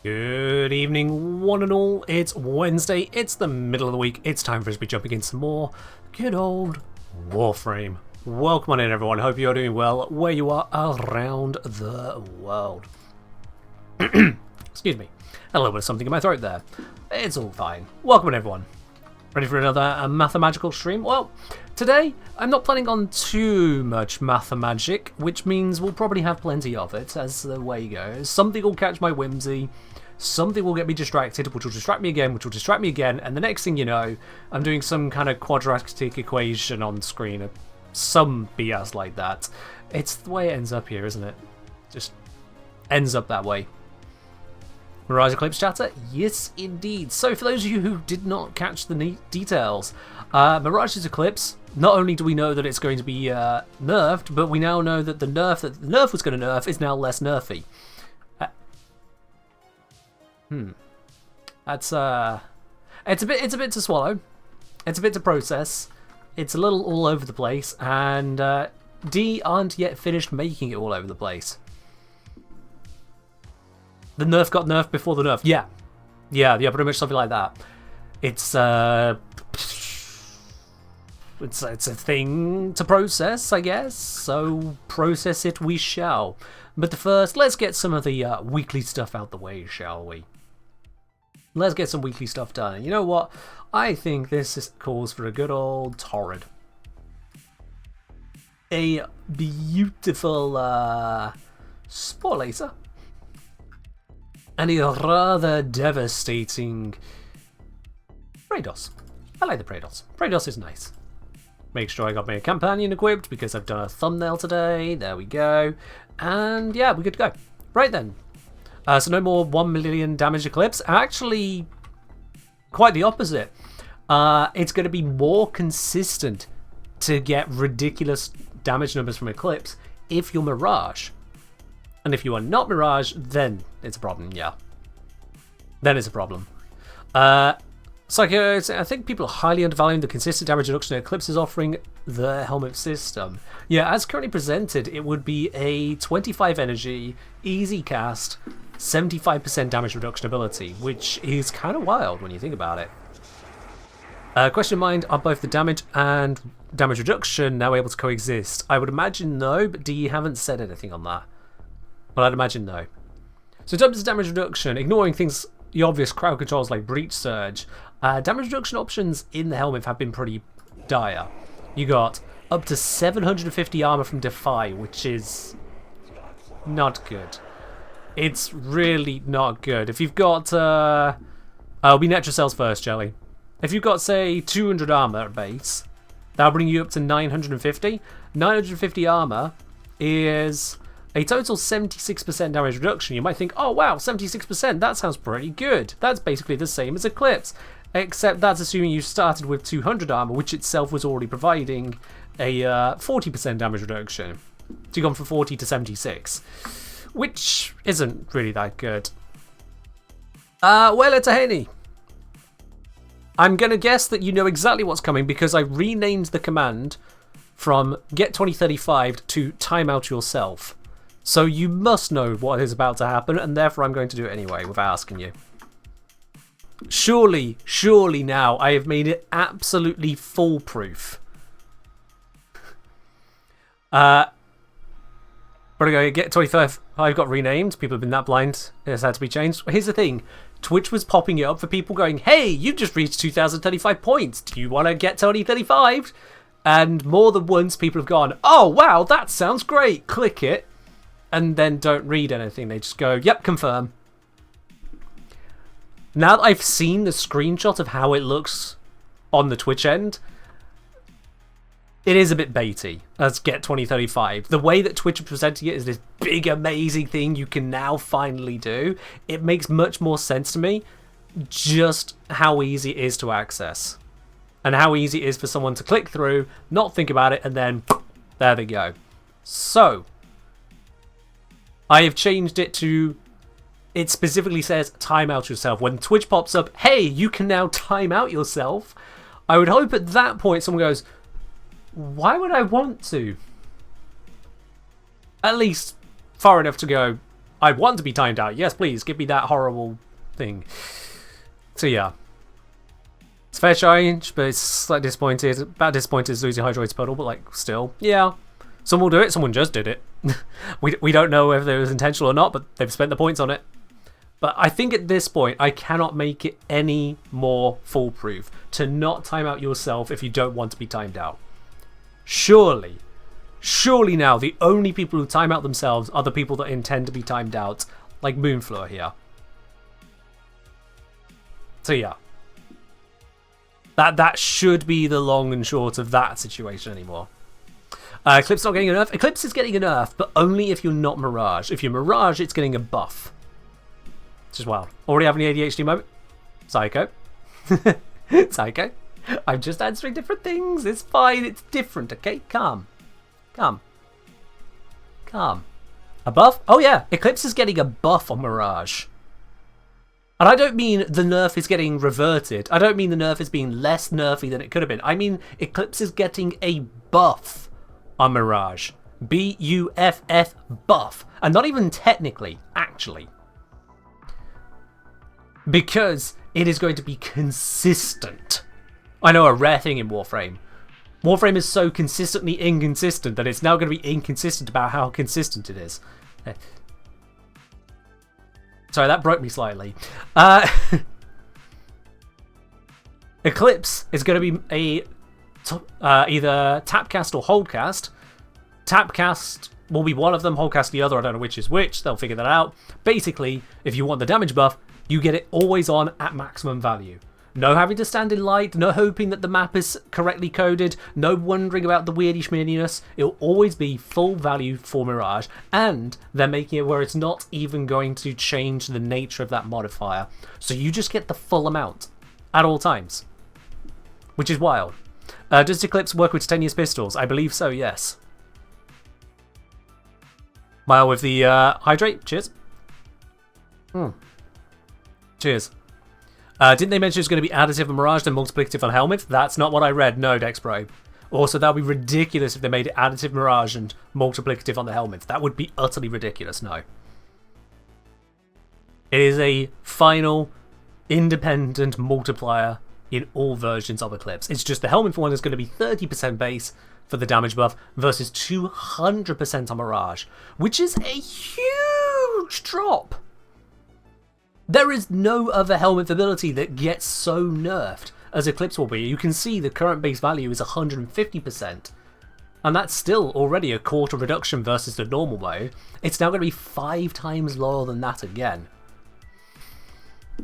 Good evening, one and all. It's Wednesday, it's the middle of the week, it's time for us to be jumping in some more good old Warframe. Welcome on in, everyone. Hope you're doing well where you are around the world. Excuse me. A little bit of something in my throat there. It's all fine. Welcome on, everyone. Ready for another mathemagical stream? Well, today I'm not planning on too much mathemagic, which means we'll probably have plenty of it as the way goes. Something will catch my whimsy, something will get me distracted, which will distract me again, which will distract me again, and the next thing you know, I'm doing some kind of quadratic equation on screen, some BS like that. It's the way it ends up here, isn't it? Just ends up that way. Mirage Eclipse chatter? Yes, indeed. So for those of you who did not catch the details, Mirage's Eclipse, not only do we know that it's going to be nerfed, but we now know that the nerf that the nerf was going to nerf is now less nerfy. That's it's a bit to swallow. It's a bit to process. It's a little all over the place, and D aren't yet finished making it all over the place. The nerf got nerfed before the nerf. Yeah, pretty much something like that. It's a thing to process, I guess. So process it we shall. But first, let's get some of the weekly stuff out the way, shall we? Let's get some weekly stuff done. And you know what? I think this calls for a good old torrid. A beautiful spore laser. And a rather devastating Praedos. I like the Praedos. Praedos is nice. Make sure I got my companion equipped because I've done a thumbnail today. There we go. And yeah, we're good to go. Right then. So no more 1 million damage Eclipse. Actually, quite the opposite. It's going to be more consistent to get ridiculous damage numbers from Eclipse if you're Mirage. And if you are not Mirage, then it's a problem, yeah. Then it's a problem. Psycho, I think people are highly undervaluing the consistent damage reduction Eclipse is offering the helmet system. Yeah, as currently presented, it would be a 25 energy, easy cast, 75% damage reduction ability, which is kind of wild when you think about it. Question in mind, are both the damage and damage reduction now able to coexist? I would imagine no, but D haven't said anything on that. Well, I'd imagine no. So in terms of damage reduction, ignoring things, the obvious crowd controls like Breach Surge, damage reduction options in the helmet have been pretty dire. You got up to 750 armor from Defy, which is not good. It's really not good. If you've got, I'll be Netracells first, Jelly. If you've got, say, 200 armor at base, that'll bring you up to 950. 950 armor is a total 76% damage reduction. You might think, oh wow, 76%, that sounds pretty good. That's basically the same as Eclipse. Except that's assuming you started with 200 armor, which itself was already providing a 40% damage reduction. So you've gone from 40 to 76. Which isn't really that good. Well, it's a Henny. I'm going to guess that you know exactly what's coming because I renamed the command from Get 2035 to Timeout Yourself. So you must know what is about to happen, and therefore I'm going to do it anyway without asking you. Surely now I have made it absolutely foolproof. But I go, Get 25, I've got renamed. People have been that blind. It's had to be changed. Here's the thing. Twitch was popping it up for people going, hey, you've just reached 2,035 points. Do you want to get 2035? And more than once people have gone, oh wow, that sounds great. Click it. And then don't read anything. They just go, yep, confirm. Now that I've seen the screenshot of how it looks on the Twitch end, it is a bit baity as Get 2035. The way that Twitch are presenting it is this big, amazing thing you can now finally do. It makes much more sense to me just how easy it is to access. And how easy it is for someone to click through, not think about it, and then there they go. So I have changed it to, it specifically says time out yourself. When Twitch pops up, hey, you can now time out yourself, I would hope at that point someone goes, why would I want to? At least far enough to go, I want to be timed out. Yes, please, give me that horrible thing. So yeah. It's fair change, but it's slightly disappointed. About disappointed is losing Hydroid's puddle, but like, still. Yeah. Someone will do it, someone just did it. we don't know if it was intentional or not, but they've spent the points on it. But I think at this point, I cannot make it any more foolproof to not time out yourself if you don't want to be timed out. Surely now the only people who time out themselves are the people that intend to be timed out, like Moonfloor here. So yeah. That should be the long and short of that situation anymore. Eclipse not getting a nerf. Eclipse is getting a nerf, but only if you're not Mirage. If you're Mirage, it's getting a buff. Which is wild. Already having the ADHD moment? Psycho. Psycho. I'm just answering different things. It's fine. It's different, okay? Calm. Calm. Calm. A buff? Oh yeah, Eclipse is getting a buff on Mirage. And I don't mean the nerf is getting reverted. I don't mean the nerf is being less nerfy than it could have been. I mean Eclipse is getting a buff on Mirage. B-U-F-F buff. And not even technically, actually. Because it is going to be consistent. I know, a rare thing in Warframe. Warframe is so consistently inconsistent that it's now going to be inconsistent about how consistent it is. Sorry, that broke me slightly. Eclipse is going to be a either tapcast or holdcast. Tapcast will be one of them, holdcast the other. I don't know which is which. They'll figure that out. Basically, if you want the damage buff, you get it always on at maximum value. No having to stand in light, no hoping that the map is correctly coded, no wondering about the weirdy schmeariness. It'll always be full value for Mirage, and they're making it where it's not even going to change the nature of that modifier. So you just get the full amount at all times, which is wild. Does Eclipse work with tenuous pistols? I believe so, yes. Mile with the hydrate, cheers. Cheers. Didn't they mention it's going to be additive on Mirage and multiplicative on Helmet? That's not what I read, no, Dexpro. Also, that would be ridiculous if they made it additive Mirage and multiplicative on the Helmet. That would be utterly ridiculous, no. It is a final, independent multiplier in all versions of Eclipse. It's just the Helmet one is going to be 30% base for the damage buff versus 200% on Mirage, which is a huge drop. There is no other helmet ability that gets so nerfed as Eclipse will be. You can see the current base value is 150%. And that's still already a quarter reduction versus the normal mode. It's now going to be 5 times lower than that again.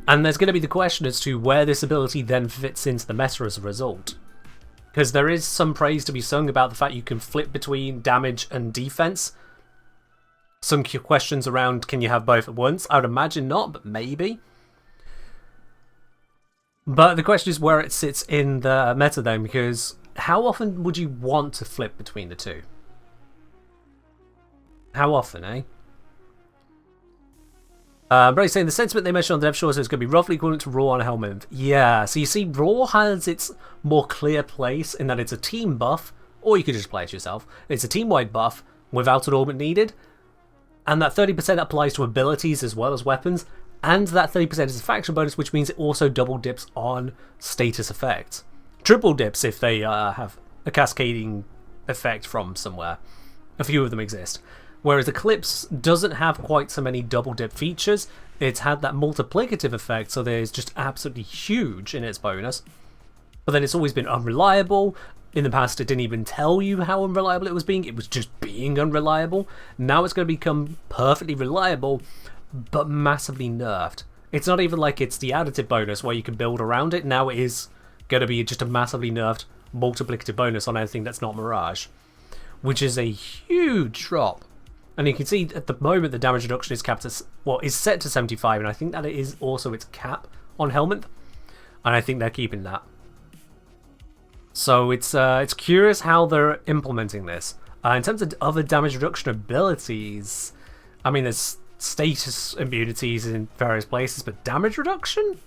And there's going to be the question as to where this ability then fits into the meta as a result. Because there is some praise to be sung about the fact you can flip between damage and defense. Some questions around, can you have both at once? I would imagine not, but maybe. But the question is where it sits in the meta then, because how often would you want to flip between the two? How often, eh? Brady's saying the sentiment they mentioned on the dev shore is going to be roughly equivalent to Raw on Helmet. Yeah, so you see Raw has its more clear place in that it's a team buff, or you could just play it yourself. It's a team-wide buff without an orbit needed. And that 30% applies to abilities as well as weapons, and that 30% is a faction bonus, which means it also double dips on status effects. Triple dips if they have a cascading effect from somewhere. A few of them exist. Whereas Eclipse doesn't have quite so many double dip features. It's had that multiplicative effect, so there's just absolutely huge in its bonus. But then it's always been unreliable. In the past, it didn't even tell you how unreliable it was being. It was just being unreliable. Now it's going to become perfectly reliable, but massively nerfed. It's not even like it's the additive bonus where you can build around it. Now it is going to be just a massively nerfed multiplicative bonus on anything that's not Mirage, which is a huge drop. And you can see at the moment the damage reduction is capped at, well, is set to 75, and I think that it is also its cap on Helmet, and I think they're keeping that. So it's curious how they're implementing this. In terms of other damage reduction abilities, I mean, there's status immunities in various places, but damage reduction?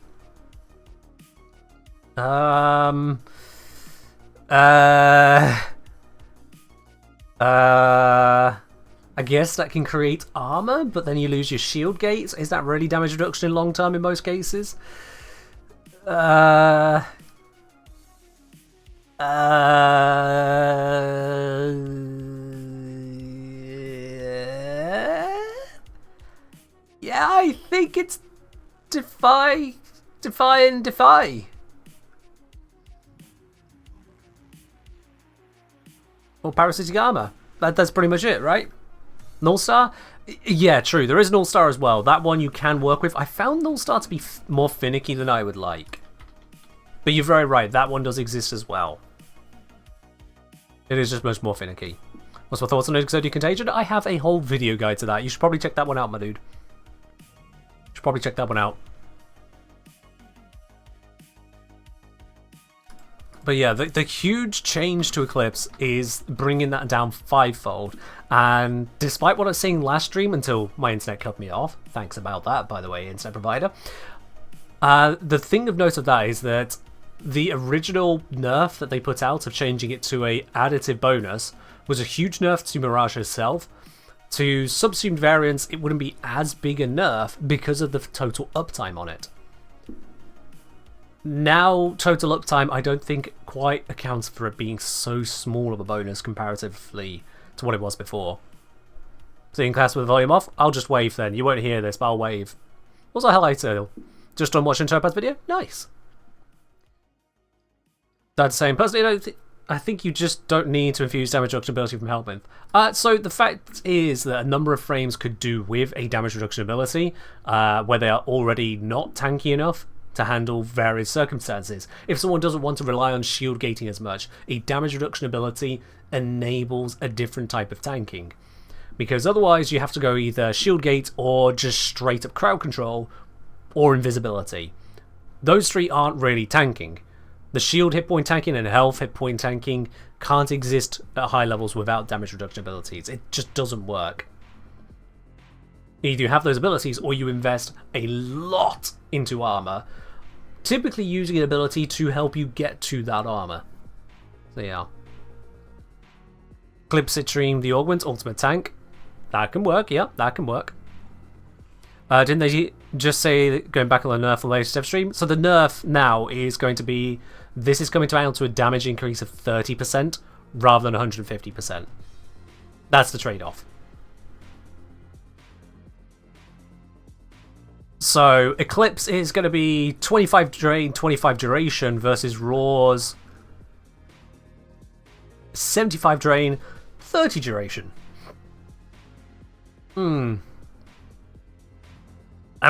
I guess that can create armor, but then you lose your shield gates. Is that really damage reduction in long term in most cases? Yeah, I think it's defy, and defy. Or parasitic armor. That's pretty much it, right? Null Star? Yeah, true. There is Null Star as well. That one you can work with. I found Null Star to be more finicky than I would like. But you're very right. That one does exist as well. It is just much more finicky. What's my thoughts on Exodia Contagion? I have a whole video guide to that. You should probably check that one out, my dude. You should probably check that one out. But yeah, the huge change to Eclipse is bringing that down 5-fold. And despite what I was saying last stream, until my internet cut me off, thanks about that, by the way, internet provider. The thing of note of that is that the original nerf that they put out of changing it to a additive bonus was a huge nerf to Mirage herself. To subsumed variants, it wouldn't be as big a nerf because of the total uptime on it. Now, total uptime, I don't think quite accounts for it being so small of a bonus comparatively to what it was before. So in class with the volume off, I'll just wave then. You won't hear this, but I'll wave. What's the hell I tell? Just on watching Topaz video? Nice. That's the same. Personally, I think you just don't need to infuse damage reduction ability from Helminth. So the fact is that a number of frames could do with a damage reduction ability, where they are already not tanky enough to handle various circumstances. If someone doesn't want to rely on shield gating as much, a damage reduction ability enables a different type of tanking. Because otherwise you have to go either shield gate or just straight up crowd control or invisibility. Those three aren't really tanking. The shield hit point tanking and health hit point tanking can't exist at high levels without damage reduction abilities. It just doesn't work. Either you have those abilities or you invest a lot into armor, typically using an ability to help you get to that armor. So yeah. Eclipse Citrine, the Augment, Ultimate Tank. That can work, yeah, that can work. Didn't they just say, going back on the nerf on the latest step stream? So the nerf now is going to be, this is coming down to a damage increase of 30% rather than 150%. That's the trade-off. So Eclipse is going to be 25 drain, 25 duration versus Raw's 75 drain, 30 duration. I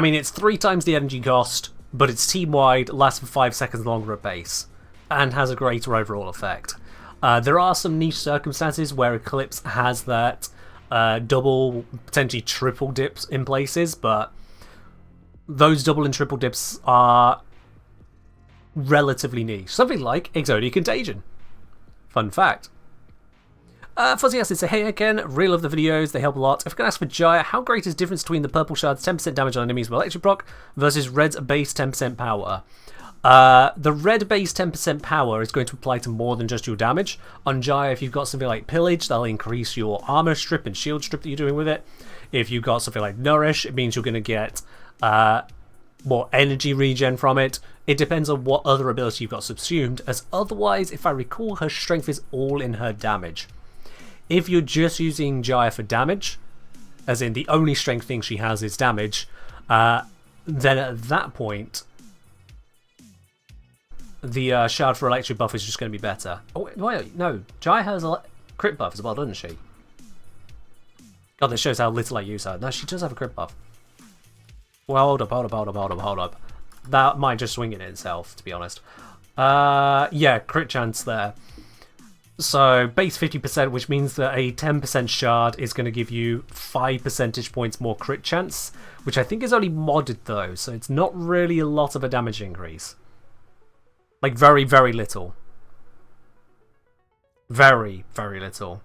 mean, it's 3 times the energy cost, but it's team-wide, lasts for 5 seconds longer at base, and has a greater overall effect. There are some niche circumstances where Eclipse has that double, potentially triple dips in places, but those double and triple dips are relatively niche. Something like Exodia Contagion. Fun fact. Fuzzy Acid say, hey again, really love the videos, they help a lot. If I can ask for Jaya, how great is the difference between the purple shard's 10% damage on enemies with electric proc versus red's base 10% power? The red base 10% power is going to apply to more than just your damage. On Jaya, if you've got something like Pillage, that'll increase your armor strip and shield strip that you're doing with it. If you've got something like Nourish, it means you're going to get more energy regen from it. It depends on what other ability you've got subsumed, as otherwise, if I recall, her strength is all in her damage. If you're just using Jaya for damage, as in the only strength thing she has is damage, then at that point, the Shard for electric buff is just going to be better. Oh, wait, no, Jaya has a crit buff as well, doesn't she? God, this shows how little I use her. No, she does have a crit buff. Well, hold up. That might just swing it itself, to be honest. Yeah, crit chance there. So, base 50%, which means that a 10% shard is going to give you 5 percentage points more crit chance, which I think is only modded though, so it's not really a lot of a damage increase. Like, very, very little. Very, very little.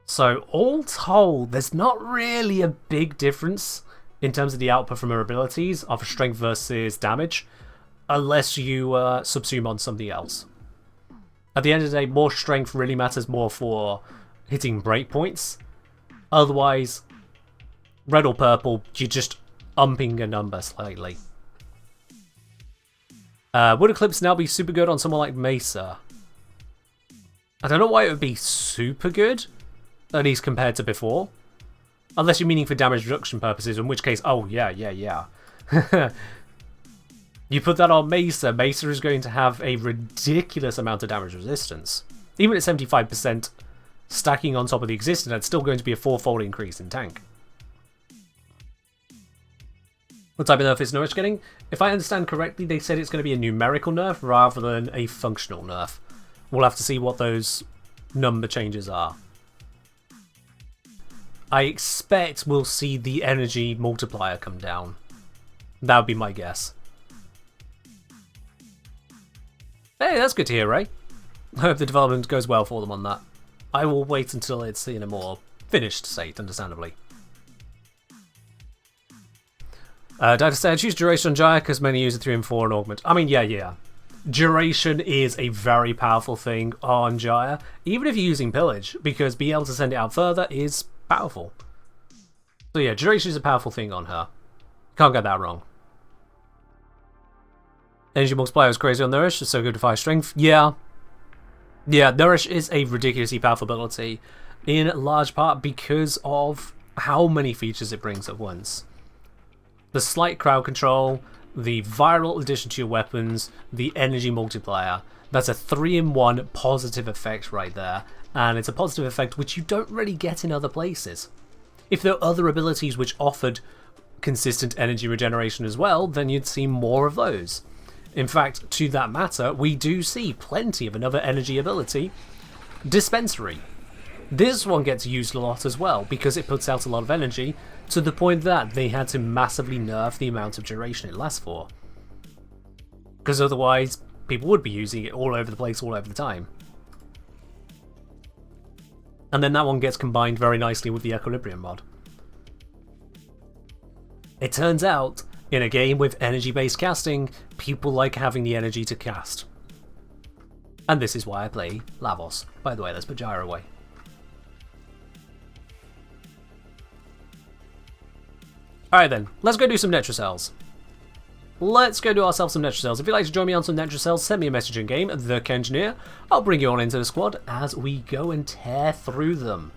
So, all told, there's not really a big difference in terms of the output from her abilities of strength versus damage, unless you subsume on something else. At the end of the day, more strength really matters more for hitting breakpoints, Otherwise, red or purple, you're just umping a number slightly. Would Eclipse now be super good on someone like Mesa? I don't know why it would be super good, at least compared to before. Unless you're meaning for damage reduction purposes, in which case, oh yeah. You put that on Mesa, Mesa is going to have a ridiculous amount of damage resistance. Even at 75%, stacking on top of the existing, that's still going to be a 4-fold increase in tank. What type of nerf is Nourish getting? If I understand correctly, they said it's going to be a numerical nerf rather than a functional nerf. We'll have to see what those number changes are. I expect we'll see the energy multiplier come down. That would be my guess. Hey, that's good to hear, Ray. I hope the development goes well for them on that. I will wait until it's in a more finished state, understandably. Data said, choose duration on Jaya because many use it 3 and 4 and augment. I mean, yeah. Duration is a very powerful thing on Jaya, even if you're using pillage, because being able to send it out further is powerful. So yeah, duration is a powerful thing on her. Can't get that wrong. Energy multiplier is crazy on Nourish, it's so good to fire strength. Yeah, Nourish is a ridiculously powerful ability, in large part because of how many features it brings at once. The slight crowd control, the viral addition to your weapons, the energy multiplier. That's a 3-in-1 positive effect right there, and it's a positive effect which you don't really get in other places. If there are other abilities which offered consistent energy regeneration as well, then you'd see more of those. In fact, to that matter, we do see plenty of another energy ability, Dispensary. This one gets used a lot as well, because it puts out a lot of energy, to the point that they had to massively nerf the amount of duration it lasts for. Because otherwise, people would be using it all over the place, all over the time. And then that one gets combined very nicely with the Equilibrium mod. It turns out, in a game with energy-based casting, people like having the energy to cast. And this is why I play Lavos. By the way, let's put Gyro away. Alright then, let's go do some Netracells. Let's go do ourselves some Netracells. If you'd like to join me on some Netracells, send me a message in game, the Kengineer. I'll bring you on into the squad as we go and tear through them.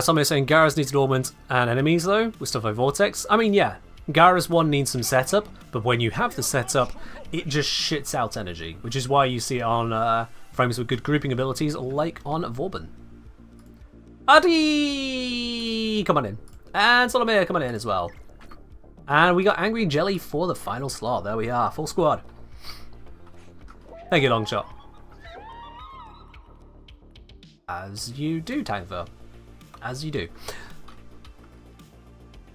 Somebody's saying Gara's needs an augment and enemies though, with stuff like Vortex. I mean, yeah, Gara's one needs some setup, but when you have the setup, it just shits out energy, which is why you see it on frames with good grouping abilities like on Vauban. Adi, come on in. And Solomir coming in as well. And we got Angry Jelly for the final slot. There we are, full squad. Thank you, Longshot. As you do, Tangver. As you do.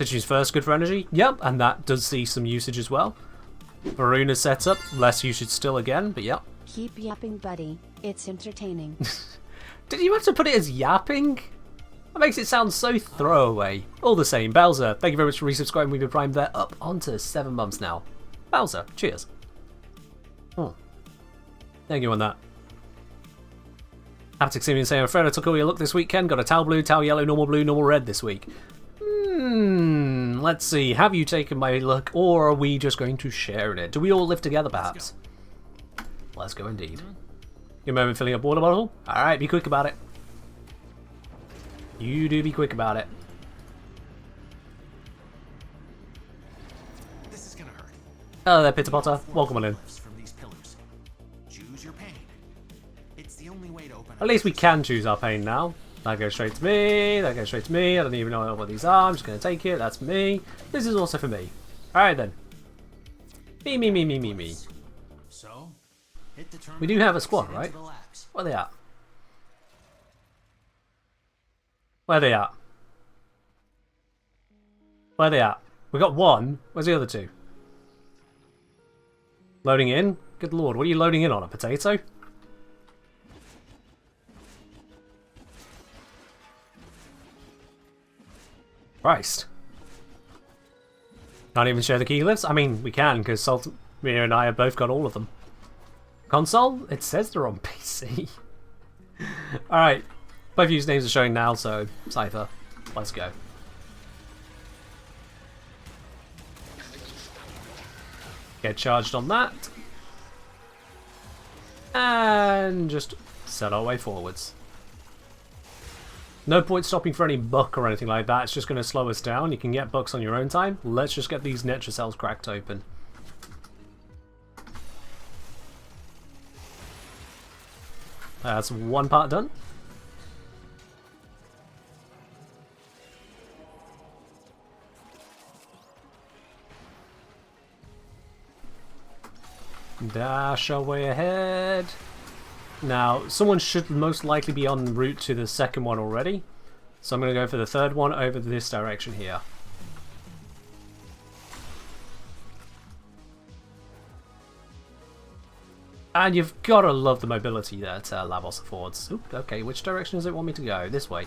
Choose first, good for energy. Yep, and that does see some usage as well. Varuna setup, less usage still again, but yep. Keep yapping, buddy. It's entertaining. Did you have to put it as yapping? That makes it sound so throwaway. All the same, Bowser, thank you very much for resubscribing with your Prime there, up onto 7 months now. Bowser, cheers. Oh. Thank you on that. Haptic Simeon saying, I'm afraid I took all your look this week, Ken. Got a towel blue, towel yellow, normal red this week. Let's see. Have you taken my look, or are we just going to share in it? Do we all live together, perhaps? Let's go indeed. Your moment filling up water bottle? Alright, be quick about it. You do be quick about it. This is gonna hurt. Hello there, Pitter Potter. Welcome on in. Choose your pain. It's the only way to open At least we can choose our pain now. That goes straight to me, that goes straight to me. I don't even know what these are. I'm just going to take it. That's me. This is also for me. Alright then. Me. So, we do have a squad, right? Where are they at? Where are they at? Where are they at? We got one. Where's the other two? Loading in? Good lord, what are you loading in on? A potato? Christ. Can't even share the key lifts? I mean, we can, because Saltmere and I have both got all of them. Console? It says they're on PC. Alright. Both usernames are showing now, so Cypher. Let's go. Get charged on that. And just set our way forwards. No point stopping for any buck or anything like that. It's just going to slow us down. You can get bucks on your own time. Let's just get these Netracells cracked open. That's one part done. Dash our way ahead. Now, someone should most likely be en route to the second one already. So I'm going to go for the third one over this direction here. And you've got to love the mobility that Lavos affords. Oop, okay, which direction does it want me to go? This way.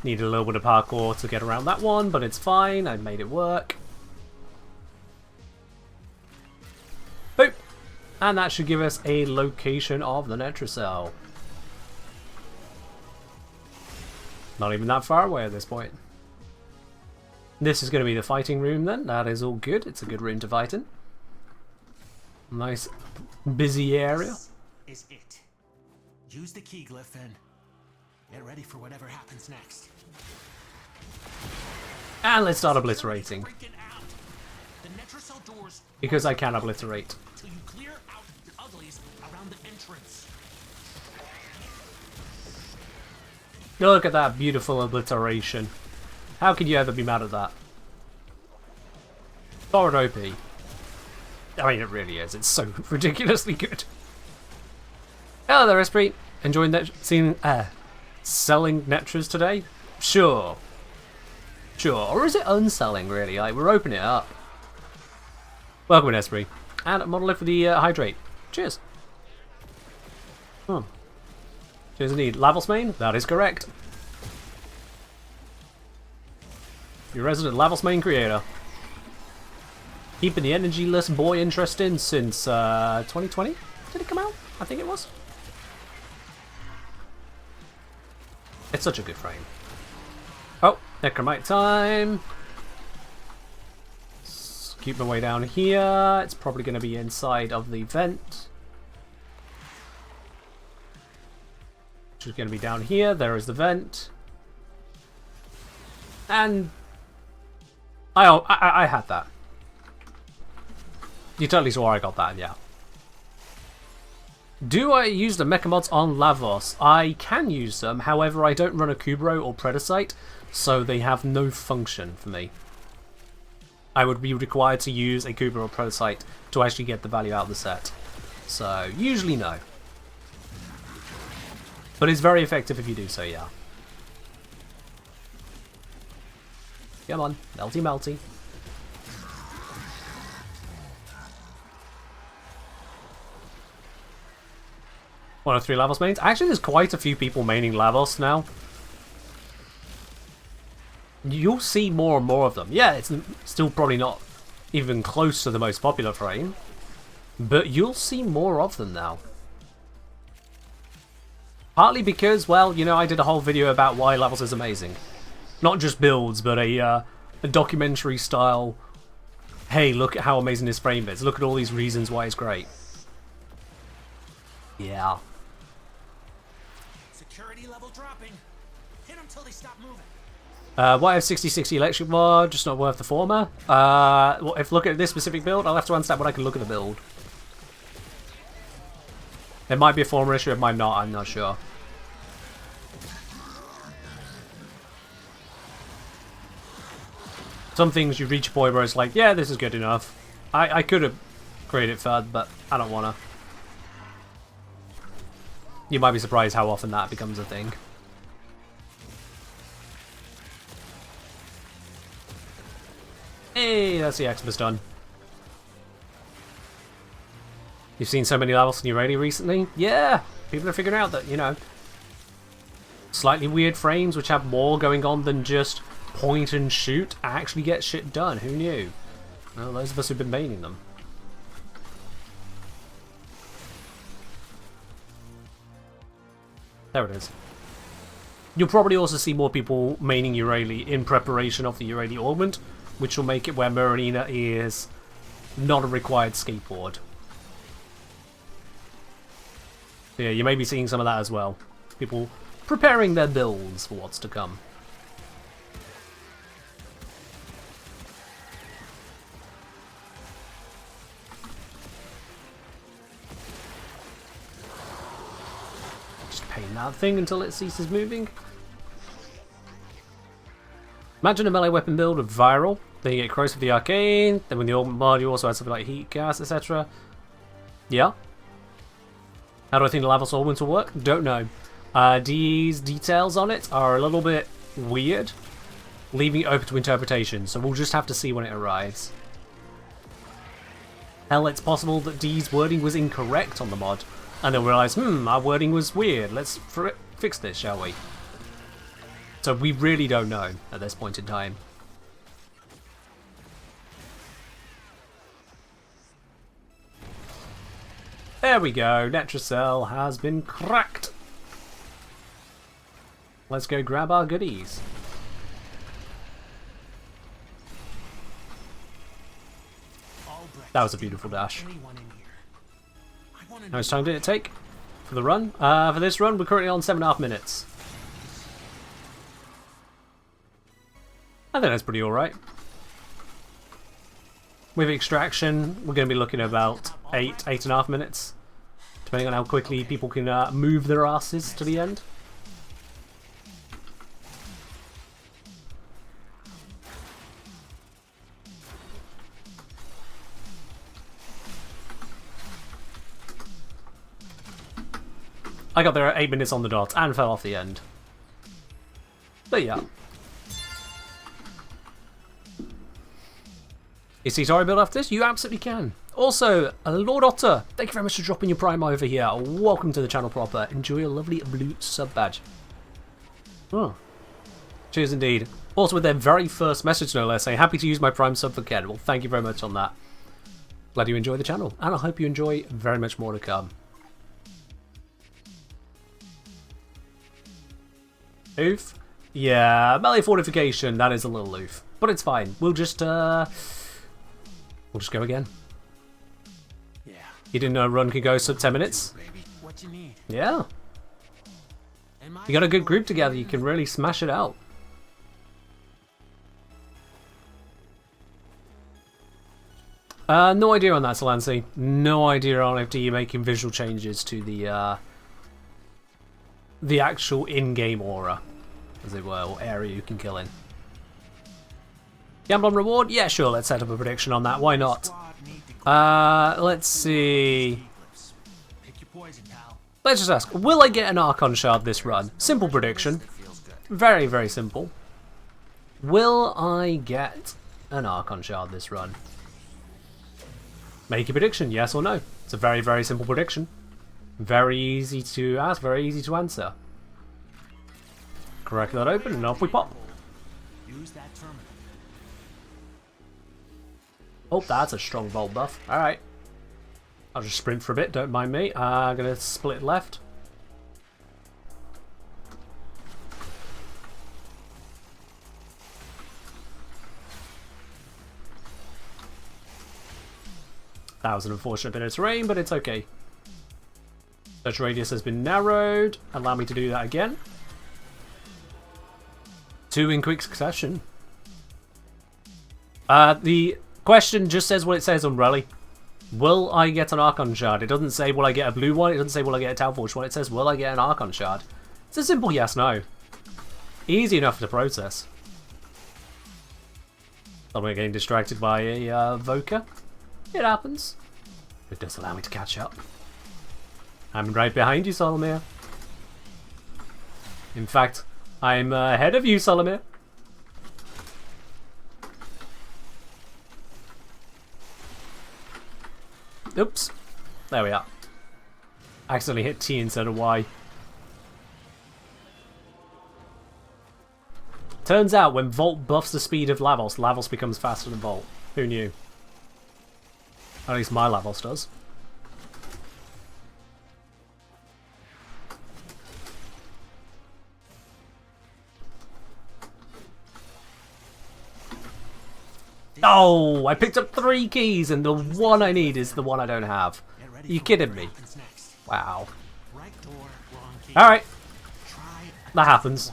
Needed a little bit of parkour to get around that one, but it's fine. I made it work. Boop! And that should give us a location of the Netracell. Not even that far away at this point. This is going to be the fighting room then. That is all good. It's a good room to fight in. Nice busy area. This is it. Use the key glyph and get ready for whatever happens next. And let's start obliterating. Freaking out. The Netracell doors Because I can obliterate. till you clear out the uglies around the entrance. Look at that beautiful obliteration. How can you ever be mad at that? Forward OP. I mean, it really is. It's so ridiculously good. Hello there, Esprit. Enjoying that selling Netras today? Sure. Sure. Or is it unselling, really? Like, we're opening it up. Welcome in, Esprit. And a monolith for the hydrate. Cheers. Cheers indeed. Lavos main? That is correct. Your resident Lavos main creator. Keeping the energyless boy interesting since 2020? Did it come out? I think it was. It's such a good frame. Oh, Necromite time. Let's keep my way down here. It's probably going to be inside of the vent. Which is going to be down here. There is the vent. And I had that. You totally saw where I got that, yeah. Do I use the mecha mods on Lavos? I can use them, however I don't run a Kubro or Predacite, so they have no function for me. I would be required to use a Kubro or Predacite to actually get the value out of the set. So, usually no. But it's very effective if you do so, yeah. Come on, melty melty. One of 3 Lavos mains. Actually, there's quite a few people maining Lavos now. You'll see more and more of them. Yeah, it's still probably not even close to the most popular frame, but you'll see more of them now. Partly because, well, you know, I did a whole video about why Lavos is amazing. Not just builds, but a documentary style, hey, look at how amazing this frame is. Look at all these reasons why it's great. Yeah. Security level dropping. Hit them till they stop moving. YF6060 electric mod, just not worth the former. Well, if look at this specific build, I'll have to understand what I can look at the build. It might be a former issue, it might not, I'm not sure. Some things you reach a point where it's like, yeah, this is good enough. I could have created further, but I don't wanna. You might be surprised how often that becomes a thing. Hey, that's the Xmas done. You've seen so many levels in your radio recently? Yeah! People are figuring out that, you know, Slightly weird frames which have more going on than just point and shoot actually get shit done. Who knew? Well, those of us who've been maining them. There it is. You'll probably also see more people maining Eurali in preparation of the Eurali augment, which will make it where Marina is not a required skateboard. Yeah, you may be seeing some of that as well. People preparing their builds for what's to come. Just paint that thing until it ceases moving. Imagine a melee weapon build with viral, then you get close with the arcane, then when the augment mod you also have something like heat gas, etc. Yeah. How do I think the Lavos augment will work? Don't know. These details on it are a little bit weird, leaving it open to interpretation, so we'll just have to see when it arrives. Hell, it's possible that Dee's wording was incorrect on the mod, and they'll realise, our wording was weird, let's fix this, shall we? So we really don't know at this point in time. There we go, Netracell has been cracked. Let's go grab our goodies. That was a beautiful dash. How much time did it take for the run? For this run, we're currently on 7.5 minutes. I think that's pretty alright. With extraction, we're going to be looking at about 8.5 minutes, depending on how quickly people can move their asses to the end. I got there at 8 minutes on the dot and fell off the end. But yeah. You see Tori build after this? You absolutely can. Also, Lord Otter, thank you very much for dropping your prime over here. Welcome to the channel proper. Enjoy your lovely blue sub badge. Oh. Cheers indeed. Also with their very first message, no less, saying happy to use my prime sub for Ken. Well, thank you very much on that. Glad you enjoy the channel, and I hope you enjoy very much more to come. Oof? Yeah, melee fortification, that is a little oof. But it's fine. We'll just go again. Yeah. You didn't know a run could go sub 10 minutes? What you need? Yeah. You got a good group together, you can really smash it out. No idea on that, Solancy. No idea on if you're making visual changes to the actual in-game aura, as it were, or area you can kill in. Gamble on reward? Yeah, sure, let's set up a prediction on that, why not? Let's see. Let's just ask, will I get an Archon Shard this run? Simple prediction. Very, very simple. Will I get an Archon Shard this run? Make a prediction, yes or no. It's a very, very simple prediction. Very easy to ask, very easy to answer. Crack that open and off we pop. Use that terminal. Oh, that's a strong bolt buff. Alright. I'll just sprint for a bit, don't mind me. I'm gonna split left. That was an unfortunate bit of terrain, but it's okay. Search radius has been narrowed. Allow me to do that again. 2 in quick succession. The question just says what it says on Rally. Will I get an Archon Shard? It doesn't say will I get a blue one. It doesn't say will I get a Talforge one. It says will I get an Archon Shard. It's a simple yes/no. Easy enough to process. I'm getting distracted by a Voker. It happens. It does allow me to catch up. I'm right behind you, Solomir. In fact, I'm ahead of you, Solomir. Oops. There we are. Accidentally hit T instead of Y. Turns out when Volt buffs the speed of Lavos, Lavos becomes faster than Volt. Who knew? At least my Lavos does. Oh, I picked up 3 keys and the one I need is the one I don't have. Are you kidding me? Wow. Alright. That happens.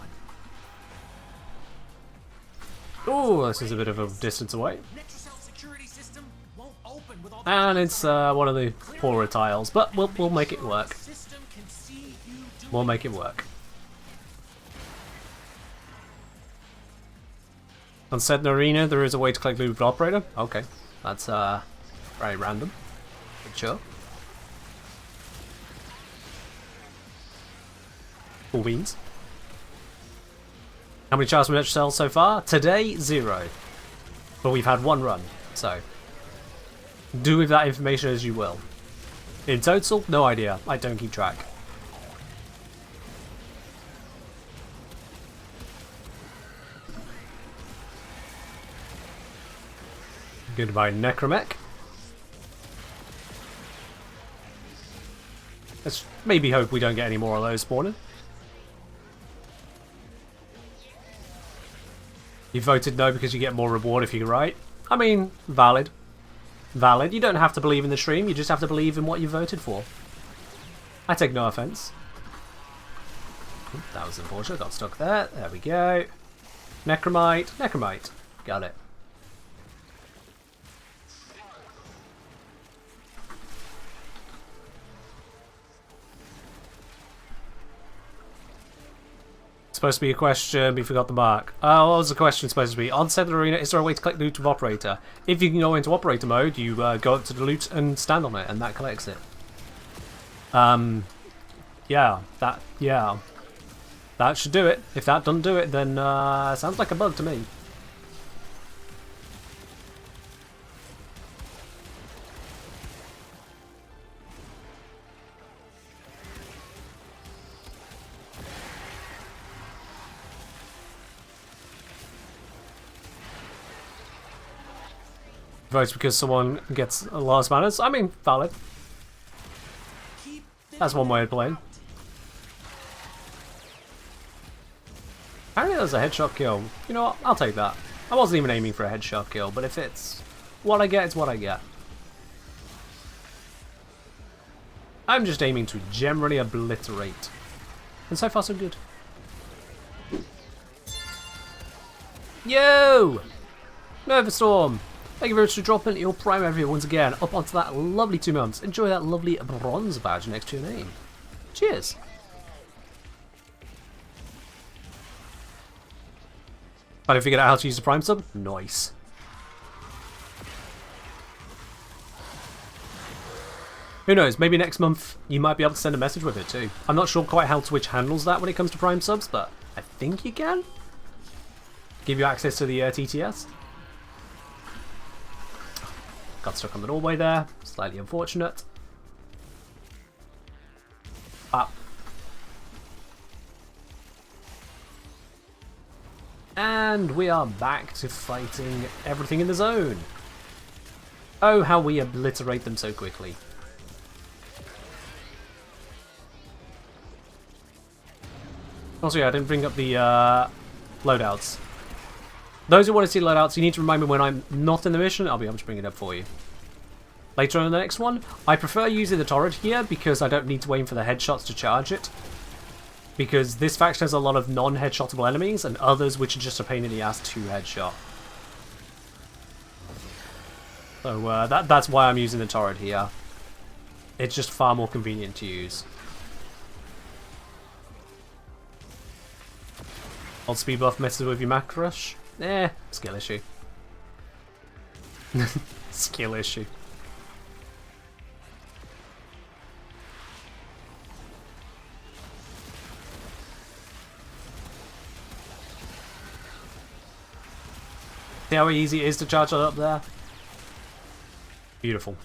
Oh, this is a bit of a distance away. And it's one of the poorer tiles, but we'll make it work. We'll make it work. On said arena, there is a way to collect loot with operator. Okay, that's very random, but sure. Cool beans. How many charges from Netracells so far? Today, 0. But we've had 1 run, so do with that information as you will. In total, no idea. I don't keep track. Goodbye, Necromech. Let's maybe hope we don't get any more of those spawning. You voted no because you get more reward if you're right. I mean, valid. Valid. You don't have to believe in the stream, you just have to believe in what you voted for. I take no offense. That was unfortunate, got stuck there. There we go. Necromite. Necromite. Got it. Supposed to be a question, we forgot the mark. What was the question supposed to be? On said arena, is there a way to collect loot with operator? If you can go into operator mode, you go up to the loot and stand on it, and that collects it. Yeah, that should do it. If that doesn't do it, then sounds like a bug to me. Votes because someone gets a lot of manners. I mean, valid. That's one way of playing. Apparently there's a headshot kill. You know what? I'll take that. I wasn't even aiming for a headshot kill, but if it's what I get, it's what I get. I'm just aiming to generally obliterate. And so far so good. Yo! Nervostorm! Thank you very much for dropping your Prime everyone once again. Up onto that lovely 2 months. Enjoy that lovely bronze badge next to your name. Cheers! Finally figured out how to use the Prime sub? Nice. Who knows, maybe next month you might be able to send a message with it too. I'm not sure quite how Twitch handles that when it comes to Prime subs, but I think you can. Give you access to the TTS. Got stuck on the doorway there. Slightly unfortunate. Ah. And we are back to fighting everything in the zone. Oh, how we obliterate them so quickly. Also, yeah, I didn't bring up the loadouts. Those who want to see loadouts, you need to remind me when I'm not in the mission. I'll be able to bring it up for you. Later on in the next one, I prefer using the turret here because I don't need to wait for the headshots to charge it. Because this faction has a lot of non-headshottable enemies and others which are just a pain in the ass to headshot. So that's why I'm using the turret here. It's just far more convenient to use. Old speed buff messes with your macro rush. Skill issue. Skill issue. See how easy it is to charge it up there? Beautiful.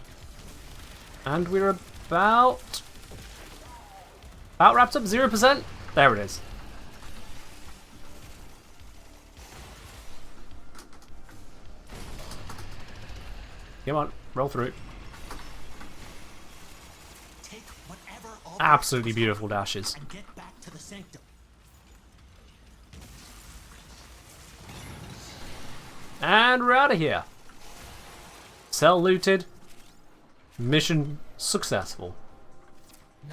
And we're about wrapped up, 0%. There it is. Come on, roll through. Take whatever Absolutely beautiful dashes. and get back to the sanctum. And we're out of here. Cell looted. Mission successful.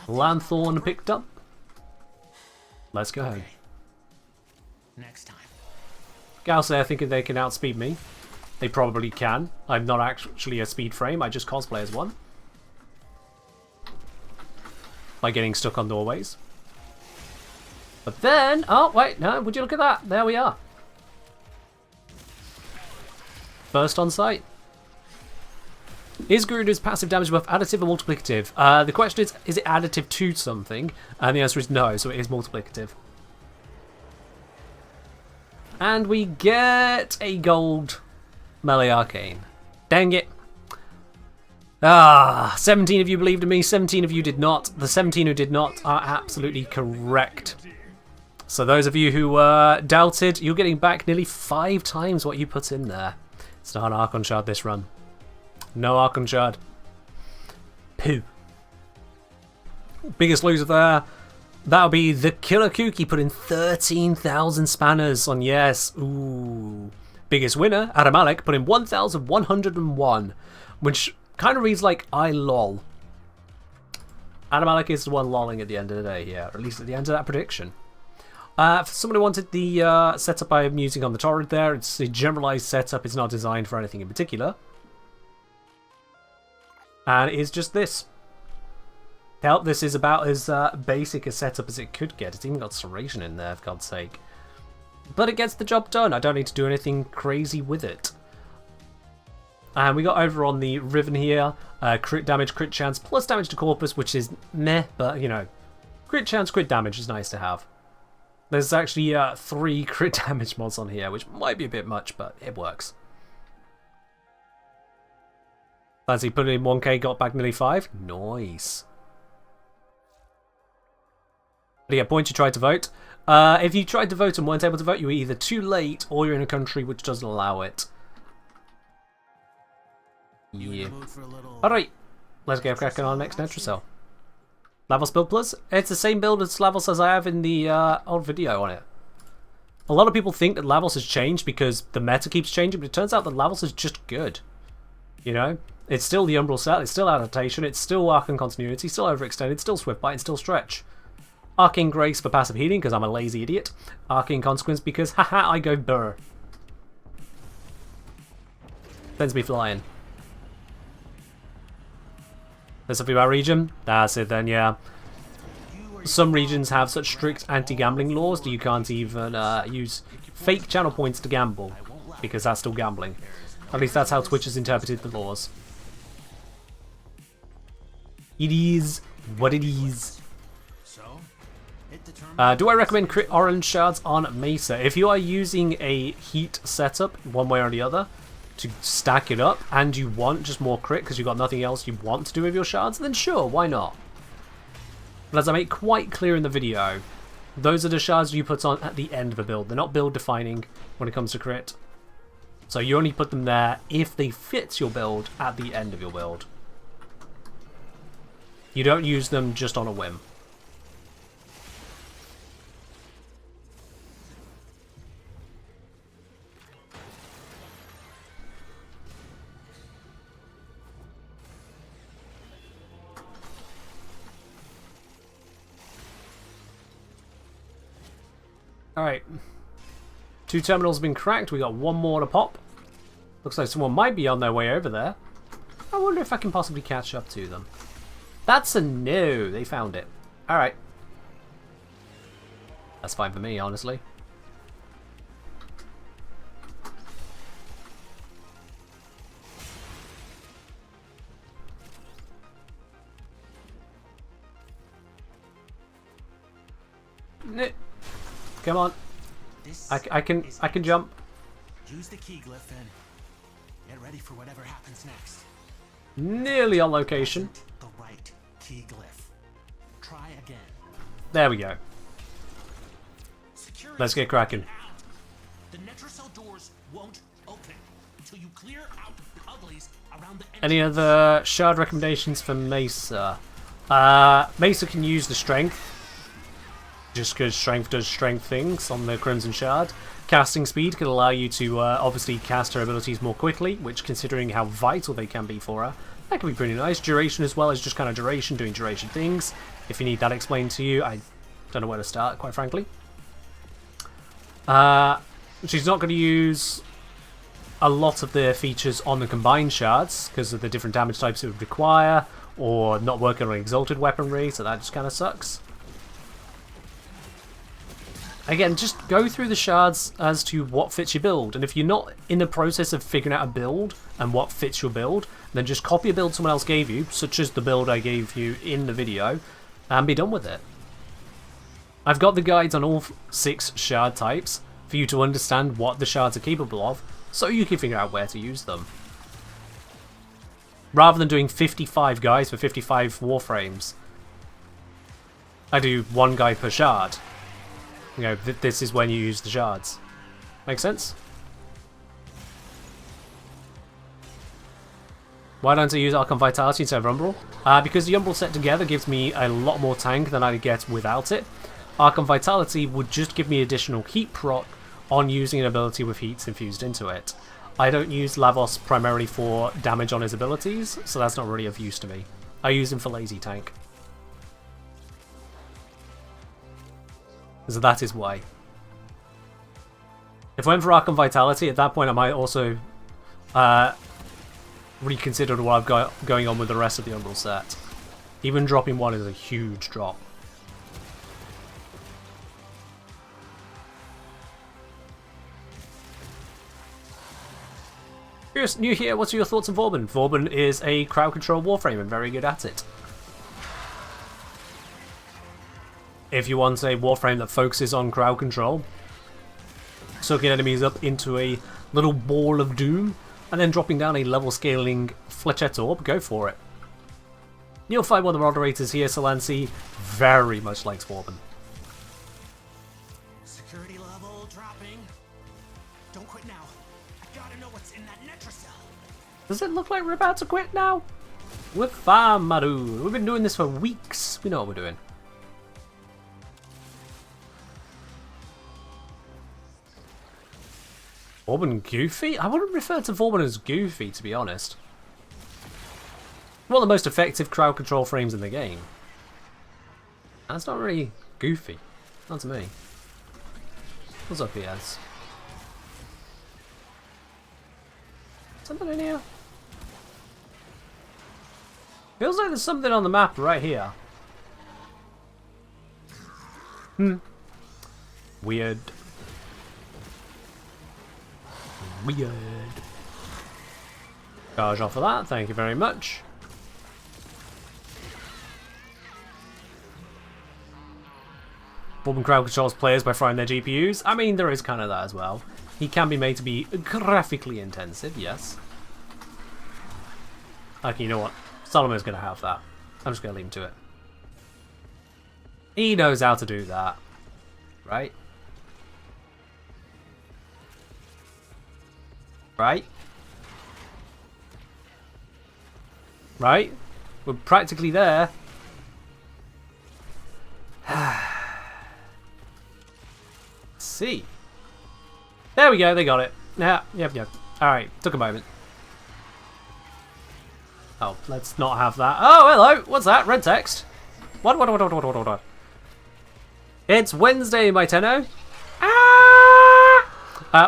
Lanthorn picked up. Let's go home. Okay. Next time. Gals there thinking they can outspeed me. They probably can. I'm not actually a speed frame, I just cosplay as one. By getting stuck on doorways. But then, oh wait, no, would you look at that? There we are. First on site. Is Garuda's passive damage buff additive or multiplicative? The question is it additive to something? And the answer is no, so it is multiplicative. And we get a gold melee arcane. Dang it. 17 of you believed in me, 17 of you did not. The 17 who did not are absolutely correct. So those of you who doubted, you're getting back nearly 5 times what you put in there. It's not an Archon Shard this run. No Archon Shard. Pooh. Biggest loser there. That'll be the Killer Kooky putting 13,000 spanners on yes. Ooh. Biggest winner, Adam Alec, put in 1,101. Which kind of reads like I lol. Adam Alec is the one lolling at the end of the day here. Or at least at the end of that prediction. If somebody wanted the setup I'm using on the torrent there, it's a generalized setup. It's not designed for anything in particular. And it is just this. Hell, this is about as basic a setup as it could get. It's even got serration in there, for God's sake. But it gets the job done. I don't need to do anything crazy with it. And we got over on the Riven here. Crit damage, crit chance, plus damage to Corpus, which is meh, but you know. Crit chance, crit damage is nice to have. There's actually 3 crit damage mods on here, which might be a bit much, but it works. Fancy putting in 1k, got back nearly 5. Nice. But yeah, point you tried to vote. If you tried to vote and weren't able to vote, you were either too late or you're in a country which doesn't allow it. Yeah. Alright, let's get cracking on our next Netracell. Lavos build plus? It's the same build as Lavos as I have in the old video on it. A lot of people think that Lavos has changed because the meta keeps changing, but it turns out that Lavos is just good. You know? It's still the Umbral set, it's still Adaptation, it's still Arcane Continuity, still Overextended, still Swift Bite, and still Stretch. Arcane Grace for passive healing because I'm a lazy idiot. Arcane Consequence because, haha, I go burr. Sends me flying. There's something about region? That's it then, yeah. Some regions have such strict anti-gambling laws that you can't even use fake channel points to gamble, because that's still gambling. At least that's how Twitch has interpreted the laws. It is what it is. Do I recommend crit orange shards on Mesa? If you are using a heat setup, one way or the other, to stack it up, and you want just more crit because you've got nothing else you want to do with your shards, then sure, why not? But as I make quite clear in the video, those are the shards you put on at the end of a build. They're not build defining when it comes to crit. So you only put them there if they fit your build at the end of your build. You don't use them just on a whim. Alright. 2 terminals have been cracked. We got 1 more to pop. Looks like someone might be on their way over there. I wonder if I can possibly catch up to them. That's a no. They found it. Alright. That's fine for me, honestly. Come on. I can jump. Use the key glyph and get ready for whatever happens next. Nearly on location. The right key glyph. Try again. There we go. Let's get cracking. The Netracell doors won't open. until you clear out uglies around the Any entrance. other shard recommendations for Mesa? Mesa can use the strength, just because strength does strength things on the Crimson Shard. Casting speed can allow you to obviously cast her abilities more quickly, which, considering how vital they can be for her, that can be pretty nice. Duration as well as just kind of duration, doing duration things. If you need that explained to you, I don't know where to start, quite frankly. She's not going to use a lot of the features on the combined shards because of the different damage types it would require, or not working on exalted weaponry, so that just kind of sucks. Again, just go through the shards as to what fits your build, and if you're not in the process of figuring out a build and what fits your build, then just copy a build someone else gave you, such as the build I gave you in the video, and be done with it. I've got the guides on all 6 shard types for you to understand what the shards are capable of, so you can figure out where to use them. Rather than doing 55 guys for 55 warframes, I do 1 guy per shard. You know, this is when you use the shards. Make sense? Why don't I use Archon Vitality instead of Umbral? Because the Umbral set together gives me a lot more tank than I'd get without it. Archon Vitality would just give me additional heat proc on using an ability with heats infused into it. I don't use Lavos primarily for damage on his abilities, so that's not really of use to me. I use him for lazy tank. So that is why. If I went for Archon Vitality, at that point I might also reconsider what I've got going on with the rest of the Umbral set. Even dropping 1 is a huge drop. Curious, new here, what's your thoughts on Vauban? Vauban is a crowd control warframe and very good at it. If you want a warframe that focuses on crowd control, soaking enemies up into a little ball of doom, and then dropping down a level scaling Flechette Orb, go for it. You'll find one of the moderators here, Solansi, very much likes Vauban. Security level dropping. Don't quit now. I gotta know what's in that Netracell. Does it look like we're about to quit now? We're fine, Maru. We've been doing this for weeks. We know what we're doing. Vauban goofy? I wouldn't refer to Vauban as goofy, to be honest. One of the most effective crowd control frames in the game. That's not really goofy. Not to me. What's up, PS? Something in here? Feels like there's something on the map right here. Weird. Weird. Charge off of that, thank you very much. Vauban crowd controls players by frying their GPUs. I mean, there is kind of that as well. He can be made to be graphically intensive, yes. Okay, you know what? Solomon's going to have that. I'm just going to leave him to it. He knows how to do that. Right? Right? Right? We're practically there. Let's see. There we go, they got it. Yeah, yep. Alright, took a moment. Oh, let's not have that. Oh, hello! What's that? Red text. What? It's Wednesday, my tenno.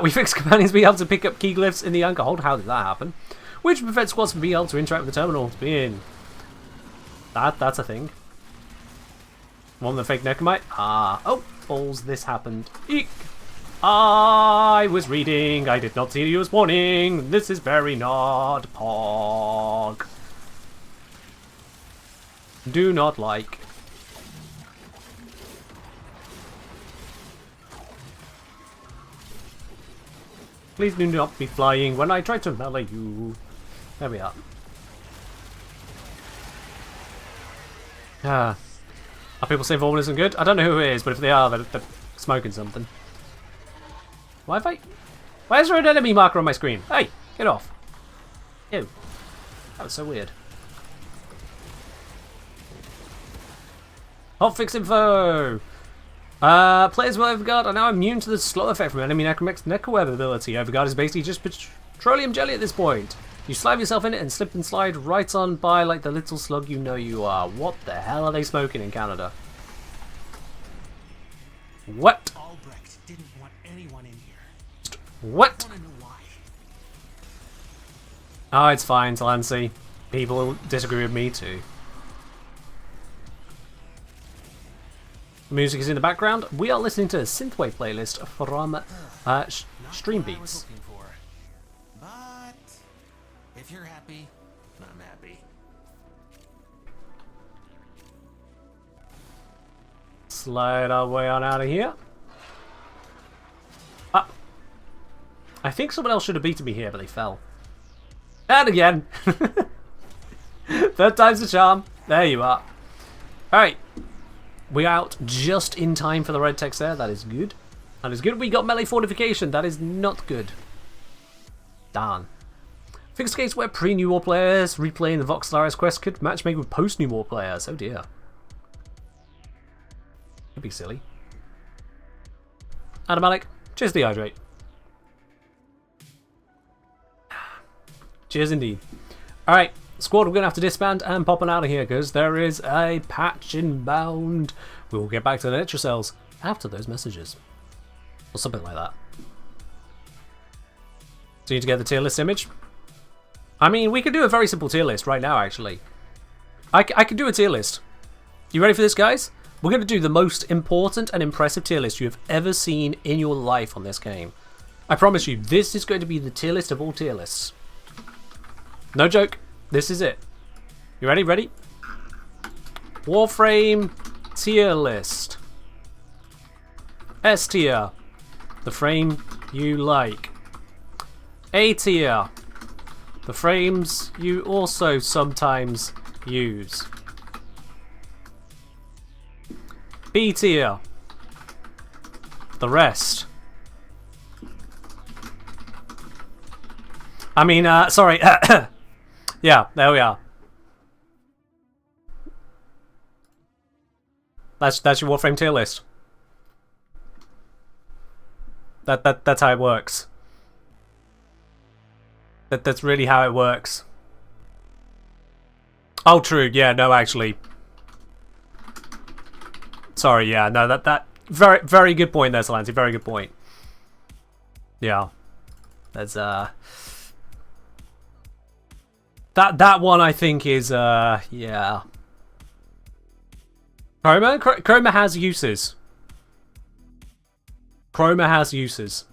We fixed companions being able to pick up key glyphs in the anchor hold. How did that happen? Which prevents squads from being able to interact with the terminal. That's a thing. One with the fake Necromite. Oh, balls, this happened. Eek! I was reading. I did not see you as warning. This is very not Pog. Do not like. Please do not be flying when I try to melee you. There we are. Are people saying Vauban isn't good? I don't know who it is, but if they are, they're smoking something. Why is there an enemy marker on my screen? Hey, Get off. Ew. That was so weird. Hotfix info! Players with Overguard are now immune to the slow effect from enemy Necroweb ability. Overguard is basically just petroleum jelly at this point. You slide yourself in it and slip and slide right on by like the little slug you know you are. What the hell are they smoking in Canada? What? Albrecht didn't want anyone in here. What? I want to know why. Oh, it's fine, Talancy. People disagree with me too. Music is in the background. We are listening to a synthwave playlist from Stream Beats. But if you're happy, I'm happy. Slide our way on out of here. Up. I think someone else should have beaten me here, but they fell. And again. Third time's the charm. There you are. Alright. We're out just in time for the red text there. That is good. That is good. We got melee fortification. That is not good. Darn. Fixed case where pre-New War players replaying the Voxelaris quest could matchmake with post-New War players. Oh dear. Could be silly. Automatic. Cheers, dehydrate. Cheers indeed. Alright. Squad, we're going to have to disband and pop on out of here because there is a patch inbound. We will get back to the Netracells after those messages. Or something like that. So you need to get the tier list image. I mean, we could do a very simple tier list right now, actually. I could do a tier list. You ready for this, guys? We're going to do the most important and impressive tier list you have ever seen in your life on this game. I promise you, this is going to be the tier list of all tier lists. No joke. This is it. You ready? Ready? Warframe tier list. S tier. The frame you like. A tier. The frames you also sometimes use. B tier. The rest. I mean, sorry. Yeah, there we are. That's your Warframe tier list. That's how it works. That's really how it works. Oh, true. Yeah, no, actually. Sorry. Yeah, no. That very good point there, Solanti. Very good point. Yeah. There's That one I think is yeah. Chroma has uses. Chroma has uses.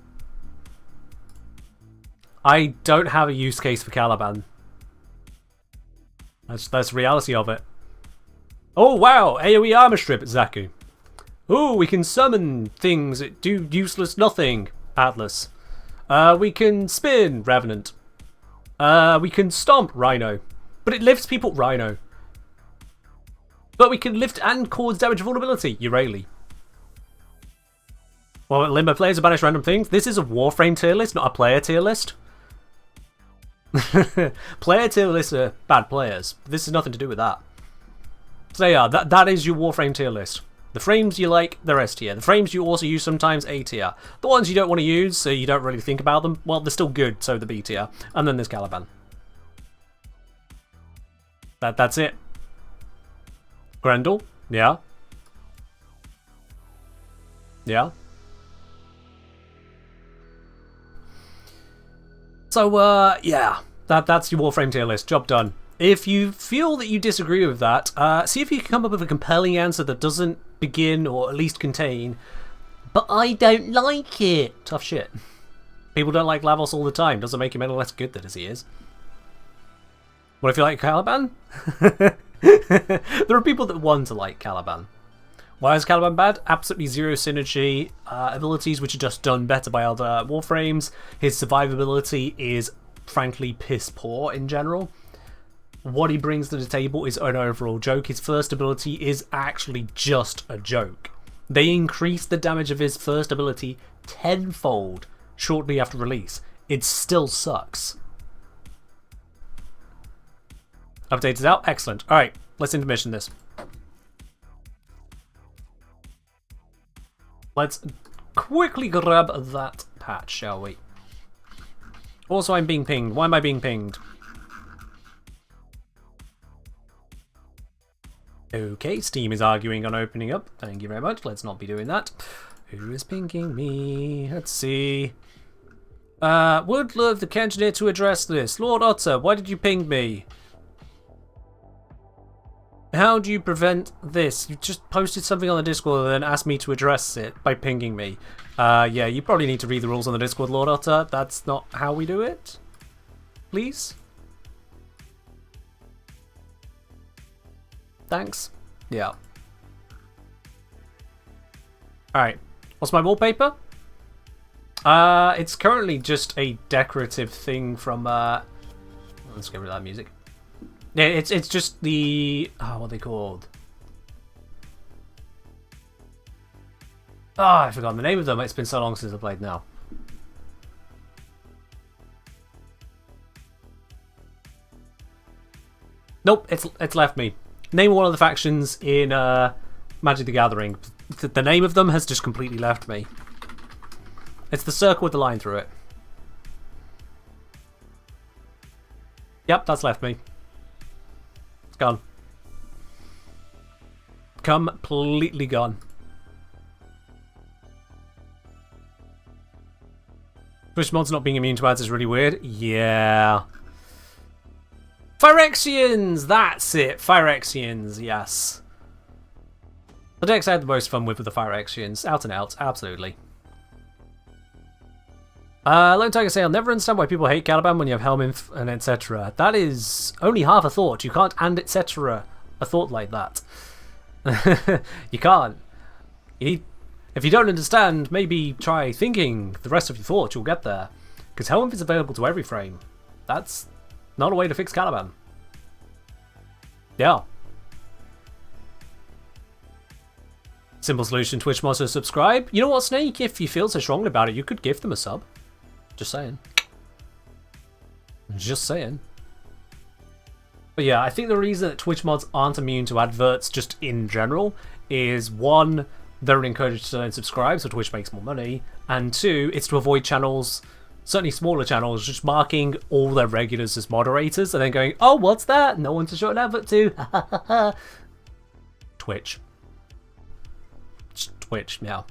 I don't have a use case for Caliban. That's the reality of it. Oh wow, AoE armor strip, Zaku. Ooh, we can summon things that do useless nothing, Atlas. We can spin, Revenant. We can stomp, Rhino. But it lifts people, Rhino. But we can lift and cause damage vulnerability, Eurali. Well, Limbo players banish random things. This is a Warframe tier list, not a player tier list. Player tier lists are bad players. This has nothing to do with that. So yeah, that is your Warframe tier list. The frames you like, they're S tier. The frames you also use sometimes, A tier. The ones you don't want to use, so you don't really think about them, well, they're still good, so the B tier. And then there's Caliban. That's it. Grendel, yeah. Yeah. So, yeah. That's your Warframe tier list. Job done. If you feel that you disagree with that, see if you can come up with a compelling answer that doesn't begin or at least contain, but I don't like it. Tough shit. People don't like Lavos all the time. Doesn't make him any less good than as he is. What if you like Caliban? There are people that want to like Caliban. Why is Caliban bad? Absolutely zero synergy. Abilities which are just done better by other Warframes. His survivability is frankly piss poor in general. What he brings to the table is an overall joke. His first ability is actually just a joke. They increased the damage of his first ability tenfold shortly after release. It still sucks. Update is out. Excellent. Alright, let's intermission this. Let's quickly grab that patch, shall we? Also, I'm being pinged. Why am I being pinged? Okay, Steam is arguing on opening up. Thank you very much. Let's not be doing that. Who is pinging me? Let's see. Would love the engineer to address this. Lord Otter, why did you ping me? How do you prevent this? You just posted something on the Discord and then asked me to address it by pinging me. Yeah, you probably need to read the rules on the Discord, Lord Otter. That's not how we do it. Please? Thanks. Yeah. Alright. What's my wallpaper? It's currently just a decorative thing from, let's get rid of that music. Yeah, it's just the... Oh, what are they called? Oh, I forgot the name of them. It's been so long since I played now. Nope, it's left me. Name one of the factions in Magic the Gathering. The name of them has just completely left me. It's the circle with the line through it. Yep, that's left me. It's gone. Completely gone. Twitch mods not being immune to ads is really weird. Yeah. Phyrexians! That's it. Phyrexians, yes. The decks I had the most fun with were the Phyrexians. Out and out, absolutely. Lone Tiger say, I'll never understand why people hate Caliban when you have Helminth and etc. That is only half a thought. You can't and etc. a thought like that. You can't. You need, if you don't understand, maybe try thinking the rest of your thoughts. You'll get there. Because Helminth is available to every frame. That's not a way to fix Caliban. Yeah. Simple solution, Twitch mods to subscribe. You know what, Snake? If you feel so strongly about it, you could give them a sub. Just saying. Just saying. But yeah, I think the reason that Twitch mods aren't immune to adverts just in general is, one, they're encouraged to unsubscribe so Twitch makes more money, and two, it's to avoid channels, certainly smaller channels, just marking all their regulars as moderators and then going, oh, what's that? No one to show an advert to. Twitch. Just Twitch, yeah.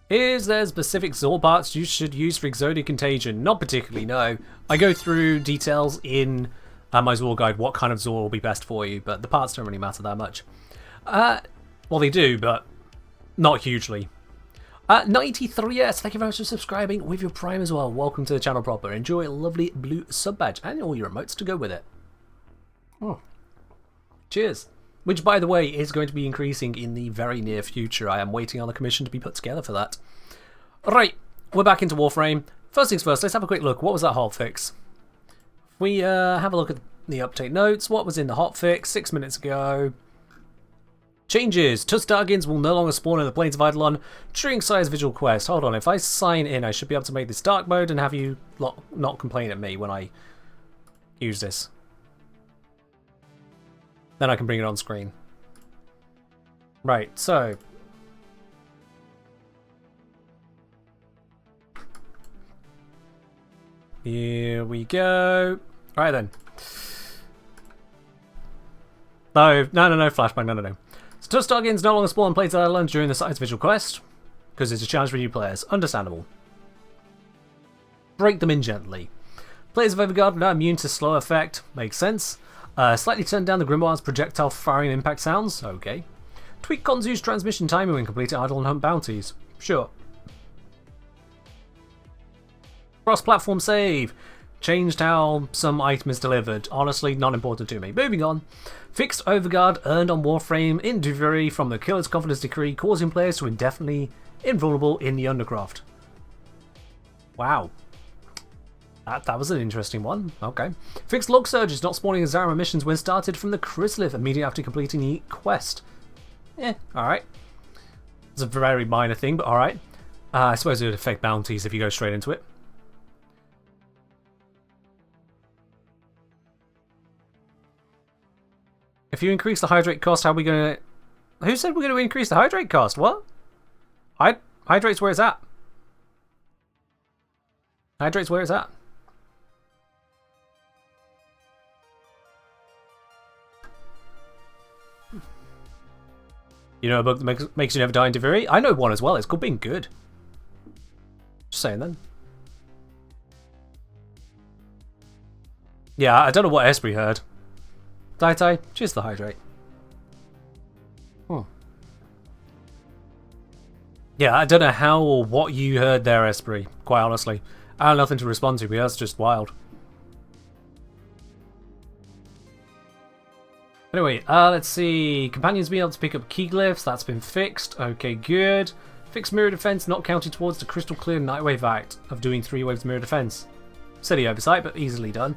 Is there specific Zor parts you should use for Exodia Contagion? Not particularly, no. I go through details in my Zor guide what kind of Zor will be best for you, but the parts don't really matter that much. Well, they do, but not hugely. 93S, thank you very much for subscribing with your Prime as well. Welcome to the channel proper. Enjoy a lovely blue sub badge and all your emotes to go with it. Oh. Cheers. Which, by the way, is going to be increasing in the very near future. I am waiting on the commission to be put together for that. Right, we're back into Warframe. First things first, let's have a quick look. What was that hotfix? We have a look at the update notes. What was in the hotfix 6 minutes ago? Changes. Tusk Dargins will no longer spawn in the Plains of Eidolon. Triggering size visual quest. Hold on, if I sign in, I should be able to make this dark mode and have you not complain at me when I use this. Then I can bring it on screen. Right, so. Here we go. Alright then. No, flashbang, no. So Tusk Dargins no longer spawn in Plains of Eidolon during the site's visual quest, because it's a challenge for new players. Understandable. Break them in gently. Players of Everguard are now immune to slow effect. Makes sense. Slightly turn down the Grimoire's projectile firing impact sounds. Okay. Tweak Konzu's transmission timing when completing Eidolon Hunt bounties. Sure. Cross-platform save. Changed how some item is delivered. Honestly, not important to me. Moving on. Fixed Overguard earned on Warframe in Duviri from the Killer's Confidence Decree, causing players to indefinitely invulnerable in the Undercroft. Wow. That was an interesting one. Okay. Fixed Log Surges not spawning as Zarama missions when started from the Chrysalith immediately after completing the quest. Alright. It's a very minor thing, but alright. I suppose it would affect bounties if you go straight into it. If you increase the hydrate cost, how are we going to... Who said we're going to increase the hydrate cost? What? Hydrate's where it's at. Hydrate's where it's at. You know a bug that makes you never die in Deviri? I know one as well. It's called being good. Just saying then. Yeah, I don't know what Esprit heard. Tai, cheers to the hydrate. Yeah, I don't know how or what you heard there, Esprit, quite honestly. I have nothing to respond to, but that's just wild. Anyway, let's see. Companions being able to pick up key glyphs, that's been fixed. Okay, good. Fixed mirror defense not counted towards the crystal clear Nightwave Act of doing 3 waves mirror defense. Silly oversight, but easily done.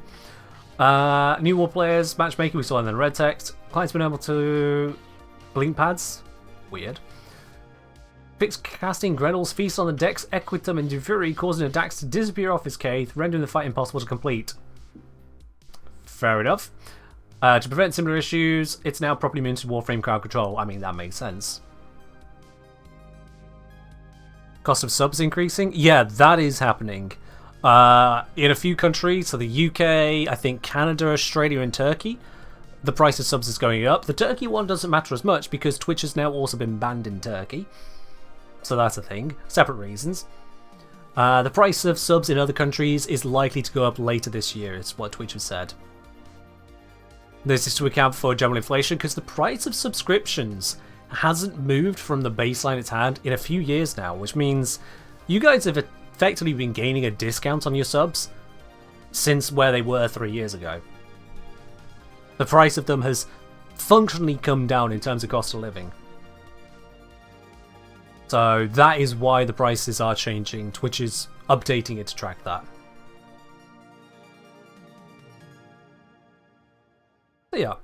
New war players, matchmaking, we saw in the red text. Clients been able to blink pads. Weird. Fixed casting Gretel's Feast on the Dex Equitum and Deviri, causing a Dax to disappear off his cave, rendering the fight impossible to complete. Fair enough. To prevent similar issues, it's now properly immune to Warframe crowd control. I mean, that makes sense. Cost of subs increasing? Yeah, that is happening. In a few countries, so the UK, I think Canada, Australia and Turkey, the price of subs is going up. The Turkey one doesn't matter as much because Twitch has now also been banned in Turkey. So that's a thing. Separate reasons. The price of subs in other countries is likely to go up later this year, is what Twitch has said. This is to account for general inflation because the price of subscriptions hasn't moved from the baseline it's had in a few years now, which means you guys have effectively been gaining a discount on your subs since where they were 3 years ago. The price of them has functionally come down in terms of cost of living. So that is why the prices are changing. Twitch is updating it to track that. So yeah.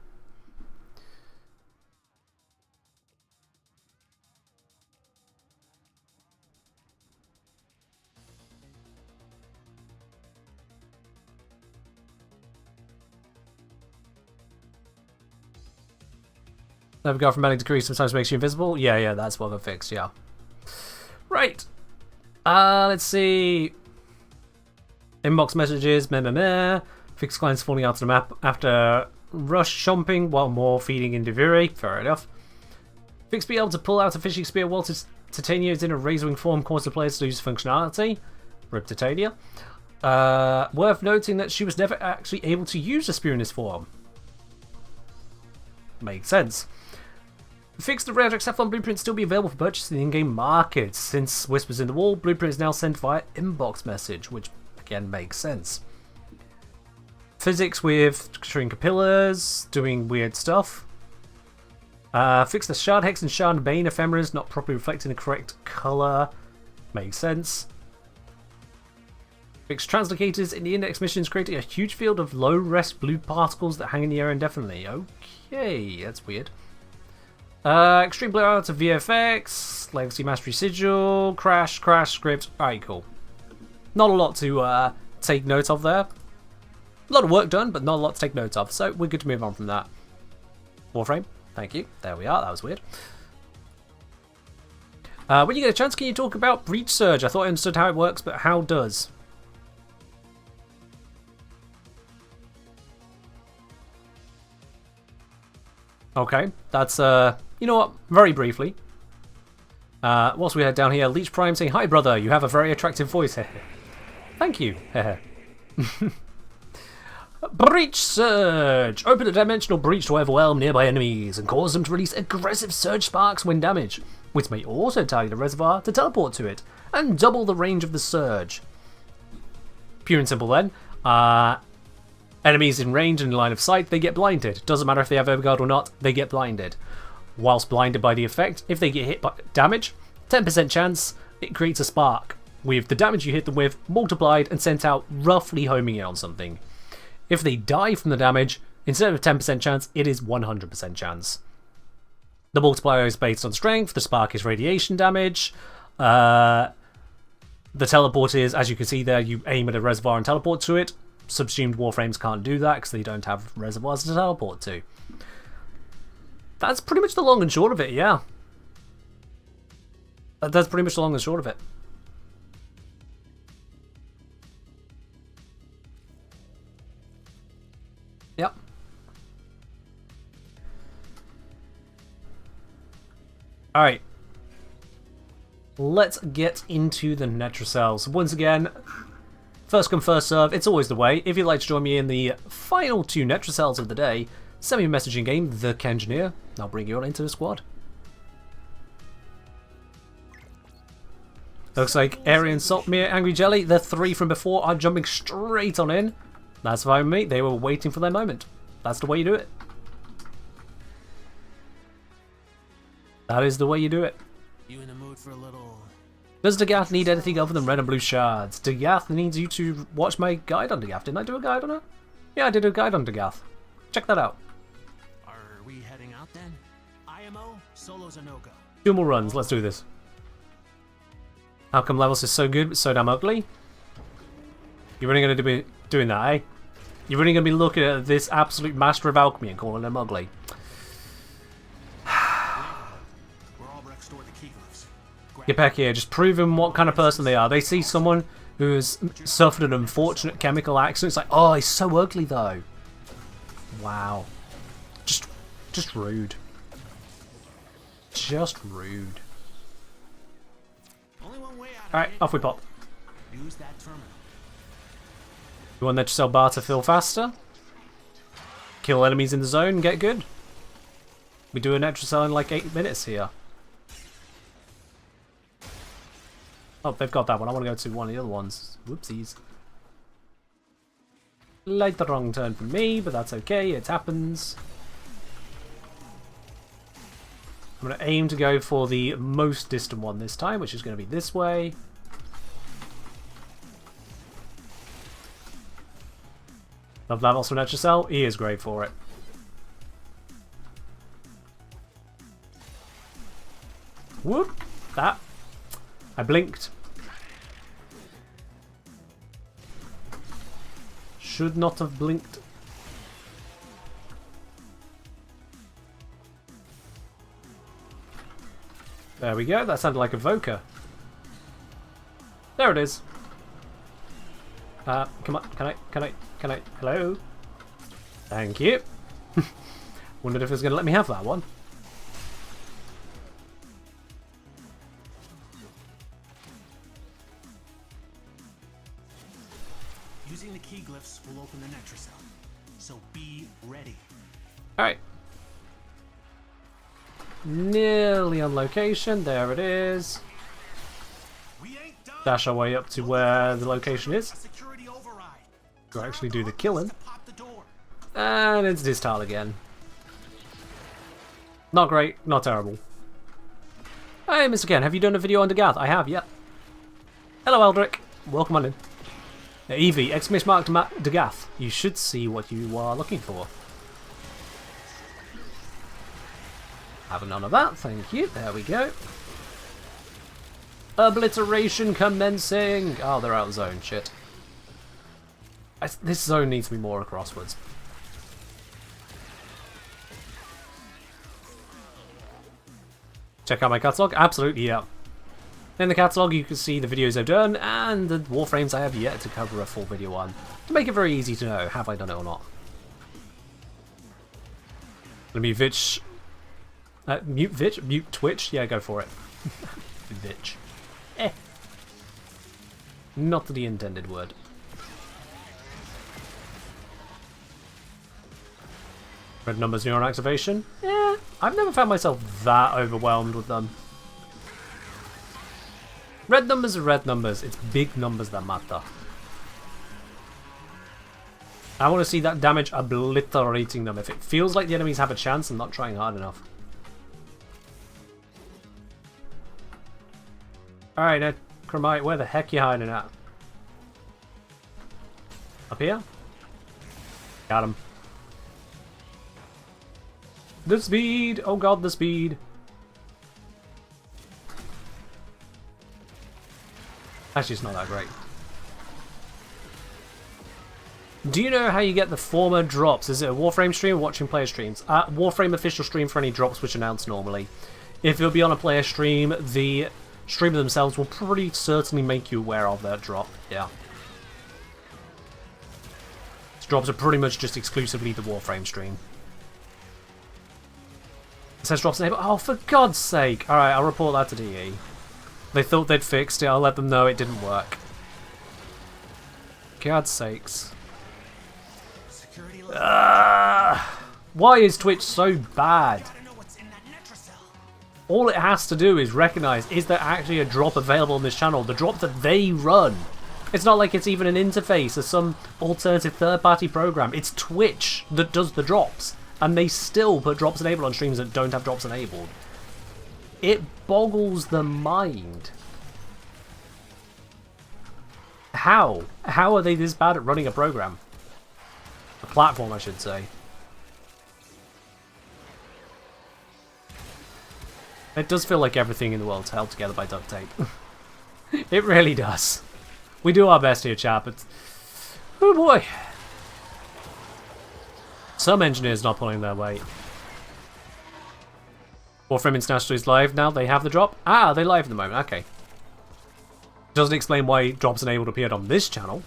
Never go from melee decrease sometimes makes you invisible. Yeah, that's what they're fixed, yeah. Right. Let's see. Inbox messages, meh. Fixed clients falling out of the map after rush chomping while more feeding in Deviri. Fair enough. Fixed be able to pull out a fishing spear while Titania is in a razorwing form causes the players to lose functionality. Rip Titania. Worth noting that she was never actually able to use a spear in this form. Makes sense. Fixed the rare Cephalon blueprint still be available for purchase in the in-game market. Since Whispers in the Wall, blueprint is now sent via inbox message, which again makes sense. Physics with shrink pillars, doing weird stuff. Fix the Shard Hex and Shard Bane ephemeras not properly reflecting the correct colour. Makes sense. Fix translocators in the index missions, creating a huge field of low-rest blue particles that hang in the air indefinitely. Okay, that's weird. Extreme blowouts of VFX, Legacy Mastery Sigil, Crash script. Alright, cool. Not a lot to take note of there. A lot of work done, but not a lot to take note of, so we're good to move on from that. Warframe, thank you. There we are, that was weird. When you get a chance, can you talk about Breach Surge? I thought I understood how it works, but how does? Okay, that's, you know what, very briefly. Whilst we head down here, Leech Prime saying, "Hi brother, you have a very attractive voice." Thank you. Breach Surge! Open a dimensional breach to overwhelm nearby enemies and cause them to release aggressive surge sparks when damaged, which may also target a reservoir to teleport to it, and double the range of the surge. Pure and simple then. Enemies in range and in line of sight, they get blinded. Doesn't matter if they have Overguard or not, they get blinded. Whilst blinded by the effect, if they get hit by damage, 10% chance, it creates a spark, with the damage you hit them with multiplied and sent out roughly homing in on something. If they die from the damage, instead of 10% chance, it is 100% chance. The multiplier is based on strength, the spark is radiation damage. The teleport is, as you can see there, you aim at a reservoir and teleport to it. Subsumed Warframes can't do that because they don't have reservoirs to teleport to. That's pretty much the long and short of it, yeah. That's pretty much the long and short of it. Yep. Alright. Let's get into the Netracells. Once again, first come, first serve. It's always the way. If you'd like to join me in the final 2 Netracells of the day, send me a message in game, The Kengineer. I'll bring you on into the squad. Looks like Arian, Saltmere, Angry Jelly, the 3 from before are jumping straight on in. That's fine with me. They were waiting for their moment. That's the way you do it. That is the way you do it. You in the mood for a little... Does Dagath need anything other than red and blue shards? Dagath needs you to watch my guide on Dagath. Didn't I do a guide on her? Yeah, I did a guide on Dagath. Check that out. Are we heading out then? IMO, solo's a no-go. 2 more runs. Let's do this. How come Levels is so good but so damn ugly? You're really going to be doing that, eh? You're really going to be looking at this absolute master of alchemy and calling them ugly. Get back here, just prove them what kind of person they are. They see someone who has suffered an unfortunate chemical accident. It's like, oh, he's so ugly though. Wow. Just rude. Just rude. Alright, off we pop. Use that terminal. You want Netracell bar to fill faster? Kill enemies in the zone, get good. We do a Netracell in like 8 minutes here. Oh, they've got that one. I want to go to one of the other ones. Whoopsies. Like the wrong turn for me, but that's okay. It happens. I'm going to aim to go for the most distant one this time, which is going to be this way. Love Lavos from Netracell. He is great for it. Whoop! That. I blinked. Should not have blinked. There we go. That sounded like a Voca. There it is. Come on. Can I? Hello? Thank you. Wondered if it was going to let me have that one. Using the key glyphs will open the Netracell, so be ready. Alright. Nearly on location. There it is. Dash our way up to where the location is. To actually do the killing. And it's this tile again. Not great, not terrible. Hey, Mr. Ken, have you done a video on Dagath? I have, yep. Hello, Eldrick. Welcome on in. Now, Evie, exclamation mark to Dagath. You should see what you are looking for. Have none of that, thank you. There we go. Obliteration commencing. Oh, they're out of zone. Shit. This zone needs to be more crosswards. Check out my catalogue? Absolutely, yeah. In the catalogue you can see the videos I've done and the Warframes I have yet to cover a full video on. To make it very easy to know, have I done it or not. Gonna be Vitch... mute Vitch? Mute Twitch? Yeah, go for it. Vitch. Not the intended word. Red numbers neuron activation? Yeah, I've never found myself that overwhelmed with them. Red numbers are red numbers. It's big numbers that matter. I want to see that damage obliterating them. If it feels like the enemies have a chance, I'm not trying hard enough. Alright, Necromite, where the heck you hiding at? Up here? Got him. The speed! Oh god, the speed! Actually, it's not that great. Do you know how you get the former drops? Is it a Warframe stream or watching player streams? Warframe official stream for any drops which announce normally. If it'll be on a player stream, the streamer themselves will pretty certainly make you aware of that drop. Yeah. These drops are pretty much just exclusively the Warframe stream. It says drops enabled. Oh, for God's sake! Alright, I'll report that to DE. They thought they'd fixed it, I'll let them know it didn't work. God's sakes. Why is Twitch so bad? All it has to do is recognise, is there actually a drop available on this channel? The drop that they run. It's not like it's even an interface or some alternative third-party program. It's Twitch that does the drops. And they still put drops enabled on streams that don't have drops enabled. It boggles the mind. How? How are they this bad at running a program? A platform, I should say. It does feel like everything in the world's held together by duct tape. It really does. We do our best here, chat, but... oh boy. Some engineers not pulling their weight. Warframe International is live now. They have the drop. Ah, they're live at the moment. Okay. Doesn't explain why drops enabled appeared on this channel.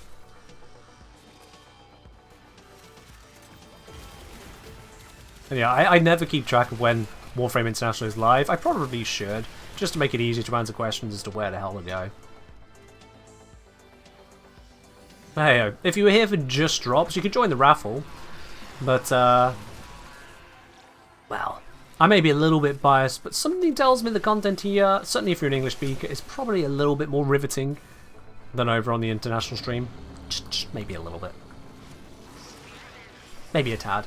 And yeah, I never keep track of when Warframe International is live. I probably should, just to make it easier to answer questions as to where the hell to go. Hey, if you were here for just drops, you could join the raffle. But, well, I may be a little bit biased, but something tells me the content here, certainly if you're an English speaker, is probably a little bit more riveting than over on the international stream. Just maybe a little bit. Maybe a tad.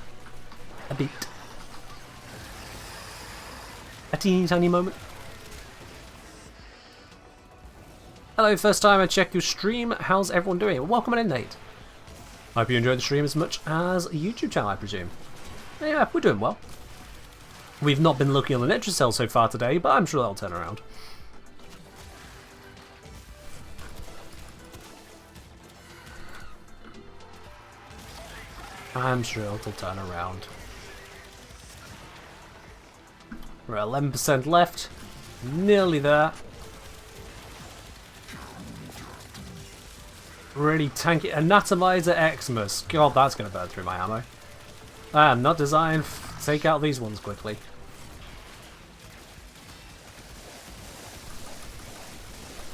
A bit. A teeny tiny moment. Hello, first time I check your stream. How's everyone doing? Well, welcome in, Nate. I hope you enjoyed the stream as much as a YouTube channel, I presume. Yeah, we're doing well. We've not been looking on the Netracells so far today, but I'm sure that'll turn around. I'm sure it'll turn around. We're at 11% left. Nearly there. Really tanky. Anatomizer Xmas. God, that's going to burn through my ammo. I am not designed to take out these ones quickly.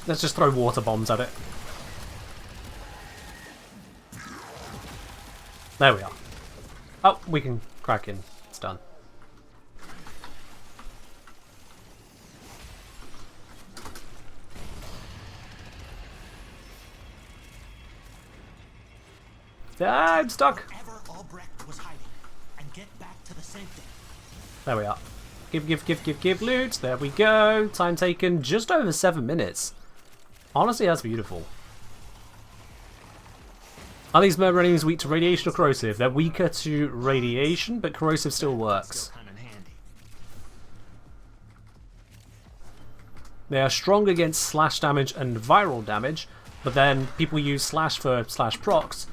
Let's just throw water bombs at it. There we are. Oh, we can crack in. It's done. Ah, I'm stuck. There we are. Give loot. There we go. Time taken just over 7 minutes. Honestly, that's beautiful. Are these runnings weak to radiation or corrosive? They're weaker to radiation, but corrosive still works. They are strong against slash damage and viral damage, but then people use slash for slash procs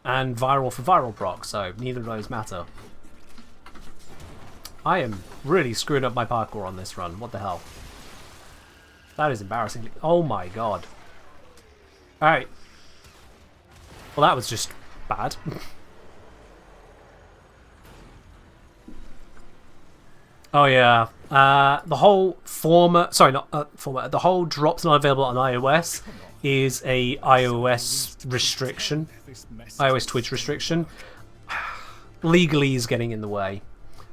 and viral for viral procs, so neither of those matter. I am really screwing up my parkour on this run. What the hell? That is embarrassing. Oh my god. Alright. Well, that was just bad. Oh yeah. The whole the whole drops not available on iOS is a iOS restriction. iOS Twitch restriction. Legally is getting in the way.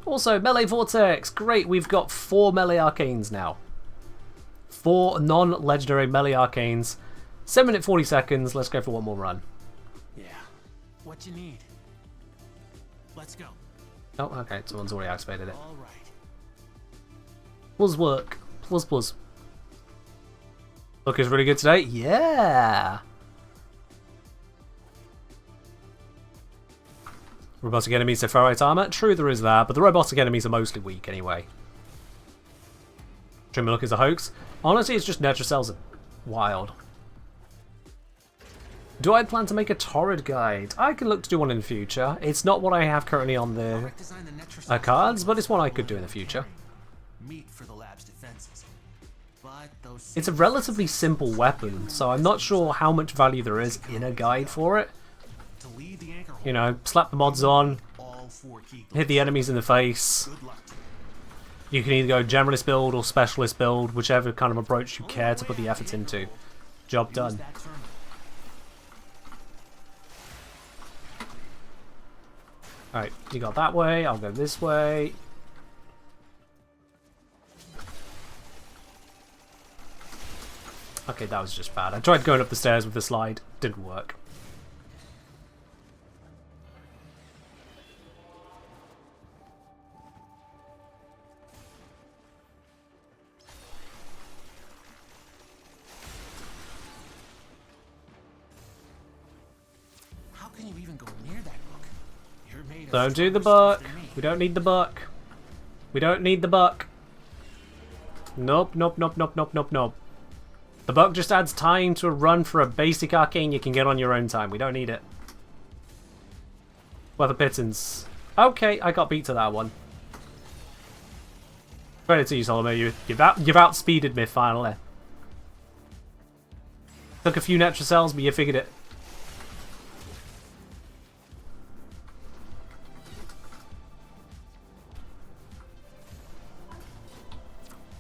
Also, Melee Vortex! Great, we've got 4 Melee Arcanes now. 4 non-legendary Melee Arcanes. 7 minutes 40 seconds, let's go for one more run. Yeah. What you need? Let's go. Oh, okay, someone's already activated it. All right. Plus work. Plus. Look is really good today? Yeah! Robotic enemies have ferrite armor. True, there is that, but the robotic enemies are mostly weak anyway. Trimmer look is a hoax. Honestly, it's just Netracells Wild. Do I plan to make a torrid guide? I can look to do one in the future. It's not what I have currently on the cards, but it's one I could do in the future. Meat for the lab's defenses. But those It's a relatively simple weapon, so I'm not sure how much value there is in a guide for it. to lead the anchor You know, slap the mods on, all 4 key hit the enemies in the face. Good luck. You can either go generalist build or specialist build, whichever kind of approach you care to put the effort into. Job done. That terminal. Alright, you got that way, I'll go this way. Okay, that was just bad. I tried going up the stairs with the slide, didn't work. How can you even go near that book? You're made of Don't do the stronger book. stuff than me. We don't need the book. We don't need the book. Nope, nope, nope, nope, nope, nope, nope. The book just adds time to a run for a basic arcane you can get on your own time. We don't need it. Weather Pittons. Okay, I got beat to that one. Credit to you, Solomon. You've outspeeded me finally. Took a few Netracells, but you figured it.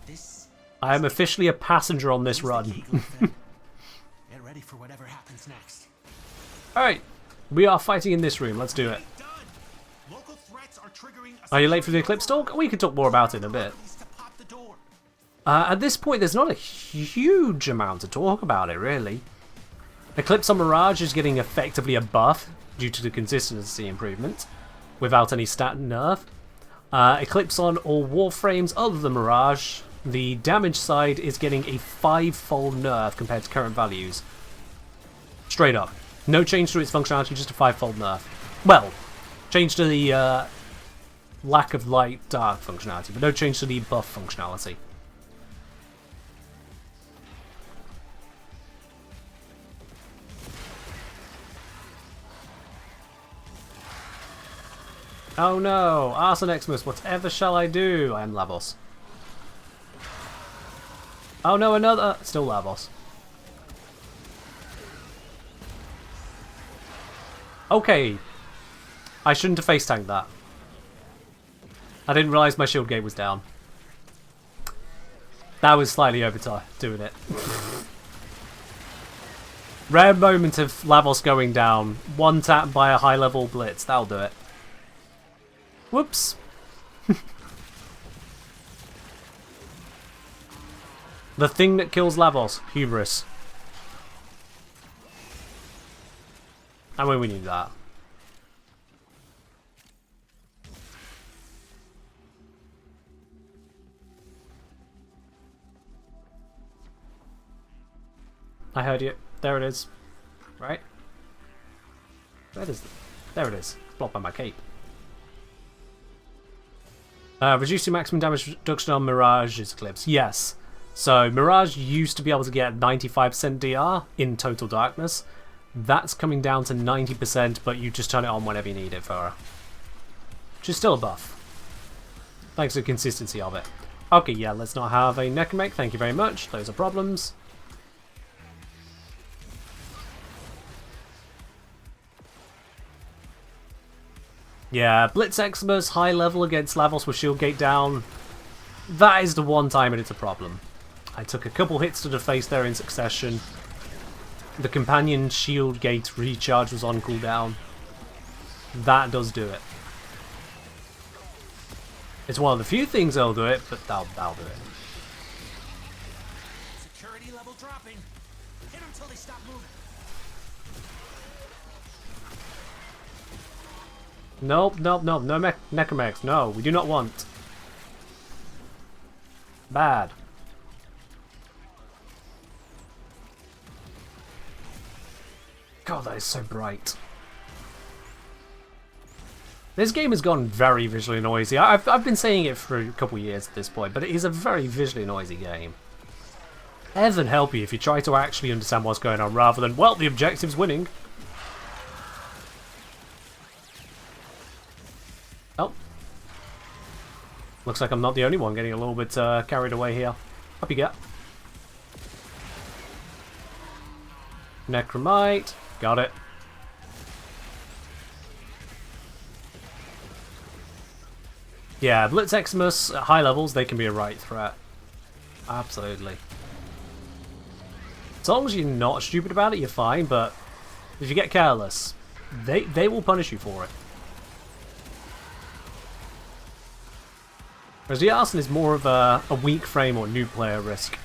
This I am officially a passenger on this is the run. key glyph, then. Get ready for whatever happens next. Alright, we are fighting in this room. Let's do it. Done. Local threats are triggering Are you late for the Eclipse talk? We can talk more about it in a bit. to pop the door. At this point, there's not a huge amount to talk about it, really. Eclipse on Mirage is getting effectively a buff due to the consistency improvement, without any stat nerf. Eclipse on all Warframes other than Mirage, the damage side is getting a 5-fold nerf compared to current values. Straight up. No change to its functionality, just a 5-fold nerf. Well, change to the lack of light dark functionality, but no change to the buff functionality. Oh no, Arson Xmas, whatever shall I do? I am Lavos. Oh no, another! Still Lavos. Okay. I shouldn't have face tanked that. I didn't realise my shield gate was down. That was slightly over doing it. Rare moment of Lavos going down. One tap by a high level blitz. That'll do it. Whoops. The thing that kills Lavos. Hubris. I mean, we knew that. I heard you. There it is. Right? Where is it? There it is. Blocked by my cape. Reducing maximum damage reduction on Mirage's Eclipse. Yes. So, Mirage used to be able to get 95% DR in total darkness. That's coming down to 90%, but you just turn it on whenever you need it for her. Which is still a buff. Thanks to the consistency of it. Okay, yeah, let's not have a Necromech, thank you very much. Those are problems. Yeah, Blitz Xmas, high level against Lavos with shield gate down. That is the one time it's a problem. I took a couple hits to the face there in succession. The companion shield gate recharge was on cooldown. That does do it. It's one of the few things that'll do it, but that'll do it. Security level dropping. Hit them till they stop moving. Nope, nope, nope, no Necromechs, no, we do not want. Bad. God, that is so bright. This game has gone very visually noisy. I've been saying it for a couple years at this point, but it is a very visually noisy game. heaven help you if you try to actually understand what's going on rather than, well, the objective's winning. Oh. Looks like I'm not the only one getting a little bit carried away here. Up you get. Necromite. Got it. Yeah, Blitz Eximus at high levels, they can be a right threat. Absolutely. As long as you're not stupid about it, you're fine, but if you get careless, they will punish you for it. Whereas the Arson is more of a weak frame or new player risk.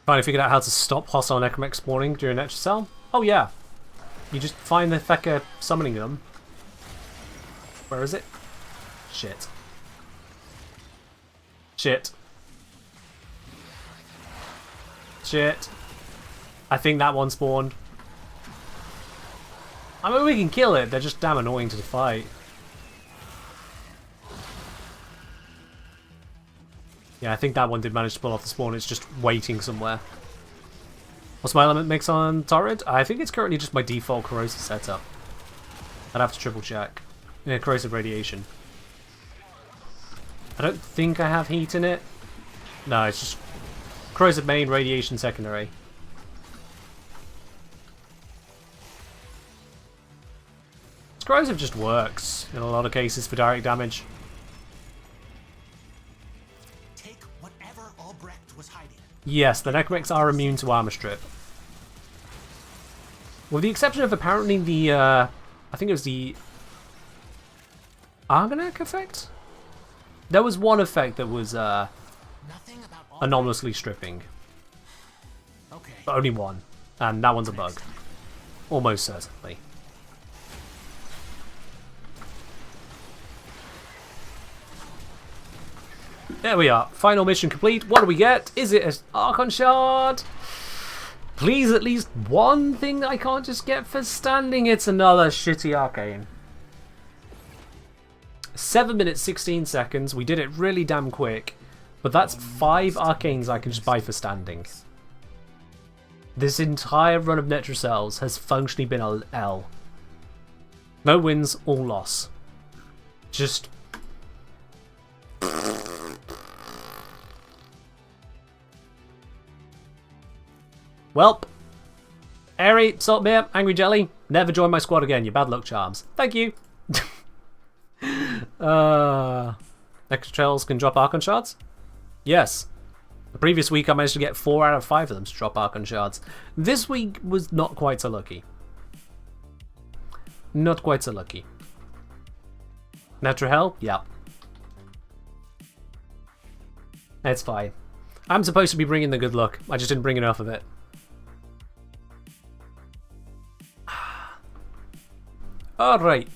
Finally figured out how to stop hostile Necromech spawning during Netracell. Oh yeah. You just find the fecker summoning them. Where is it? Shit. Shit. Shit. I think that one spawned. I mean, we can kill it, they're just damn annoying to fight. Yeah, I think that one did manage to pull off the spawn, it's just waiting somewhere. What's my element mix on Torrid? I think it's currently just my default corrosive setup. I'd have to triple check. Yeah, corrosive radiation. I don't think I have heat in it. No, it's just corrosive main, radiation secondary. Corrosive just works in a lot of cases for direct damage. Take whatever Albrecht was hiding. Yes, the Necromechs are immune to armor strip. With the exception of apparently the, I think it was the Argonac effect? There was one effect that was Nothing about anomalously stripping. Okay. But only one. And that one's a bug. Almost certainly. There we are. Final mission complete. What do we get? Is it an Archon Shard? Please, at least one thing that I can't just get for standing. It's another shitty Arcane. 7 minutes 16 seconds. We did it really damn quick. But that's 5 Arcanes I can just buy for standing. This entire run of Netracells has functionally been a L. No wins, all loss. Just... Welp. Airy, Saltbeer, Angry Jelly, never join my squad again, you bad luck charms. Thank you. Netracells can drop Archon Shards? Yes. The previous week I managed to get 4 out of 5 of them to drop Archon Shards. This week was not quite so lucky. Not quite so lucky. Netrahell? Yeah. It's fine. I'm supposed to be bringing the good luck. I just didn't bring enough of it. Alright.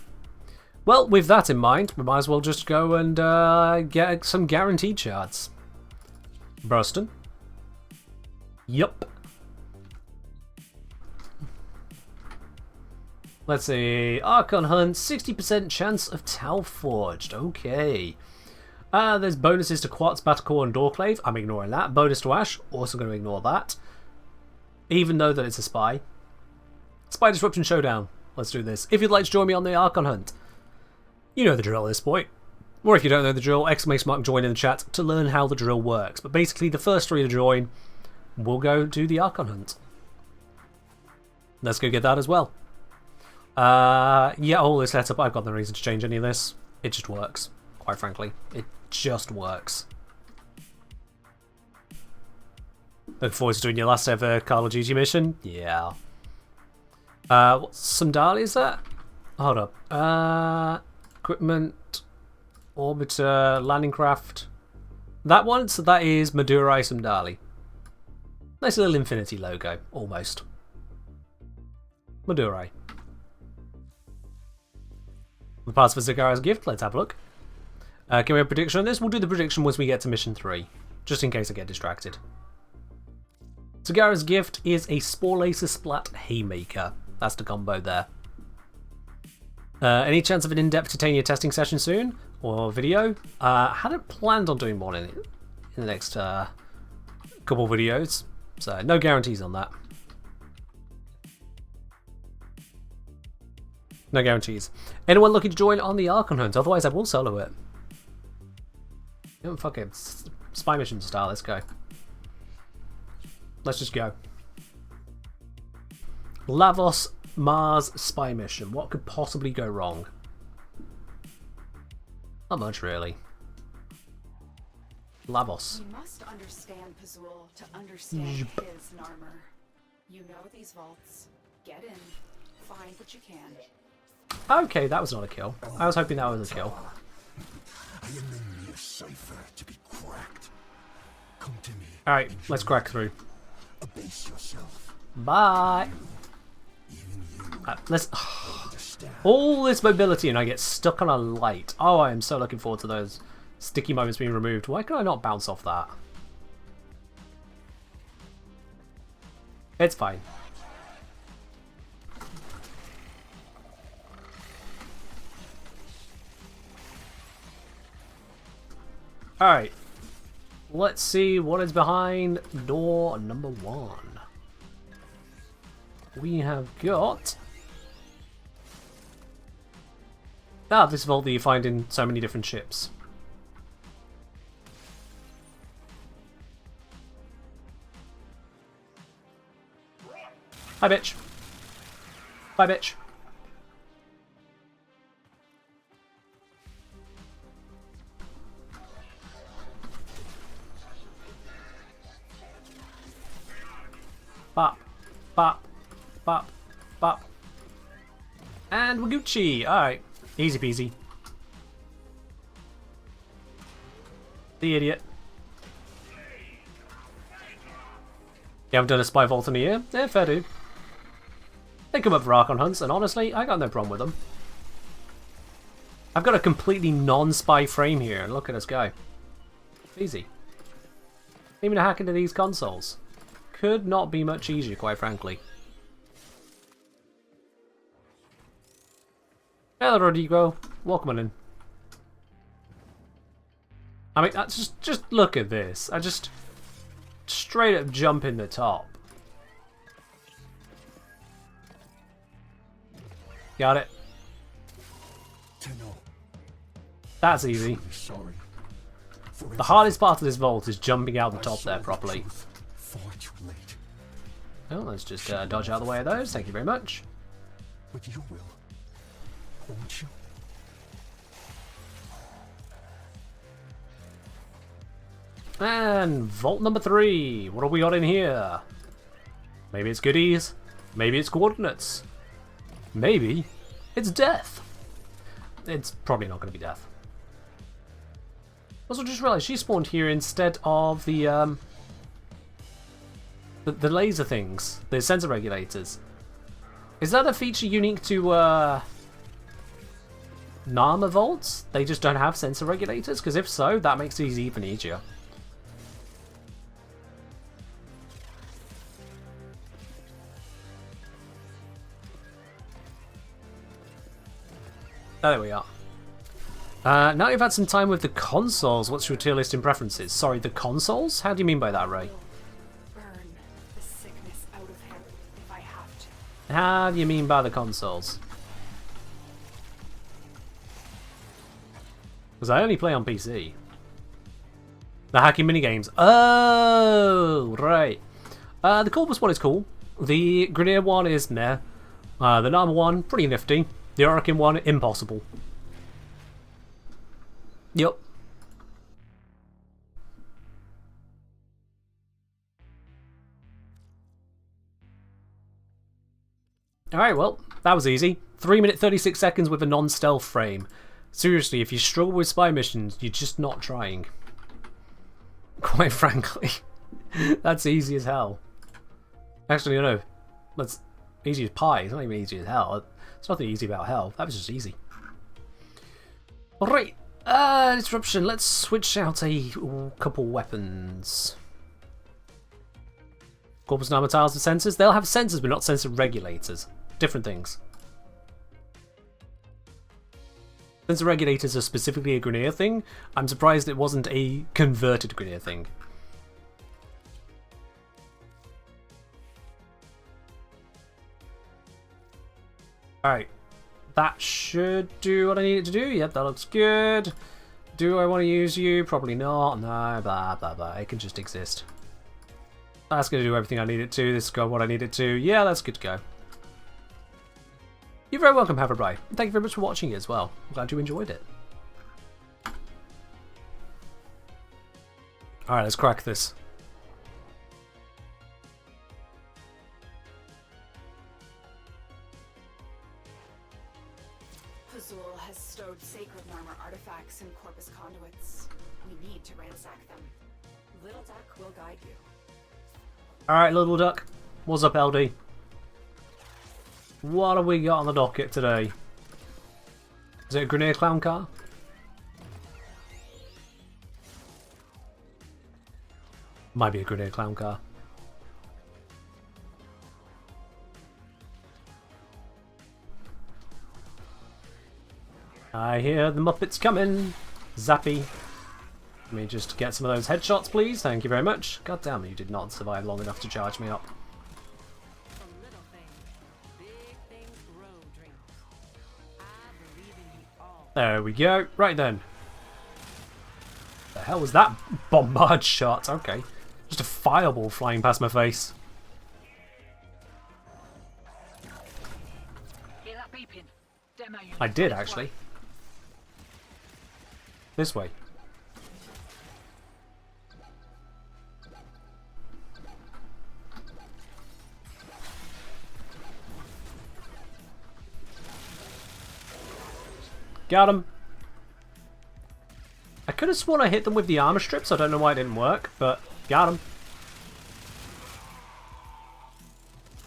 Well, with that in mind, we might as well just go and get some guaranteed shards. Bruston. Yup. Let's see. Archon Hunt, 60% chance of Tau Forged. Okay. There's bonuses to Quartz, Battlecore, and Doorclave. I'm ignoring that. Bonus to Ash. Also going to ignore that. Even though that it's a spy. Spy Disruption Showdown. Let's do this. If you'd like to join me on the Archon Hunt, you know the drill at this point. Or if you don't know the drill, exclamation mark join in the chat to learn how the drill works. But basically, the first 3 to join will go do the Archon Hunt. Let's go get that as well. Yeah, all this setup, I've got no reason to change any of this. It just works, quite frankly. It just works. Looking forward to doing your last ever Call of Duty mission? Yeah. What Sundali is that? Hold up. Equipment, Orbiter, Landing Craft. That one, so that is Madurai Sundali. Nice little Infinity logo, almost. Madurai. The parts for Zagara's gift, let's have a look. Can we have a prediction on this? We'll do the prediction once we get to mission 3, just in case I get distracted. Zagara's gift is a Spore Laser Splat Haymaker. That's the combo there. Any chance of an in-depth Titania testing session soon? Or video? Hadn't planned on doing one in the next couple videos. So no guarantees on that. No guarantees. Anyone looking to join on the Archon Hunt? Otherwise I will solo it. Fuck it. Spy mission style, let's go. Let's just go. Lavos Mars spy mission. What could possibly go wrong? Not much, really. Lavos. You must understand Pazul to understand his Narmer. You know these vaults. Get in. Find what you can. Okay, that was not a kill. I was hoping that was a kill. I am in your cipher to be cracked. Come to me. Alright, let's crack through. Abase yourself. Bye! Even you Let's... understand. All this mobility and I get stuck on a light. Oh, I am so looking forward to those sticky moments being removed. Why can I not bounce off that? It's fine. Alright. Let's see what is behind door number 1. We have got... Ah, this vault that you find in so many different ships. Hi, bitch. Bye, bitch. Bop, bop, bop, bop. And we're Gucci. Alright. Easy peasy. The idiot. You haven't done a spy vault in a year? Yeah, fair dude. They come up for Archon hunts, and honestly, I got no problem with them. I've got a completely non-spy frame here, and look at us go. Easy. Even a hack into these consoles. Could not be much easier, quite frankly. Hello, Rodrigo. Welcome on in. I mean, just look at this. I just straight up jump in the top. Got it. That's easy. Sorry. The hardest part of this vault is jumping out the top there properly. Far too late. Oh, let's just dodge out of the way of those. Thank you very much. But you will, won't you? And vault number 3. What have we got in here? Maybe it's goodies. Maybe it's coordinates. Maybe it's death. It's probably not going to be death. Also, just realised she spawned here instead of the laser things, the sensor regulators. Is that a feature unique to Narmer vaults? They just don't have sensor regulators? Because if so, that makes these even easier. Oh, there we are. Now you've had some time with the consoles, what's your tier list in preferences? Sorry, the consoles? How do you mean by that, Ray? Burn the sickness out of him if I have to. How do you mean by the consoles? Because I only play on PC. The hacking minigames. Oh, right. The Corvus one is cool. The Grenadier one is meh. The Narmer one, pretty nifty. The Orakin one, impossible. Yep. Alright, well, that was easy. 3 minutes 36 seconds with a non-stealth frame. Seriously, if you struggle with spy missions, you're just not trying. Quite frankly. That's easy as hell. Actually, no. That's easy as pie. It's not even easy as hell. It's nothing easy about hell. That was just easy. Alright. Disruption. Let's switch out a couple weapons. Corpus Narmer tiles and sensors. They'll have sensors, but not sensor regulators. Different things. Since the regulators are specifically a Grineer thing, I'm surprised it wasn't a converted Grineer thing. Alright. That should do what I need it to do. Yep, that looks good. Do I want to use you? Probably not. No, blah, blah, blah. It can just exist. That's going to do everything I need it to. This has got what I need it to. Yeah, that's good to go. You're very welcome, Haverbright. Thank you very much for watching it as well. I'm glad you enjoyed it. Alright, let's crack this. Pazul has stowed sacred armor artifacts in Corpus conduits. We need to ransack them. Little Duck will guide you. Alright, Little Duck. What's up, LD? What have we got on the docket today? Is it a Grineer clown car? Might be a Grineer clown car. I hear the Muppets coming. Zappy. Let me just get some of those headshots, please. Thank you very much. God damn it, you did not survive long enough to charge me up. There we go. Right then. The hell was that bombard shot? Okay. Just a fireball flying past my face. I did, actually. This way. Got him. I could have sworn I hit them with the armor strips. I don't know why it didn't work, but got him.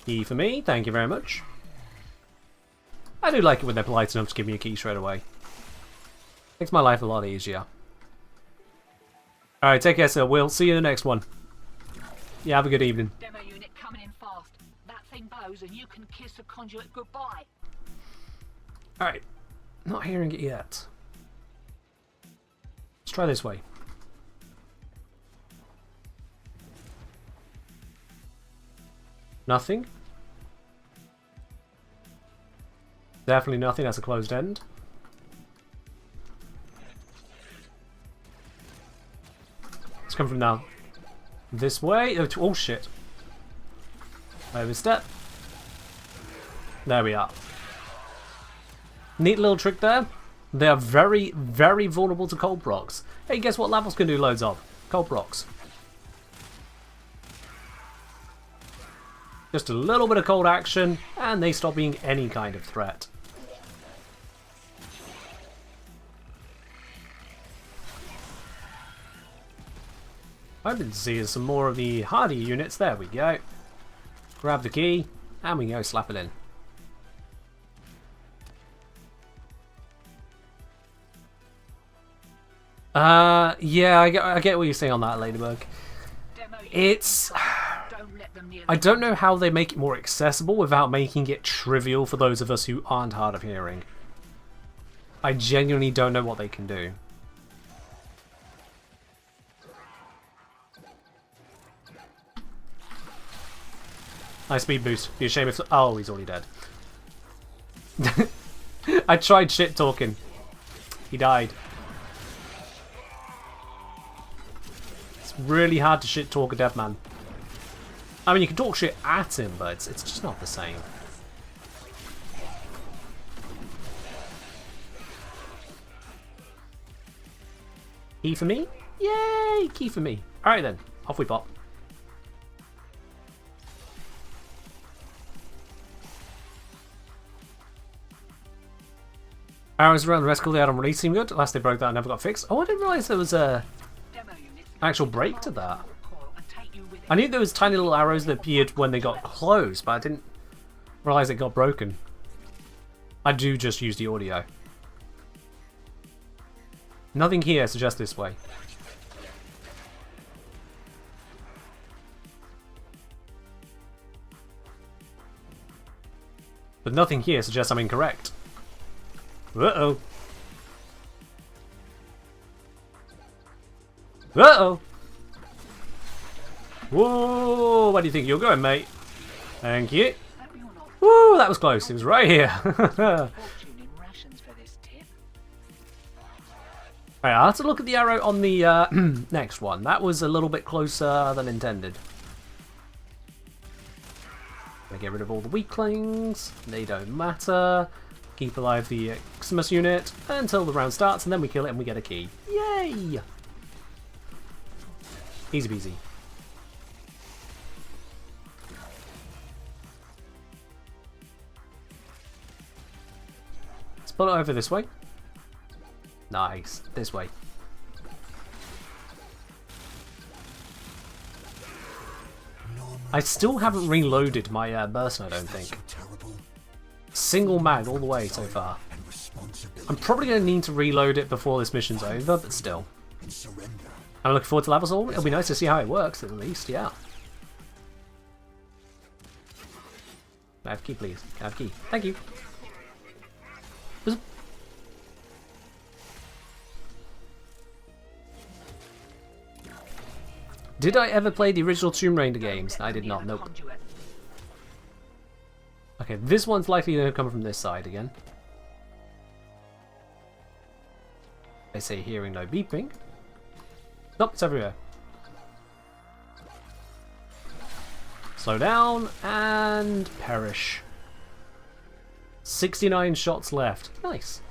Key for me. Thank you very much. I do like it when they're polite enough to give me a key straight away. Makes my life a lot easier. Alright, take care, sir. We'll see you in the next one. Yeah, have a good evening. Demo unit coming in fast. That thing blows and you can kiss the conduit goodbye. Alright. Not hearing it yet. Let's try this way. Nothing. Definitely nothing. That's a closed end. Let's come from now. This way. Oh shit. Overstep. There we are. Neat little trick there. They are very, very vulnerable to cold procs. Hey, guess what levels can do loads of? Cold procs. Just a little bit of cold action, and they stop being any kind of threat. I've been seeing some more of the hardy units. There we go. Grab the key, and we go slap it in. Yeah, I get what you're saying on that, Ladybug. It's... I don't know how they make it more accessible without making it trivial for those of us who aren't hard of hearing. I genuinely don't know what they can do. Nice speed boost. Be a shame if... Oh, he's already dead. I tried shit talking. He died. It's really hard to shit talk a dead man. I mean, you can talk shit at him, but it's just not the same. Key for me? Yay! Key for me. Alright then, off we pop. Arrows around the rest of the item release seemed good. Last they broke that and never got fixed. Oh, I didn't realise there was a actual break to that. I knew there was tiny little arrows that appeared when they got close, but I didn't realise it got broken. I do just use the audio. Nothing here suggests this way. But nothing here suggests I'm incorrect. Uh-oh. Uh-oh! Whoa! Where do you think you're going, mate? Thank you. Woo! That was close. It was right here. Alright, I'll have to look at the arrow on the next one. That was a little bit closer than intended. Gonna get rid of all the weaklings. They don't matter. Keep alive the Eclipse unit until the round starts, and then we kill it and we get a key. Yay! Easy peasy. Let's pull it over this way. Nice. This way. I still haven't reloaded my burst, I don't think. Single mag all the way so far. I'm probably going to need to reload it before this mission's over, but still. I'm looking forward to levels all. It'll be nice to see how it works, at least, yeah. Can I have a key, please? Can I have a key? Thank you. Did I ever play the original Tomb Raider games? I did not, nope. Okay, this one's likely to come from this side again. I say hearing no beeping. Nope, it's everywhere. Slow down and perish. 69 shots left. Nice.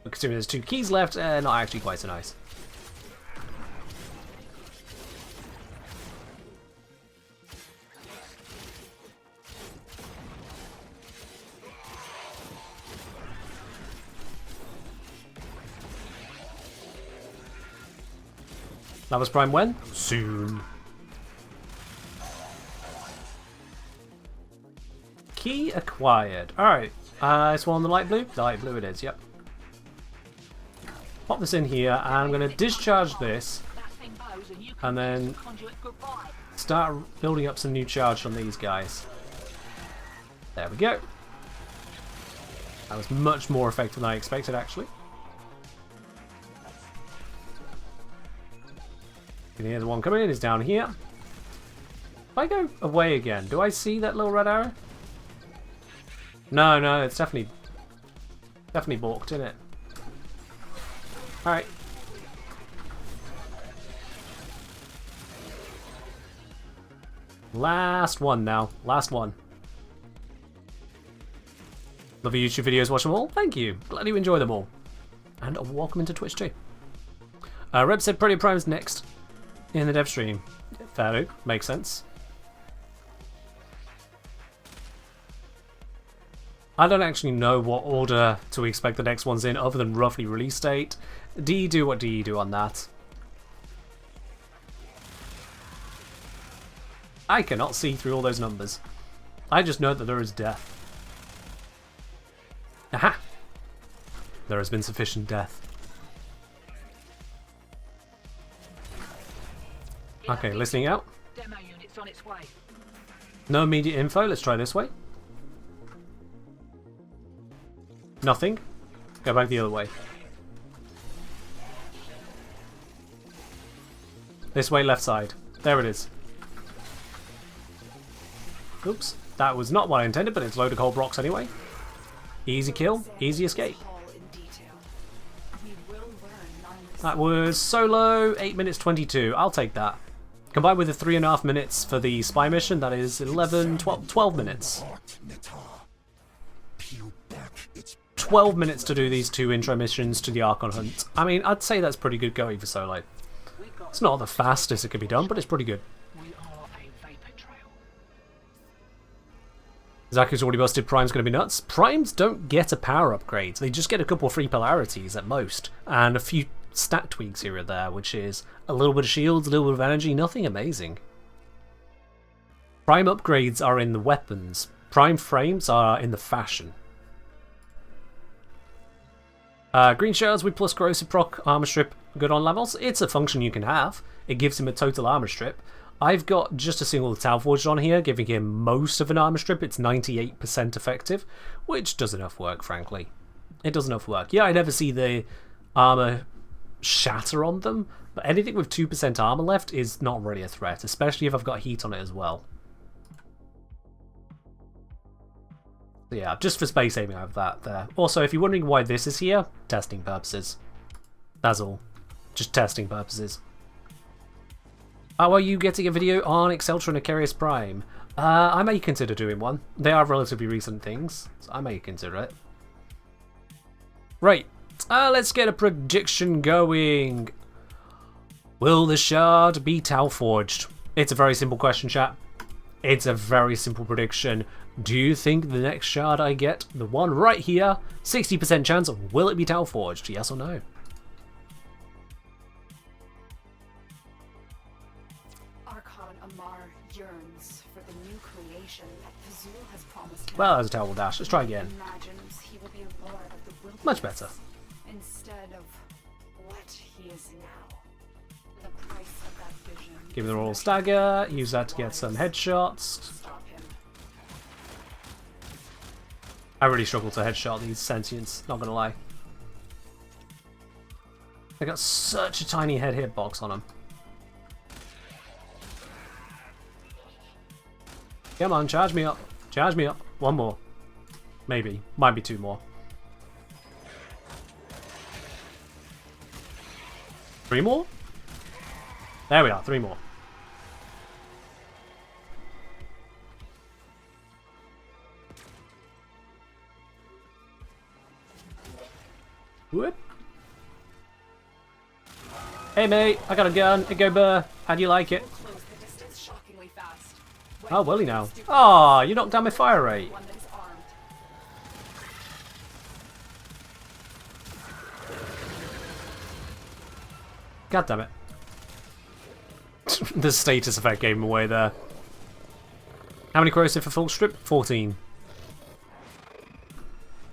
Considering there's 2 keys left, not actually quite so nice. That was Prime when? Soon. Key acquired. Alright. This one on the light blue? The light blue it is, yep. Pop this in here, and I'm going to discharge this. And then start building up some new charge on these guys. There we go. That was much more effective than I expected, actually. And here's one coming in, it's down here. If I go away again, do I see that little red arrow? No, it's definitely balked, isn't it? Alright. Last one now. Last one. Love your YouTube videos, watch them all. Thank you. Glad you enjoy them all. And welcome into Twitch too. Reb said Protean Prime's next in the dev stream. Fair, makes sense. I don't actually know what order to expect the next ones in other than roughly release date. Do you do what do you do on that? I cannot see through all those numbers. I just know that there is death. Aha! There has been sufficient death. Okay, listening out. Demo unit's on its way. No immediate info, let's try this way. Nothing. Go back the other way. This way, left side. There it is. Oops. That was not what I intended, but it's loaded cold rocks anyway. Easy kill, easy escape. That was solo, 8 minutes 22. I'll take that. Combined with the 3.5 minutes for the spy mission, that is 12 minutes. 12 minutes to do these 2 intro missions to the Archon Hunt. I mean, I'd say that's pretty good going for solo. It's not the fastest it could be done, but it's pretty good. Zaku's already busted Prime's going to be nuts. Primes don't get a power upgrade. They just get a couple of free polarities at most. And a few stat tweaks here or there, which is a little bit of shields, a little bit of energy, nothing amazing. Prime upgrades are in the weapons. Prime frames are in the fashion. Green shards with plus corrosive proc armor strip, good on levels. It's a function you can have. It gives him a total armor strip. I've got just a single Tau Forged on here, giving him most of an armor strip. It's 98% effective, which does enough work, frankly. It does enough work. Yeah, I never see the armor shatter on them, But anything with 2% armor left is not really a threat, especially if I've got heat on it as well. So yeah, just for space saving I have that there. Also, if you're wondering why this is here, testing purposes. That's all. Just testing purposes. How are you getting a video on Exceltra and Icarius Prime? I may consider doing one. They are relatively recent things, so I may consider it. Right, let's get a prediction going. Will the shard be Tau forged? It's a very simple question, chat. It's a very simple prediction. Do you think the next shard I get, the one right here, 60% chance, will it be Tau forged? Yes or no? Archon Amar yearns for the new creation that Pazul has promised him. Well, there's a terrible dash. Let's try again. Imagines he will be a lord of the wilderness. Much better. Instead of what he is now. The price of that vision. Give him the royal stagger. Use that to get some headshots. Stop him. I really struggle to headshot these sentients, not gonna lie. They got such a tiny head hitbox on them. Come on, charge me up. Charge me up. One more. Maybe. Might be two more. Three more? There we are, three more. Whoop. Hey mate, I got a gun. It go burr. How do you like it? Close the distance shockingly fast. Oh, will he now? Oh, you knocked down my fire rate. One that is armed. God damn it. The status effect gave him away there. How many corrosive for full strip? 14.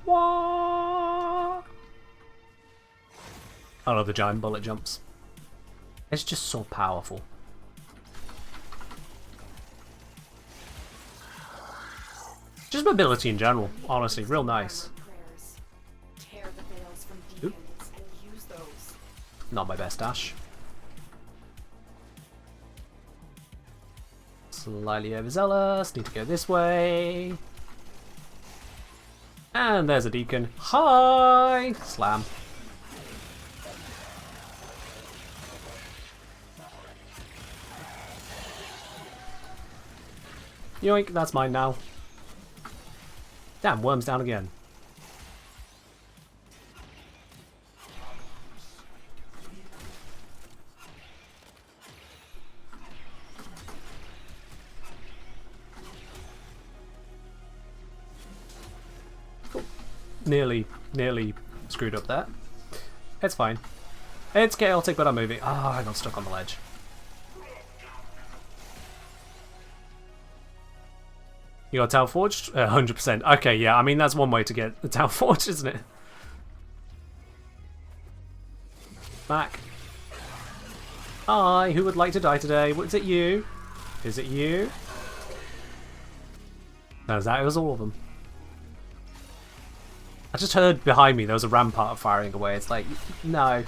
Wah! I love the giant bullet jumps. It's just so powerful. Just mobility in general, honestly, real nice. Prayers. Tear the veils from demons and use those. Not my best dash. Slightly overzealous, need to go this way. And there's a deacon. Hi! Slam. Yoink, that's mine now. Damn, worm's down again. Nearly screwed up there. It's fine. It's chaotic, but I'm moving. Ah, I got stuck on the ledge. You got Tau Forged? 100%. Okay, yeah, I mean, that's one way to get the Tau Forged, isn't it? Back. Hi, who would like to die today? Is it you? Is it you? No, that was all of them. I just heard behind me there was a rampart firing away. It's like, no.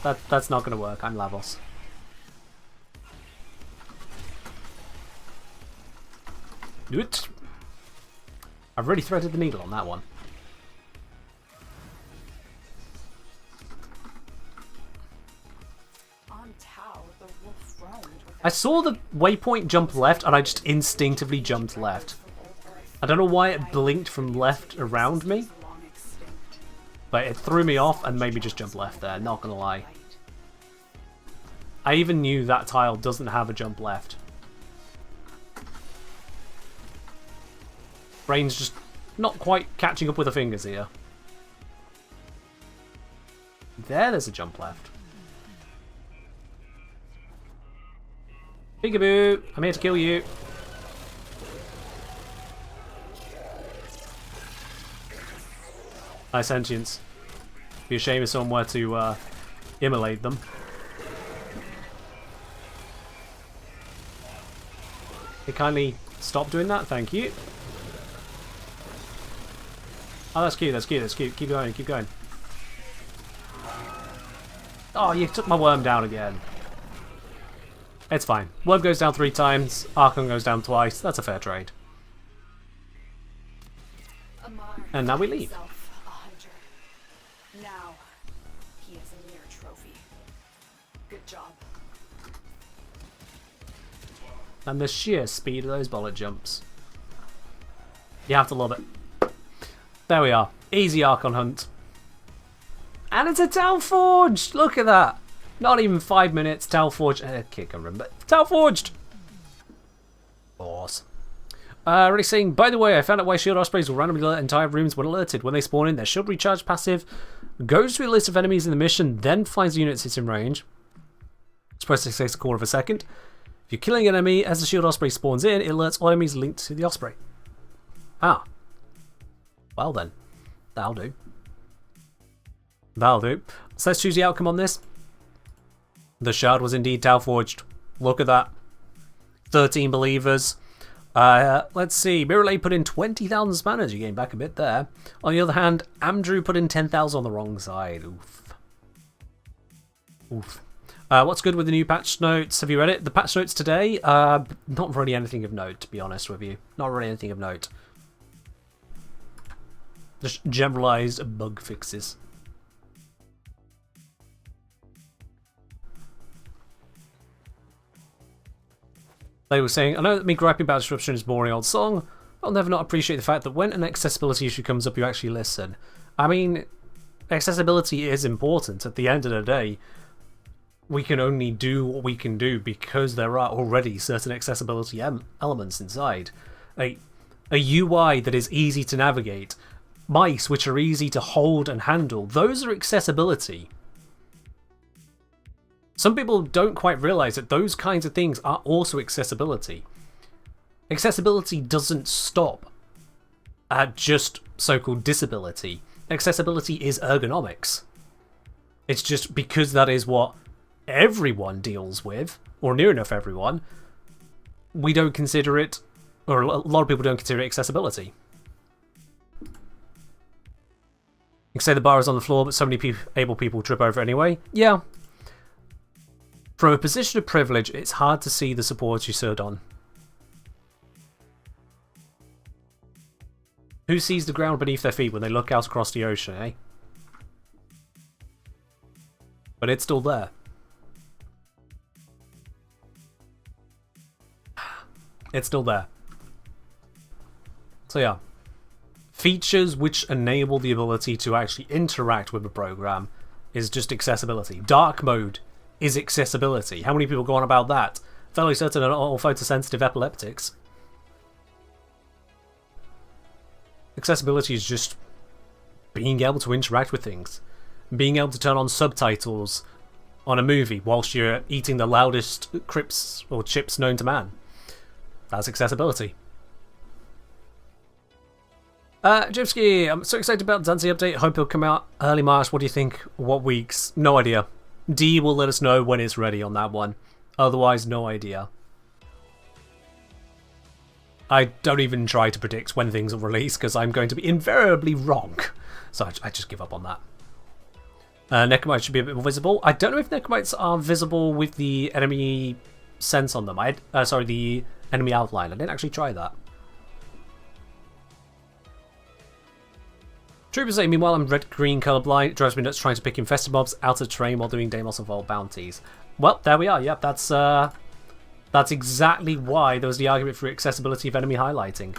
That's not going to work. I'm Lavos. Doot. I've really threaded the needle on that one. On Tau, the wolf roamed with I saw the waypoint jump left and I just instinctively jumped left. I don't know why it blinked from left around me, long extinct. but it threw me off and made me just jump left there, not gonna lie. I even knew that tile doesn't have a jump left. Brain's just not quite catching up with the fingers here. There's a jump left. Peekaboo! I'm here to kill you. Nice sentience. Be a shame if someone were to immolate them. Hey, kindly stop doing that, thank you. Oh, that's cute, that's cute, that's cute. Keep going, keep going. Oh, you took my worm down again. It's fine. Worm goes down 3 times, Archon goes down twice. That's a fair trade. And now we leave. A hunter. Now he is a mere trophy. Good job. And the sheer speed of those bullet jumps. You have to love it. There we are. Easy Archon hunt. And it's a Tal Forged! Look at that! Not even 5 minutes, Tal Forged. Can't remember. Tal Forged! Awesome. Already saying, by the way, I found out why shield ospreys will randomly alert entire rooms when alerted. When they spawn in, their shield recharge passive goes through a list of enemies in the mission, then finds the units it's in range. It's supposed to take a quarter of a second. If you're killing an enemy as the shield osprey spawns in, it alerts all enemies linked to the osprey. Ah. Well then. That'll do. That'll do. So let's choose the outcome on this. The shard was indeed Tal Forged. Look at that. 13 believers. Let's see. Mirrorlay put in 20,000 spanners. You gain back a bit there. On the other hand, Andrew put in 10,000 on the wrong side. Oof. Oof. What's good with the new patch notes? Have you read it? The patch notes today? Not really anything of note, to be honest with you. Not really anything of note. Just generalized bug fixes. They were saying, I know that me griping about disruption is a boring old song. I'll never not appreciate the fact that when an accessibility issue comes up, you actually listen. I mean, accessibility is important. At the end of the day, we can only do what we can do because there are already certain accessibility elements inside. A UI that is easy to navigate, mice which are easy to hold and handle, those are accessibility. Some people don't quite realise that those kinds of things are also accessibility. Accessibility doesn't stop at just so-called disability. Accessibility is ergonomics. It's just because that is what everyone deals with, or near enough everyone, we don't consider it, or a lot of people don't consider it accessibility. You can say the bar is on the floor, but so many able people trip over it anyway. Yeah. From a position of privilege, it's hard to see the support you stood on. Who sees the ground beneath their feet when they look out across the ocean, eh? But it's still there. It's still there. So yeah. Features which enable the ability to actually interact with the program is just accessibility. Dark mode is accessibility. How many people go on about that? Fairly certain are all photosensitive epileptics. Accessibility is just being able to interact with things. Being able to turn on subtitles on a movie whilst you're eating the loudest crisps or chips known to man. That's accessibility. Jivsky, I'm so excited about Zanzi update. Hope it'll come out early March. What do you think? What weeks? No idea. D will let us know when it's ready on that one. Otherwise, no idea. I don't even try to predict when things will release because I'm going to be invariably wrong. So I just give up on that. Necromites should be a bit more visible. I don't know if Necromites are visible with the enemy sense on them. Sorry, the enemy outline. I didn't actually try that. Troopers say, meanwhile, I'm red-green colorblind. It drives me nuts trying to pick infested mobs out of terrain while doing Deimos and Vault bounties. Well, there we are. Yep, that's exactly why there was the argument for accessibility of enemy highlighting.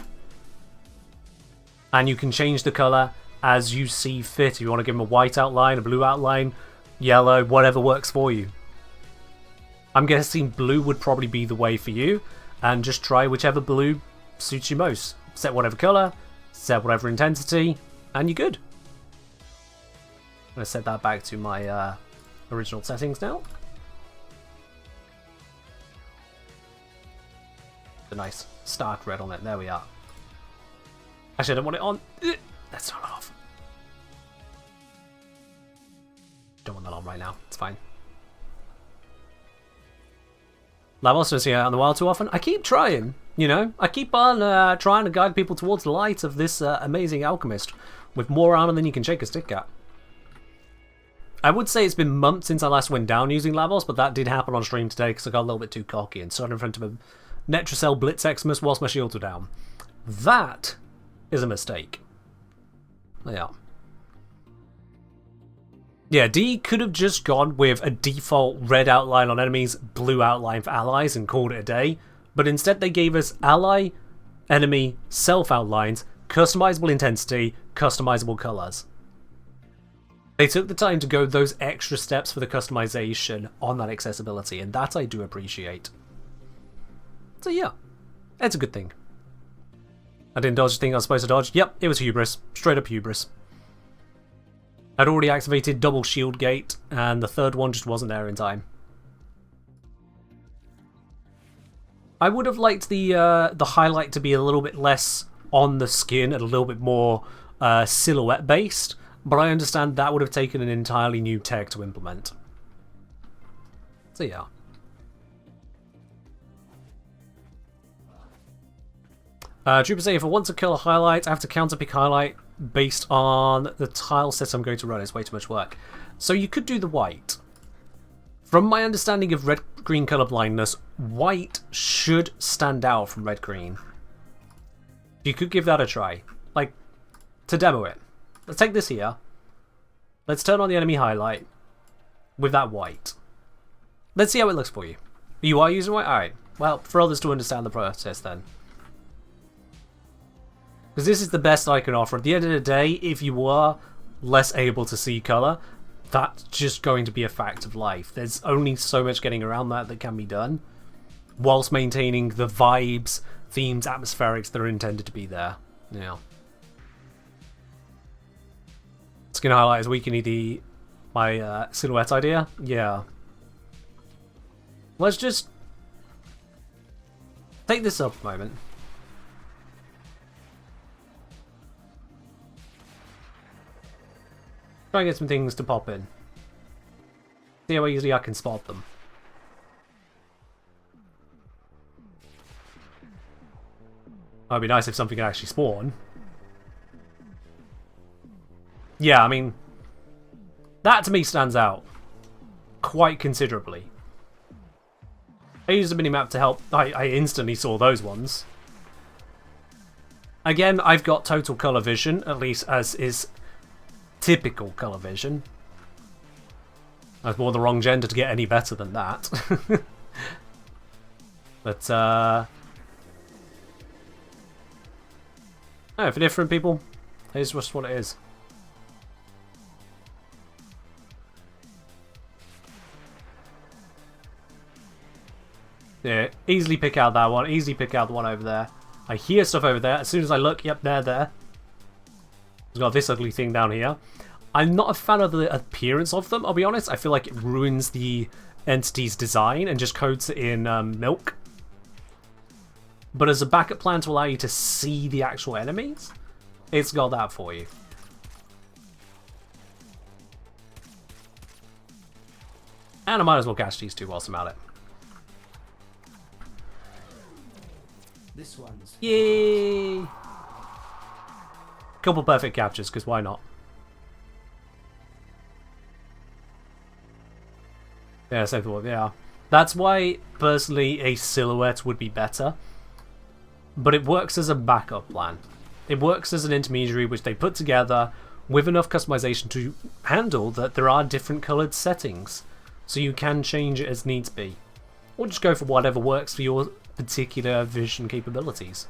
And you can change the color as you see fit. If you want to give them a white outline, a blue outline, yellow, whatever works for you. I'm guessing blue would probably be the way for you. And just try whichever blue suits you most. Set whatever color, set whatever intensity, and you're good. I'm going to set that back to my original settings now. A nice stark red on it. There we are. Actually, I don't want it on. Let's turn it off. Don't want that on right now. It's fine. Lavos is here on the wild too often. I keep trying, you know. I keep on trying to guide people towards the light of this amazing alchemist with more armor than you can shake a stick at. I would say it's been months since I last went down using levels, but that did happen on stream today because I got a little bit too cocky and stood in front of a Netracell Blitz Xmas whilst my shields were down. That is a mistake. Yeah. Yeah, D could have just gone with a default red outline on enemies, blue outline for allies and called it a day, but instead they gave us ally, enemy, self outlines, customizable intensity, customizable colors. They took the time to go those extra steps for the customization on that accessibility, and that I do appreciate. So yeah, it's a good thing. I didn't dodge the thing I was supposed to dodge. Yep, it was hubris. Straight up hubris. I'd already activated double shield gate, and the third one just wasn't there in time. I would have liked the highlight to be a little bit less on the skin and a little bit more silhouette based, but I understand that would have taken an entirely new tech to implement. So yeah. Trooper say if I want to kill a highlight, I have to counterpick highlight based on the tile set I'm going to run. It's way too much work. So you could do the white. From my understanding of red-green color blindness, white should stand out from red-green. You could give that a try. Like, to demo it. Let's take this here. Let's turn on the enemy highlight with that white. Let's see how it looks for you. You are using white? Alright. Well, for others to understand the process then. Because this is the best I can offer. At the end of the day, if you are less able to see colour, that's just going to be a fact of life. There's only so much getting around that can be done, whilst maintaining the vibes, themes, atmospherics that are intended to be there. Yeah. Skin highlight is weakening my silhouette idea? Yeah. Let's just take this up a moment. Try and get some things to pop in. See how easily I can spot them. It'd be nice if something could actually spawn. Yeah, I mean, that to me stands out quite considerably. I used a minimap to help. I instantly saw those ones. Again, I've got total colour vision, at least as is typical colour vision. I was more the wrong gender to get any better than that. But, oh, for different people, here's just what it is. Yeah, easily pick out that one, easily pick out the one over there. I hear stuff over there. As soon as I look, yep, they're there. It's got this ugly thing down here. I'm not a fan of the appearance of them, I'll be honest. I feel like it ruins the entity's design and just coats it in milk. But as a backup plan to allow you to see the actual enemies, it's got that for you. And I might as well catch these two whilst I'm at it. This one's... Yay! Couple perfect captures, because why not? Yeah, same thought, yeah. That's why, personally, a silhouette would be better. But it works as a backup plan. It works as an intermediary which they put together with enough customization to handle that there are different coloured settings. So you can change it as needs be. Or just go for whatever works for your particular vision capabilities.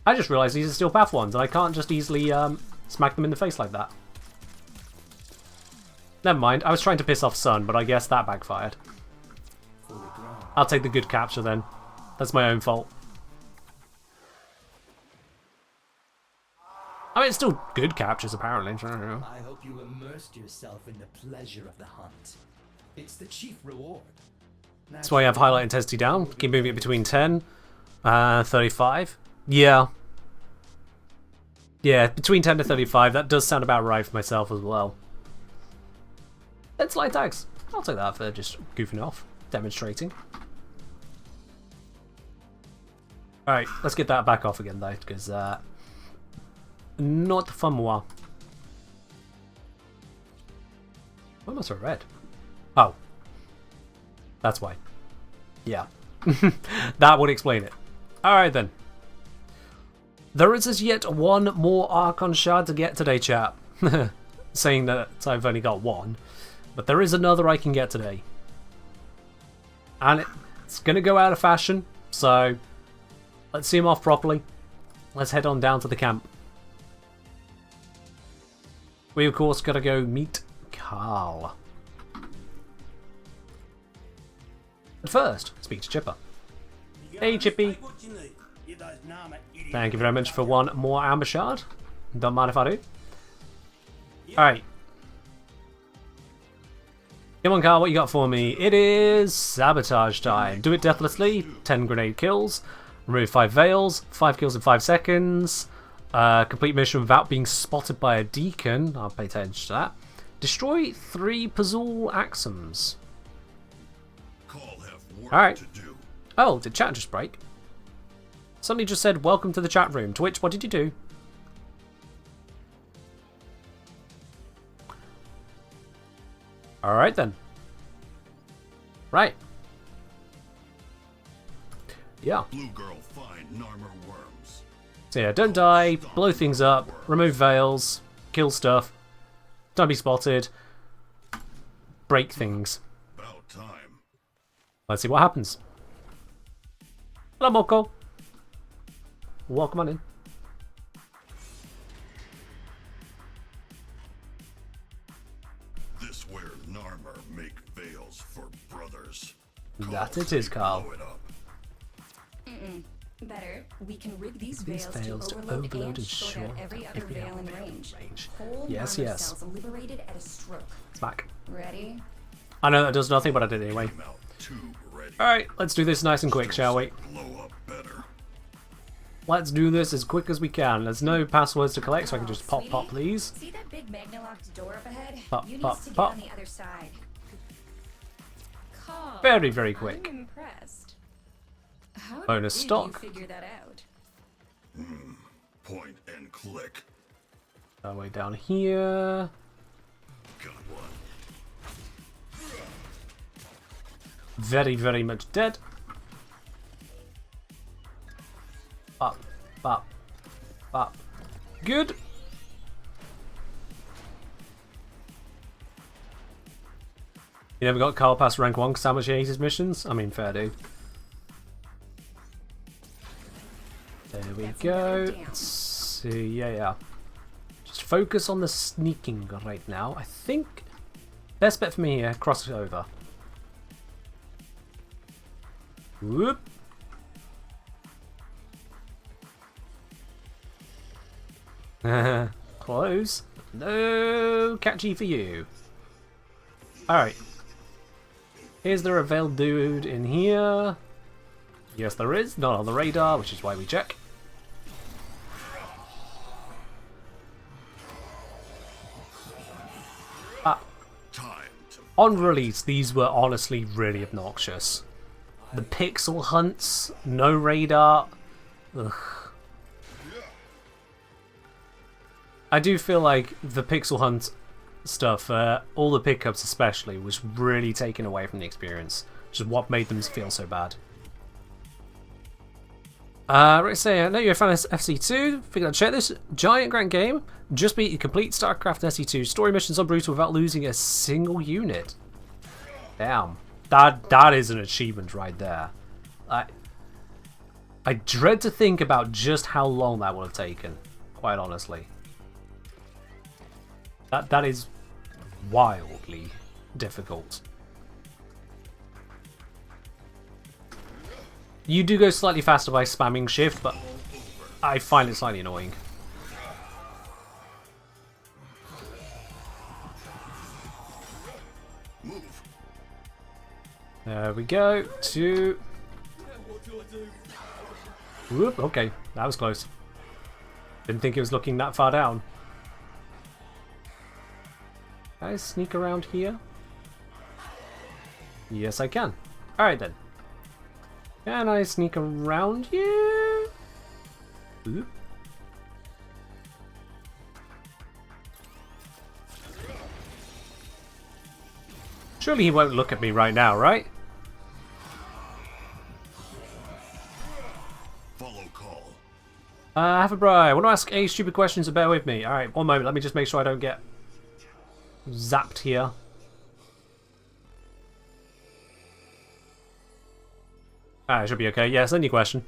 I just realised these are steel path ones, and I can't just easily smack them in the face like that. Never mind, I was trying to piss off Sun, but I guess that backfired. I'll take the good capture then. That's my own fault. I mean, it's still good captures, apparently. I hope you immersed yourself in the pleasure of the hunt. It's the chief reward. That's why you have highlight intensity down. Keep moving it between 10 and 35. Yeah. Yeah, between 10 to 35. That does sound about right for myself as well. It's light tags. I'll take that for just goofing off, demonstrating. Alright, let's get that back off again though, because not for moi. Why must I red? Oh. That's why. Yeah. That would explain it. Alright then. There is as yet one more Archon Shard to get today, chat. Saying that I've only got one. But there is another I can get today. And it's going to go out of fashion. So, let's see him off properly. Let's head on down to the camp. We, of course, got to go meet Carl. But first, speak to Chipper. Hey, Chippy. Thank you very much for one more Amber Shard. Don't mind if I do. Alright. Come on, Carl, what you got for me? It is sabotage time. Do it deathlessly. 10 grenade kills. Remove 5 veils. 5 kills in 5 seconds. Complete mission without being spotted by a deacon. I'll pay attention to that. Destroy 3 Pazul Axums. Alright. Oh, did chat just break? Somebody just said, welcome to the chat room. Twitch, what did you do? Alright then. Right. Yeah. Blue girl find Narmer worms. So yeah, don't die, blow things up, remove veils, kill stuff, don't be spotted, break things. About time. Let's see what happens. Hello, Moko. Welcome on in. This where Narmer make veils for brothers. That it is, Carl. Blow it up. Better, we can rig these These veils to overload and short out every other veil in range. Whole Yes, Narmer yes. cells liberated at a stroke. Smack. Ready? I know that does nothing, but I did it anyway. Came out too ready. Alright, let's do this nice and quick, shall we? Blow up better. Let's do this as quick as we can. There's no passwords to collect, so I can just pop, Sweetie, pop, please. See that big magna-locked door up ahead? Pop, you pop, need to get pop. on the other side. Carl, Very, very quick. I'm impressed. How Bonus did stock. you figure that out? Point and click. Our way down here. Got one. Very, very much dead. Up, up, up. Good. You never got Carl past rank 1 because how much he hates his missions? I mean, fair dude. There we go. Let's see. Yeah. Just focus on the sneaking right now. I think best bet for me here, cross it over. Whoop. Close. No catchy for you. Alright. Is there a veiled dude in here? Yes, there is. Not on the radar, which is why we check. On release, these were honestly really obnoxious. The pixel hunts, no radar. Ugh. I do feel like the pixel hunt stuff, all the pickups especially, was really taken away from the experience. Which is what made them feel so bad. Right, say, I know you're a fan of FC2. Figured I'd check this. Giant Grant game. Just beat the complete StarCraft SE2. Story missions are brutal without losing a single unit. Damn. That is an achievement right there. I dread to think about just how long that would have taken. Quite honestly. That is wildly difficult. You do go slightly faster by spamming shift, but I find it slightly annoying. Move. There we go. Two. Whoop, okay, that was close. Didn't think it was looking that far down. Can I sneak around here? Yes, I can. Alright then. Can I sneak around you? Ooh. Surely he won't look at me right now, right? Follow call. Have a bri. I want to ask a stupid question, so bear with me. Alright, one moment. Let me just make sure I don't get zapped here. Alright, should be okay. Yeah, send your question.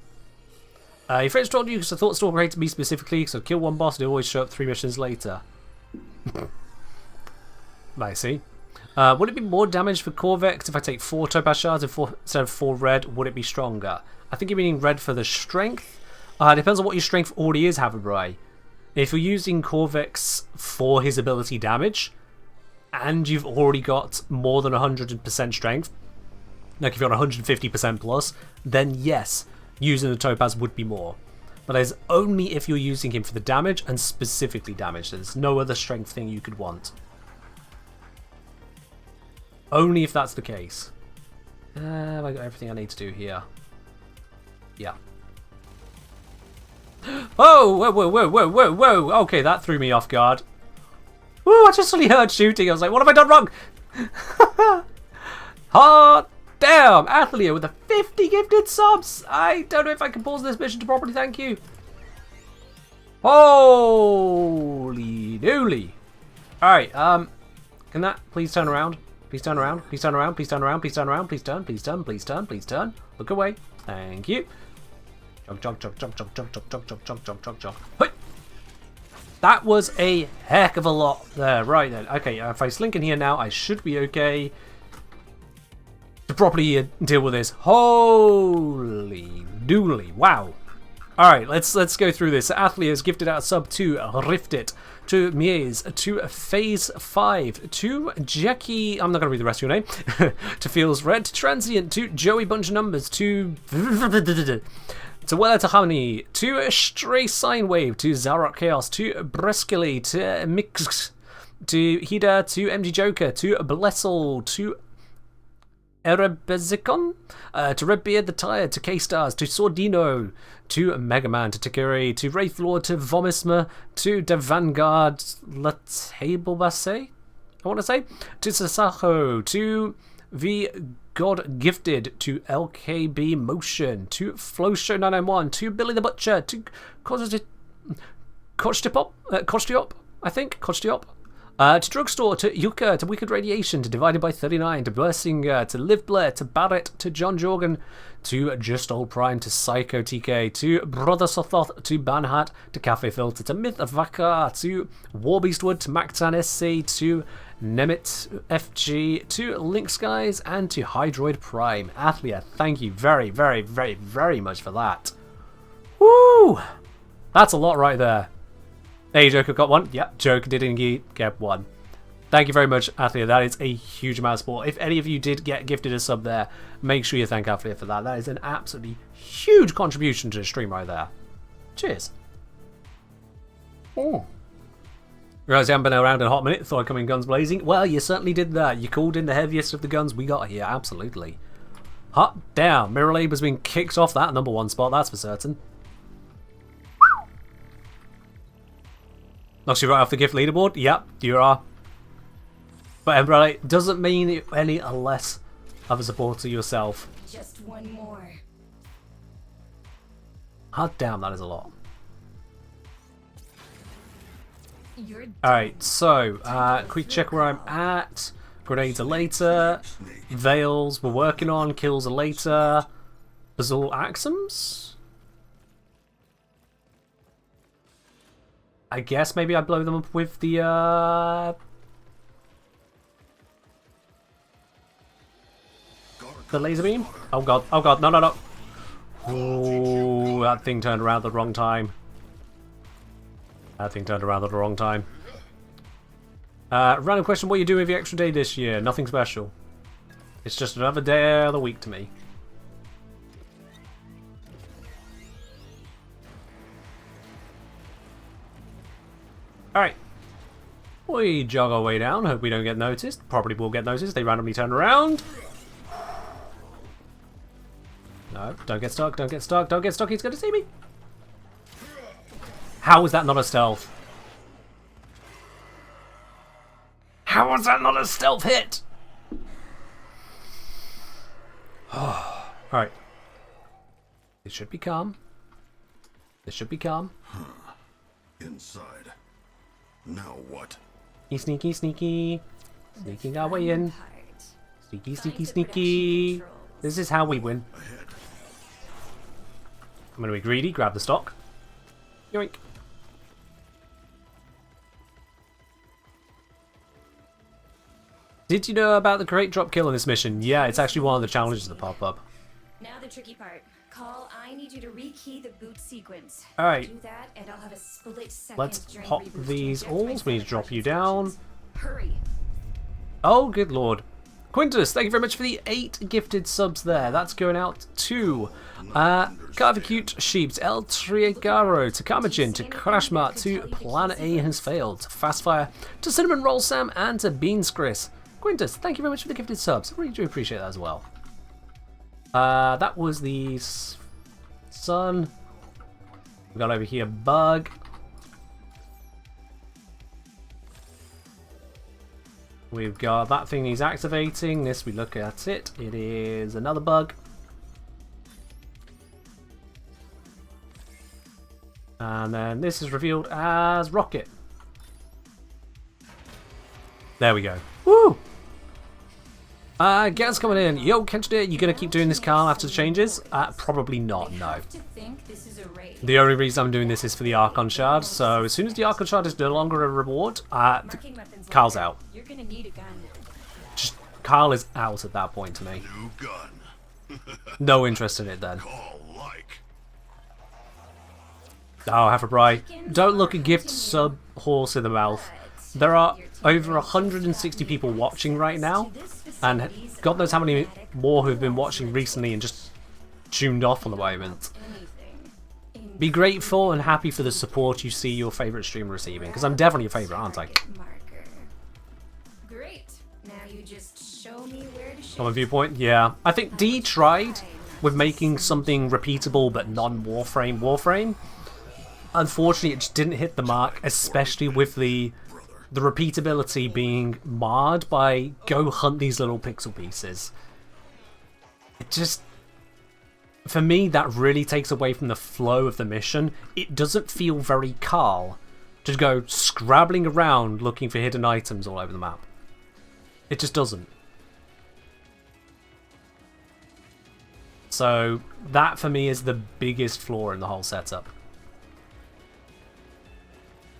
Your friends told you because I thought Storm rated me specifically, so kill one boss and always show up 3 missions later. I see. Would it be more damage for Corvex if I take 4 Topaz Shards instead of 4 red? Would it be stronger? I think you're meaning red for the strength. Depends on what your strength already is, Haverbray. If you're using Corvex for his ability damage, and you've already got more than 100% strength, like if you're on 150% plus, then yes, using the Topaz would be more. But that is only if you're using him for the damage, and specifically damage. There's no other strength thing you could want. Only if that's the case. Have I got everything I need to do here? Yeah. Oh! Whoa, whoa, whoa, whoa, whoa, whoa! Okay, that threw me off guard. Woo! I just suddenly heard shooting. I was like, what have I done wrong? Hot damn! Athlia with the 50 gifted subs! I don't know if I can pause this mission to properly thank you. Holy dooly! Alright, can that please turn around? Please turn around, please turn around, please turn around, please turn around, please turn, please turn, please turn, please turn. Look away. Thank you. Jog, jog, jog, jog, jog, jog, jog, jog, jog, jog, jog, jog, jog. Hey! That was a heck of a lot there. Right then. Okay, if I slink in here now, I should be okay to properly deal with this. Holy dooly. Wow. Alright, let's go through this. Athlia is gifted out sub to Rifted, to Mies, to Phase 5, to Jackie, I'm not going to read the rest of your name, to Feels Red, to Transient, to Joey Bunch of Numbers, to Wella Tahani, to Stray Sine Wave, to Zarok Chaos, to Breskily, to Mix, to Hida, to MG Joker, to Blessel, to Erebezicon, to Redbeard the Tired, to K-Stars, to Sordino, to Mega Man, to Takuri, to Wraithlord, to Vomisma, to the Vanguard Latablebase, I want to say, to Sasaho, to the God Gifted, to LKB Motion, to Flowshow 991, to Billy the Butcher, to Kostiop, I think, Kostiop. To Drugstore, to Yuka, to Wicked Radiation, to Divided by 39, to Blessinger, to Liv Blair, to Barrett, to John Jorgen, to Just Old Prime, to Psycho TK, to Brother Sothoth, to Banhat, to Cafe Filter, to Myth Vaka, to Warbeastwood, to Mactan SC, to Nemit FG, to Link Skies, and to Hydroid Prime. Athlia, thank you very, very, very, very much for that. Woo! That's a lot right there. Hey, Joker got one. Yep, Joker did indeed get one. Thank you very much, Athlia. That is a huge amount of support. If any of you did get gifted a sub there, make sure you thank Athlia for that. That is an absolutely huge contribution to the stream right there. Cheers. Oh. Realised you haven't been around in a hot minute. Thought I'd come in guns blazing. Well, you certainly did that. You called in the heaviest of the guns we got here. Absolutely. Hot damn. Mirror Lab has been kicked off that #1 spot. That's for certain. Knocks you right off the gift leaderboard? Yep, you are. But Umbrella doesn't mean you're any less of a supporter yourself. Just one more. Hot damn, that is a lot. Alright, so, quick check where I'm at. Grenades are later. Veils we're working on. Kills are later. Bazul Axums? I guess maybe I blow them up with the laser beam. Oh god, no, no, no. Oh, that thing turned around at the wrong time. Random question, what are you doing with the extra day this year? Nothing special. It's just another day of the week to me. Alright. We jog our way down. Hope we don't get noticed. Probably will get noticed. They randomly turn around. No, don't get stuck, don't get stuck, don't get stuck. He's going to see me. How was that not a stealth? How was that not a stealth hit? Alright. This should be calm. This should be calm. Inside. Now what? Sneaky, sneaky. Sneaking our way in. Sneaky, sneaky, sneaky. This is how we win. Ahead. I'm going to be greedy, grab the stock. Yoink. Did you know about the crate drop kill in this mission? Yeah, it's actually one of the challenges that pop up. Now the tricky part. Call, I need you to rekey the boot sequence. Alright. Do that and I'll have a split second Let's during pop reboot these to inject my alls. We need to drop you down. instructions. Hurry. Oh, good lord. Quintus, thank you very much for the 8 gifted subs there. That's going out to Carvacute Sheeps, El Triegaro, to Kamajin, to Crashmart, to Planet A Has Failed, to Fastfire, to Cinnamon Roll Sam, and to Beans Chris. Quintus, thank you very much for the gifted subs. I really do appreciate that as well. That was the sun. We got over here Bug. We've got that thing he's activating. This, we look at it. It is another bug. And then this is revealed as Rocket. There we go. Woo! Gaz coming in. Yo, Kenchida, you gonna keep doing this, Carl, after the changes? Probably not, no. The only reason I'm doing this is for the Archon Shard, so as soon as the Archon Shard is no longer a reward, Carl's out. You're gonna need a gun. Just, Carl is out at that point to me. New gun. No interest in it then. Call like. Oh, have a bri. Don't look a gift sub horse in the mouth. There are over 160 people watching right now, and God knows how many more who've been watching recently and just tuned off on the moment. Be grateful and happy for the support you see your favourite streamer receiving, because I'm definitely your favourite, aren't I? Great. Now you just show me where to shoot. Common viewpoint, yeah. I think D tried with making something repeatable but non-Warframe. Unfortunately, it just didn't hit the mark, especially with the repeatability being marred by go hunt these little pixel pieces. It just, for me, that really takes away from the flow of the mission. It doesn't feel very Carl to go scrabbling around looking for hidden items all over the map. It just doesn't. So that for me is the biggest flaw in the whole setup.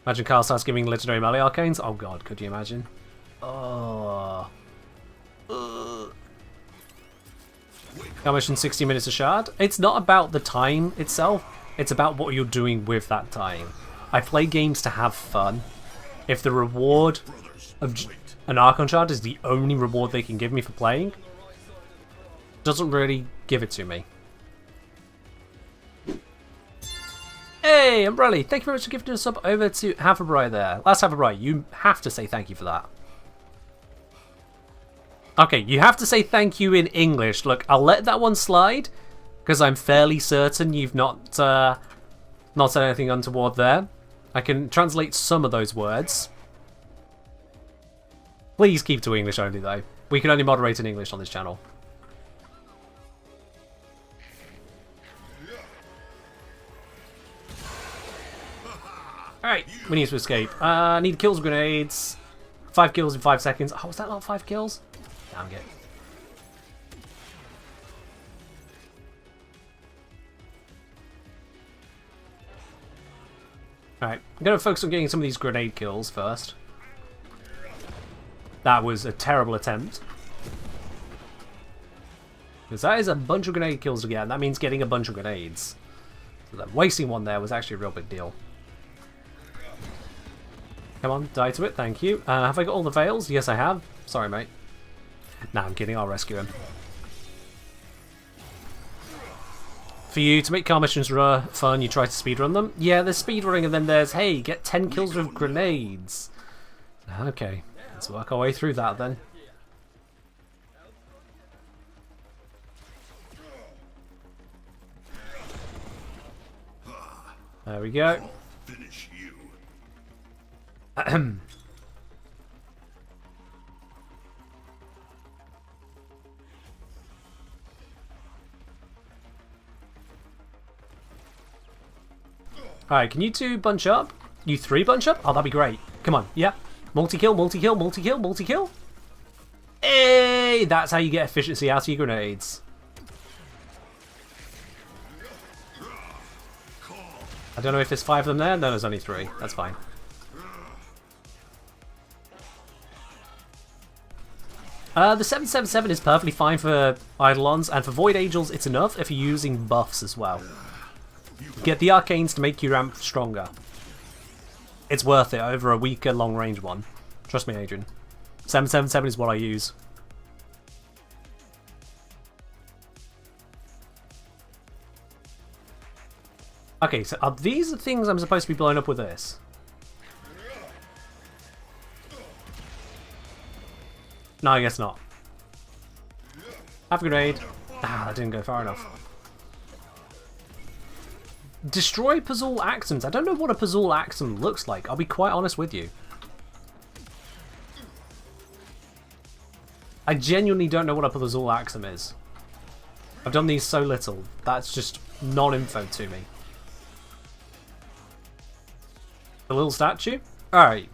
Imagine Carl starts giving legendary melee arcanes. Oh god, could you imagine? Oh. How much in 60 minutes a shard? It's not about the time itself, it's about what you're doing with that time. I play games to have fun. If the reward of an Archon shard is the only reward they can give me for playing, doesn't really give it to me. Hey, Umbrelli, thank you very much for gifting a sub over to Haverbry there. Last Haverbry, you have to say thank you for that. Okay, you have to say thank you in English. Look, I'll let that one slide, because I'm fairly certain you've not said anything untoward there. I can translate some of those words. Please keep to English only, though. We can only moderate in English on this channel. Alright, we need to escape. Need kills with grenades. 5 kills in 5 seconds. Oh, was that not 5 kills? Damn it. Alright, I'm going to focus on getting some of these grenade kills first. That was a terrible attempt. Because that is a bunch of grenade kills to get, and that means getting a bunch of grenades. So that wasting one there was actually a real big deal. Come on, die to it, thank you. Have I got all the veils? Yes, I have. Sorry, mate. Nah, I'm kidding, I'll rescue him. For you, to make car missions fun, you try to speedrun them? Yeah, there's speedrunning, and then there's, hey, get 10 kills with grenades. Okay, let's work our way through that then. There we go. finish you. Alright, can you two bunch up? You three bunch up? Oh, that'd be great. Come on, yeah. Multi-kill, multi-kill, multi-kill, multi-kill. Hey! That's how you get efficiency out of your grenades. I don't know if there's 5 of them there. No, there's only 3. That's fine. The 777 is perfectly fine for Eidolons, and for Void Angels it's enough if you're using buffs as well. Get the Arcanes to make your ramp stronger. It's worth it over a weaker long range one. Trust me, Adrian. 777 is what I use. Okay, so are these the things I'm supposed to be blowing up with this? No, I guess not. Have a grenade. Ah, that didn't go far enough. Destroy Pazul Axons. I don't know what a Pazul Axon looks like. I'll be quite honest with you. I genuinely don't know what a Pazul Axon is. I've done these so little. That's just non-info to me. A little statue? Alright.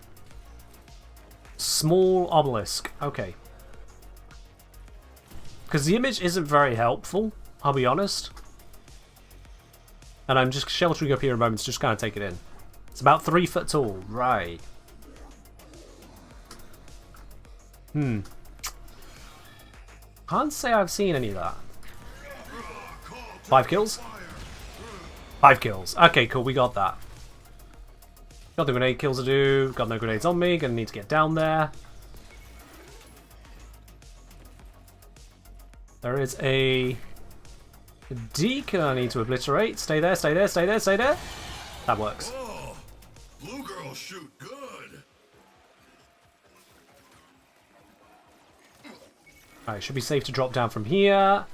Small obelisk. Okay. Because the image isn't very helpful, I'll be honest. And I'm just sheltering up here a moment to just kind of take it in. It's about 3 foot tall. Right. Can't say I've seen any of that. 5 kills? 5 kills. Okay, cool. We got that. Got the grenade kills to do. Got no grenades on me. Gonna need to get down there. There is a deacon I need to obliterate. Stay there, stay there, stay there, stay there. That works. Oh, blue girls shoot good. Alright, should be safe to drop down from here.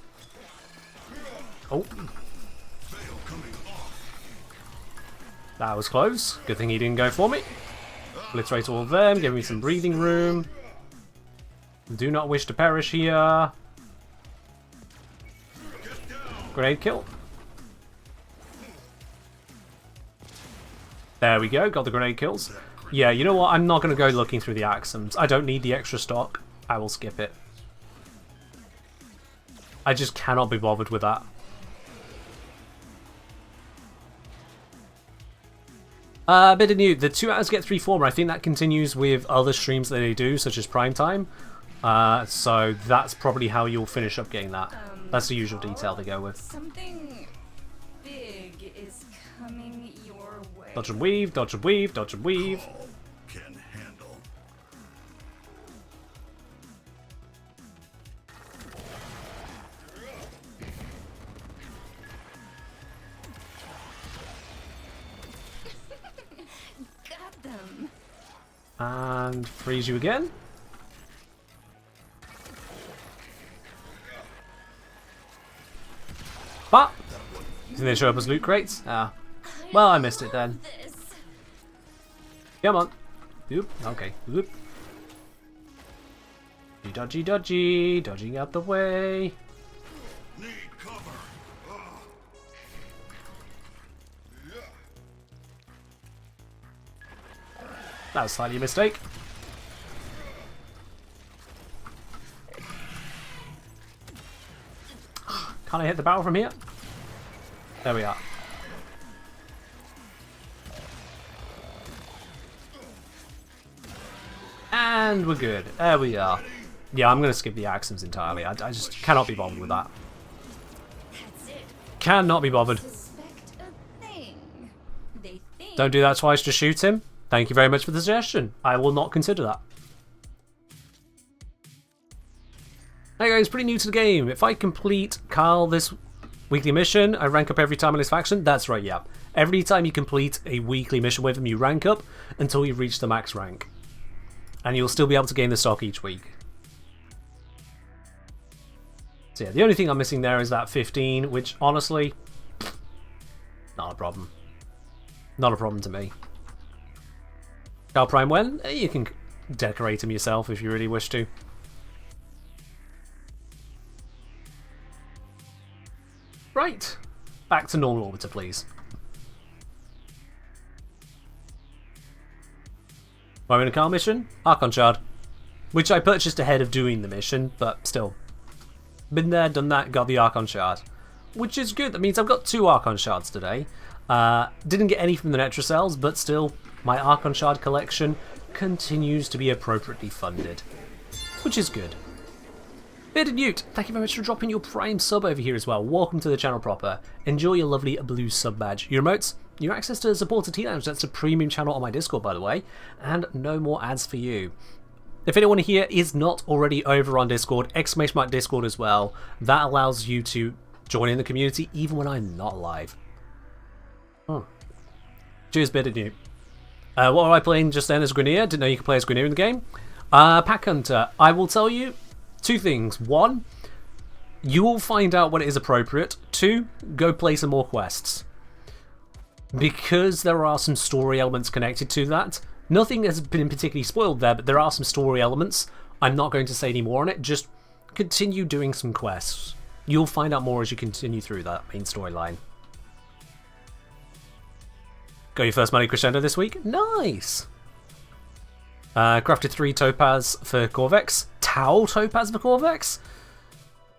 Oh. That was close. Good thing he didn't go for me. Obliterate all of them, give me some breathing room. Do not wish to perish here. Grenade kill. There we go, got the grenade kills. Yeah, you know what? I'm not going to go looking through the Axums. I don't need the extra stock. I will skip it. I just cannot be bothered with that. A bit of new. The 2 hours get 3 former. I think that continues with other streams that they do, such as Prime Time. So that's probably how you'll finish up getting that. That's the usual detail they go with. Something big is coming your way. Dodge and weave, dodge and weave, dodge and weave. Call can handle. Got them. And freeze you again. But didn't they show up as loot crates? Ah, well, I missed it then. This. Come on. Oop. Okay. Oop. Dodgy, dodgy, dodging out the way. Need cover. That was slightly a mistake. Can't I hit the barrel from here? There we are. And we're good. There we are. Yeah, I'm going to skip the Axums entirely. I just cannot be bothered with that. That's it. Cannot be bothered. Suspect a thing. They think. Don't do that twice, just shoot him. Thank you very much for the suggestion. I will not consider that. Hey guys, pretty new to the game. If I complete Carl this weekly mission, I rank up every time in this faction. That's right, yeah. Every time you complete a weekly mission with him, you rank up until you reach the max rank. And you'll still be able to gain the stock each week. So yeah, the only thing I'm missing there is that 15, which honestly, not a problem. Not a problem to me. Carl Prime when? You can decorate him yourself if you really wish to. Right. Back to normal orbiter, please. Am I in a car mission? Archon Shard. Which I purchased ahead of doing the mission, but still. Been there, done that, got the Archon Shard. Which is good. That means I've got 2 Archon Shards today. Didn't get any from the Netracells, but still, my Archon Shard collection continues to be appropriately funded. Which is good. Bearded Newt, thank you very much for dropping your Prime sub over here as well. Welcome to the channel proper. Enjoy your lovely blue sub badge. Your emotes, your access to the Supporter T-Lounge, that's a premium channel on my Discord by the way, and no more ads for you. If anyone here is not already over on Discord, !Discord as well. That allows you to join in the community even when I'm not live. Cheers, Bearded Newt. What were I playing just then as Grenier? Didn't know you could play as Grenier in the game. Pack Hunter, I will tell you 2 things. 1, you will find out when it is appropriate. 2, go play some more quests. Because there are some story elements connected to that. Nothing has been particularly spoiled there, but there are some story elements. I'm not going to say any more on it. Just continue doing some quests. You'll find out more as you continue through that main storyline. Got your first money crescendo this week? Nice! Crafted 3 Topaz for Corvex. Tau Topaz for Corvex?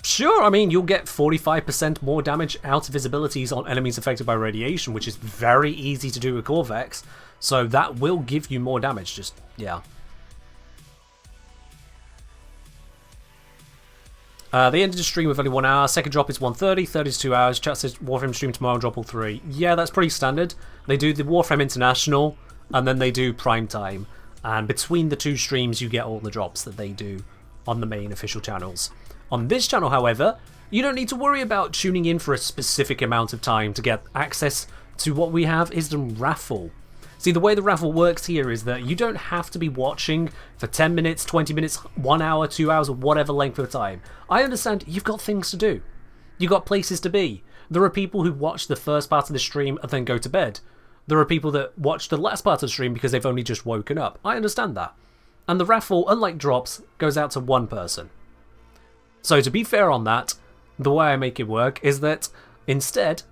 Sure, I mean, you'll get 45% more damage out of his abilities on enemies affected by radiation, which is very easy to do with Corvex. So that will give you more damage, just, yeah. They ended the stream with only 1 hour. Second drop is 1:30, third is 2 hours. Chat says Warframe stream tomorrow, drop all 3. Yeah, that's pretty standard. They do the Warframe International, and then they do Prime Time. And between the 2 streams, you get all the drops that they do on the main official channels. On this channel, however, you don't need to worry about tuning in for a specific amount of time to get access to what we have is the raffle. See, the way the raffle works here is that you don't have to be watching for 10 minutes, 20 minutes, 1 hour, 2 hours, or whatever length of time. I understand you've got things to do. You've got places to be. There are people who watch the first part of the stream and then go to bed. There are people that watch the last part of the stream because they've only just woken up. I understand that. And the raffle, unlike drops, goes out to 1 person. So to be fair on that, the way I make it work is that instead,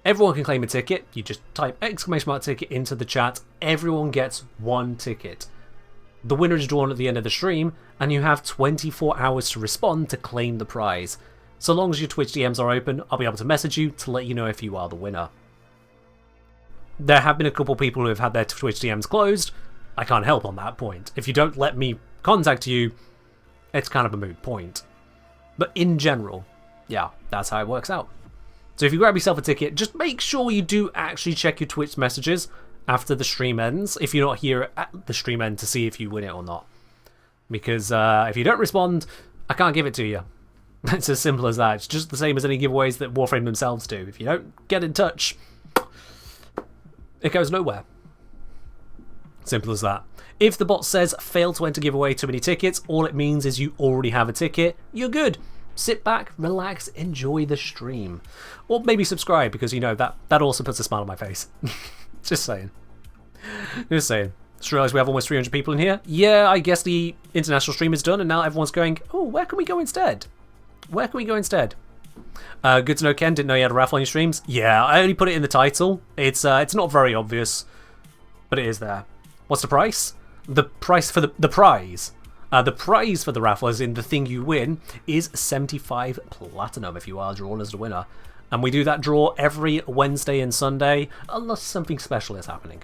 everyone can claim a ticket. You just type !ticket into the chat. Everyone gets 1 ticket. The winner is drawn at the end of the stream, and you have 24 hours to respond to claim the prize. So long as your Twitch DMs are open, I'll be able to message you to let you know if you are the winner. There have been a couple people who have had their Twitch DMs closed. I can't help on that point. If you don't let me contact you, it's kind of a moot point. But in general, yeah, that's how it works out. So if you grab yourself a ticket, just make sure you do actually check your Twitch messages after the stream ends, if you're not here at the stream end to see if you win it or not. Because if you don't respond, I can't give it to you. It's as simple as that. It's just the same as any giveaways that Warframe themselves do. If you don't get in touch, it goes nowhere. Simple as that. If the bot says fail to enter giveaway too many tickets, all it means is you already have a ticket. You're good. Sit back, relax, enjoy the stream. Or maybe subscribe, because you know that also puts a smile on my face. Just saying. Just saying. Just realised we have almost 300 people in here. Yeah, I guess the international stream is done, and now everyone's going, oh, where can we go instead? Where can we go instead? Good to know, Ken. Didn't know you had a raffle on your streams. Yeah, I only put it in the title. It's not very obvious, but it is there. What's the price? The price for the prize. The prize for the raffle, as in the thing you win, is 75 platinum if you are drawn as the winner. And we do that draw every Wednesday and Sunday, unless something special is happening.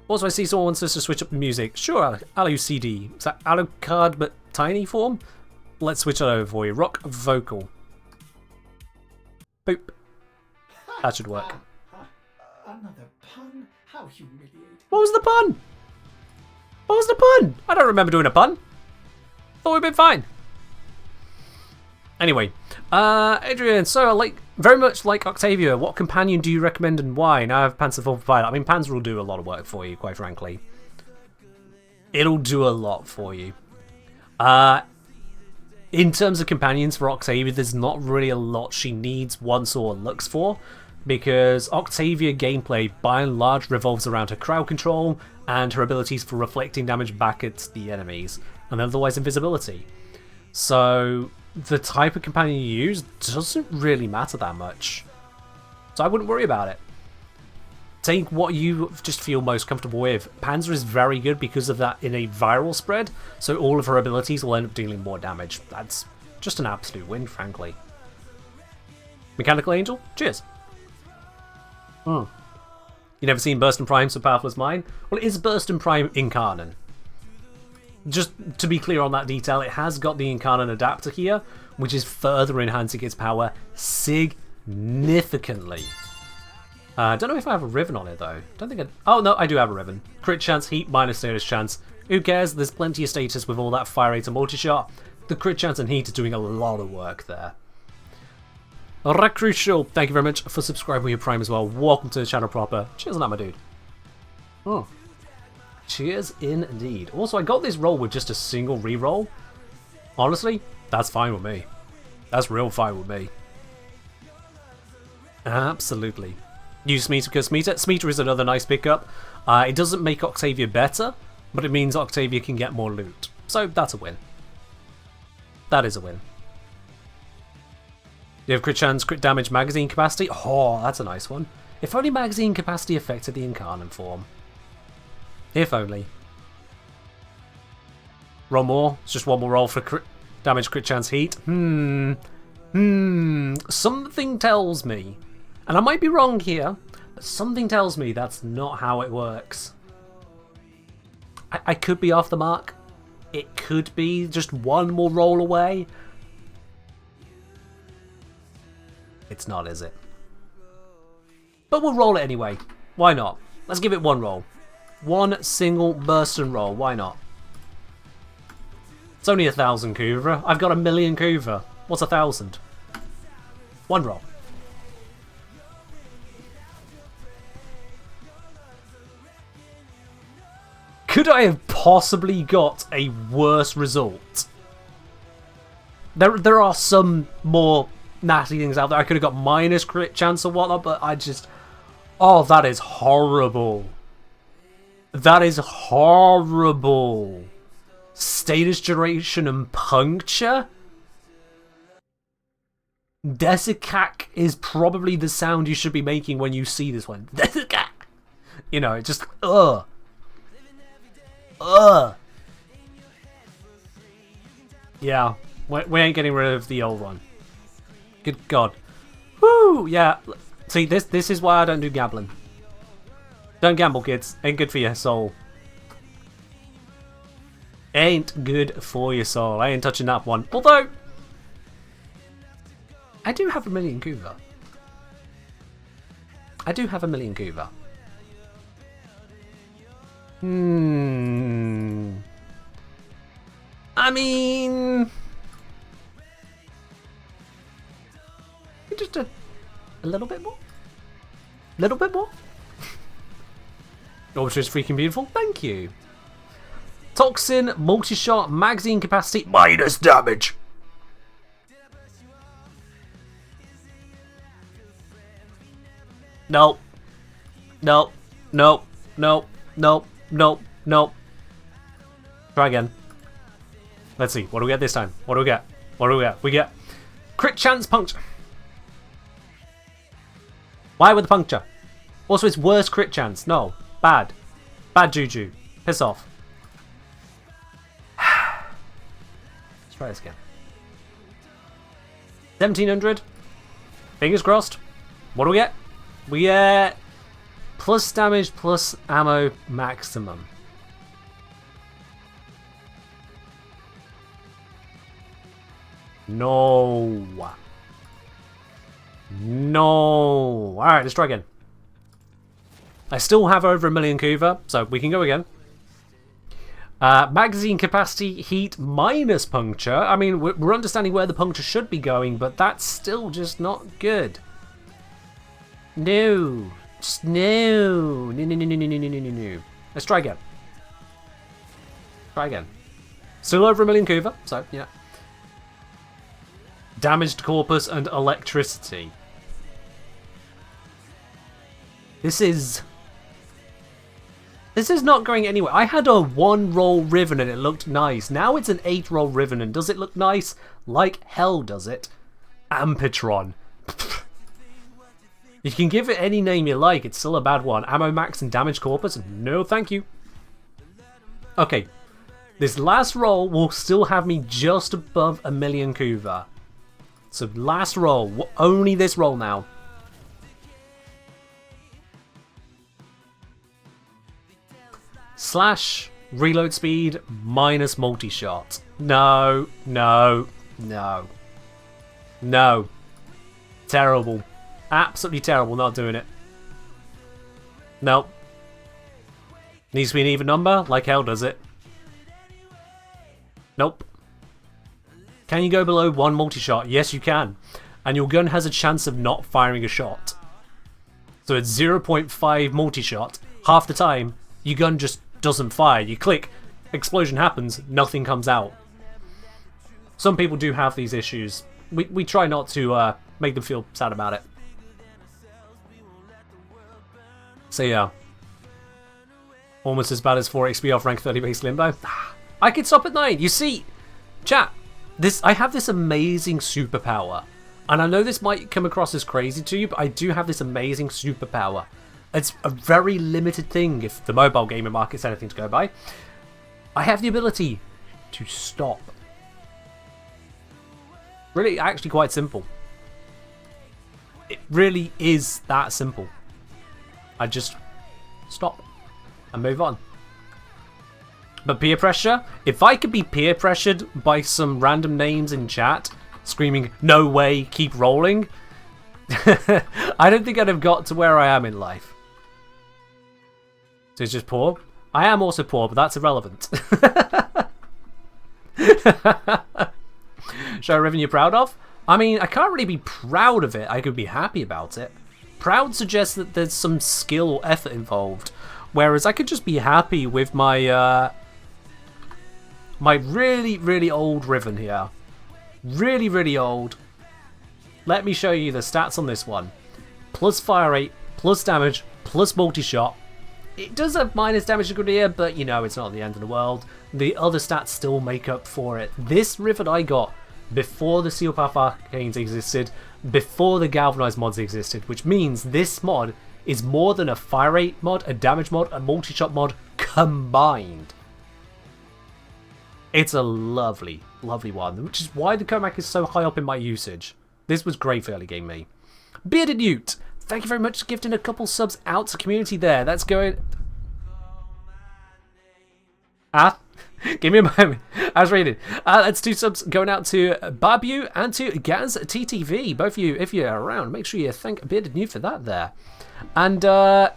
Also, I see someone wants us to switch up the music. Sure, Alu-CD. Is that Alucard but tiny form? Let's switch it over for you. Rock vocal. Boop. That should work. Another pun? How humiliating. What was the pun? What was the pun? I don't remember doing a pun. Thought we'd been fine. Anyway, Adrian, so very much like Octavia, what companion do you recommend and why? Now I have Panzer for Pilot. I mean, Panzer will do a lot of work for you, quite frankly. It'll do a lot for you. In terms of companions for Octavia, there's not really a lot she needs, wants, or looks for. because Octavia gameplay by and large revolves around her crowd control and her abilities for reflecting damage back at the enemies, and otherwise invisibility. So the type of companion you use doesn't really matter that much. So I wouldn't worry about it. Take what you just feel most comfortable with. Panzer is very good because of that in a viral spread, so all of her abilities will end up dealing more damage. That's just an absolute win, frankly. Mechanical Angel, cheers. You never seen Burst and Prime so powerful as mine? Well, it is Burst and Prime Incarnon. Just to be clear on that detail, it has got the Incarnon adapter here, which is further enhancing its power significantly. I don't know if I have a ribbon on it though. Don't think I... Oh no, I do have a ribbon. Crit chance, heat, minus status chance. Who cares? There's plenty of status with all that fire rate and multi-shot. The crit chance and heat are doing a lot of work there. Recrucial, thank you very much for subscribing with your Prime as well. Welcome to the channel proper. Cheers on that, my dude. Oh. Cheers indeed. Also, I got this roll with just a single reroll. Honestly, that's fine with me. That's real fine with me. Absolutely. Use Smeater because Smeater is another nice pickup. It doesn't make Octavia better, but it means Octavia can get more loot. So that's a win. That is a win. You have crit chance, crit damage, magazine capacity. Oh, that's a nice one. If only magazine capacity affected the Incarnon form. If only. Roll more. It's just one more roll for crit damage, crit chance, heat. Something tells me, and I might be wrong here, but something tells me that's not how it works. I could be off the mark. It could be just one more roll away. It's not, is it? But we'll roll it anyway. Why not? Let's give it one roll. One single burst and roll. Why not? It's only 1,000 Kuvra. I've got 1,000,000 Kuvra. What's 1,000? One roll. Could I have possibly got a worse result? There are some more nasty things out there. I could have got minus crit chance or whatnot, but I just... Oh, that is horrible. That is horrible. Status duration and puncture? Desicac is probably the sound you should be making when you see this one. Desicac! You know, it just... Ugh. Ugh. Yeah, we ain't getting rid of the old one. Good God. Woo! Yeah. See, this is why I don't do gambling. Don't gamble, kids. Ain't good for your soul. Ain't good for your soul. I ain't touching that one. Although, I do have 1,000,000 Kuvra. I do have 1,000,000 Kuvra. I mean... Just a little bit more? Little bit more? Ultra is freaking beautiful. Thank you. Toxin, multi-shot, magazine capacity, minus damage. Nope. Nope. Nope. Nope. Nope. Nope. Nope. Try again. Let's see. What do we get this time? What do we get? What do we get? We get crit chance puncture. Why with the puncture? Also, it's worse crit chance. No. Bad. Bad juju. Piss off. Let's try this again. 1,700. Fingers crossed. What do we get? We get plus damage plus ammo maximum. No. No. Alright, let's try again. I still have over 1,000,000 Kuvra, so we can go again. Magazine capacity, heat, minus puncture. I mean, we're understanding where the puncture should be going, but that's still just not good. No. Just no. No, no, no, no, no, no, no, no, no. Let's try again. Try again. Still over 1,000,000 Kuvra, so, yeah. Damaged corpus and electricity. This is not going anywhere. I had a 1-roll Riven and it looked nice. Now it's an 8-roll Riven and does it look nice? Like hell does it. Ampitron. You can give it any name you like, it's still a bad one. Ammo Max and Damage Corpus? No thank you. Okay. This last roll will still have me just above 1,000,000 Kuva. So last roll. Only this roll now. Slash reload speed minus multi-shot. No, no, no. No. Terrible. Absolutely terrible, not doing it. Nope. Needs to be an even number? Like hell does it. Nope. Can you go below 1 multi-shot? Yes you can. And your gun has a chance of not firing a shot. So it's 0.5 multi-shot. Half the time, your gun just doesn't fire. You click, explosion happens, nothing comes out. Some people do have these issues. We try not to make them feel sad about it. So yeah. Almost as bad as 4 XP off rank 30 base limbo. I could stop at 9. You see, chat, I have this amazing superpower. And I know this might come across as crazy to you, but I do have this amazing superpower. It's a very limited thing if the mobile gaming market's anything to go by. I have the ability to stop. Really, actually quite simple. It really is that simple. I just stop and move on. But peer pressure? If I could be peer pressured by some random names in chat screaming, "No way, keep rolling," I don't think I'd have got to where I am in life. So it's just poor. I am also poor, but that's irrelevant. Show a revenue you're proud of? I mean, I can't really be proud of it. I could be happy about it. Proud suggests that there's some skill or effort involved, whereas I could just be happy with my my really, really old Riven here. Really, really old. Let me show you the stats on this one. Plus fire rate, plus damage, plus multi-shot. It does have minus damage here, but you know, it's not the end of the world. The other stats still make up for it. This Riven I got before the Seal Path Arcanes existed, before the Galvanized mods existed, which means this mod is more than a fire rate mod, a damage mod, a multi-shot mod combined. It's a lovely, lovely one, which is why the Comac is so high up in my usage. This was great for early game me. Bearded Newt, thank you very much for gifting a couple subs out to community there. That's going... give me a moment. As rated. That's 2 subs going out to Babu and to Gaz TTV. Both of you, if you're around, make sure you thank Bearded Newt for that there. And, yeah,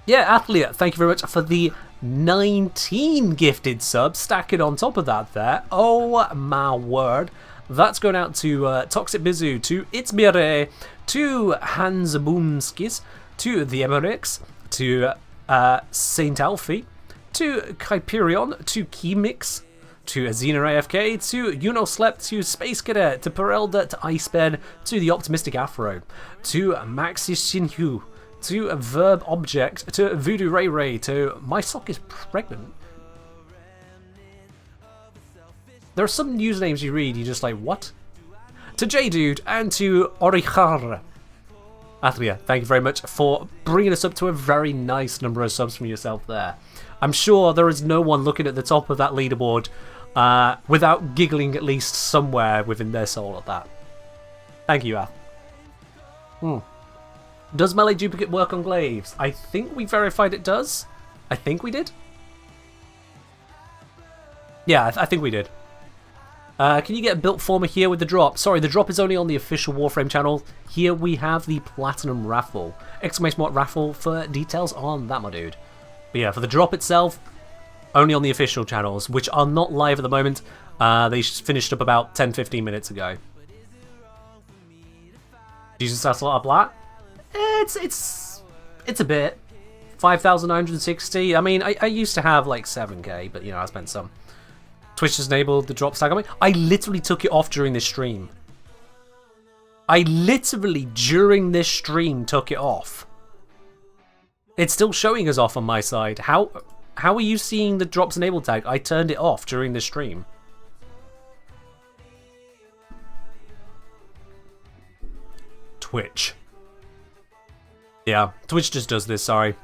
Athlete, thank you very much for the 19 gifted subs. Stack it on top of that there. Oh, my word. That's going out to Toxic Bizu, to Itzmire, to Hans Boomskis, to the Emmerix, to Saint Alfie, to Kyperion, to Keymix, to Azena AFK, to Unoslept, to Space Cadet, to Perelda, to Icebear, to the Optimistic Afro, to Maxis Shinhu, to Verb Object, to Voodoo Ray Ray, to My Sock is Pregnant. There are some usernames you read, you're just like, what? To J-Dude and to Orichar. Athlia, thank you very much for bringing us up to a very nice number of subs from yourself there. I'm sure there is no one looking at the top of that leaderboard without giggling at least somewhere within their soul at that. Thank you, Ath. Does Melee Duplicate work on glaives? I think we verified it does. I think we did. Yeah, I think we did. Can you get a built former here with the drop? Sorry, the drop is only on the official Warframe channel. Here we have the Platinum Raffle. Exclamation mark raffle for details on that, my dude. But yeah, for the drop itself, only on the official channels, which are not live at the moment. They finished up about 10-15 minutes ago. Jesus, that's a lot of black. It's a bit. 5,960. I mean, I used to have like 7k, but you know, I spent some. Twitch has enabled the drop stack on me. I literally took it off during this stream. I literally, during this stream, took it off. It's still showing us off on my side. How are you seeing the drops enable tag? I turned it off during the stream. Twitch. Yeah, Twitch just does this, sorry.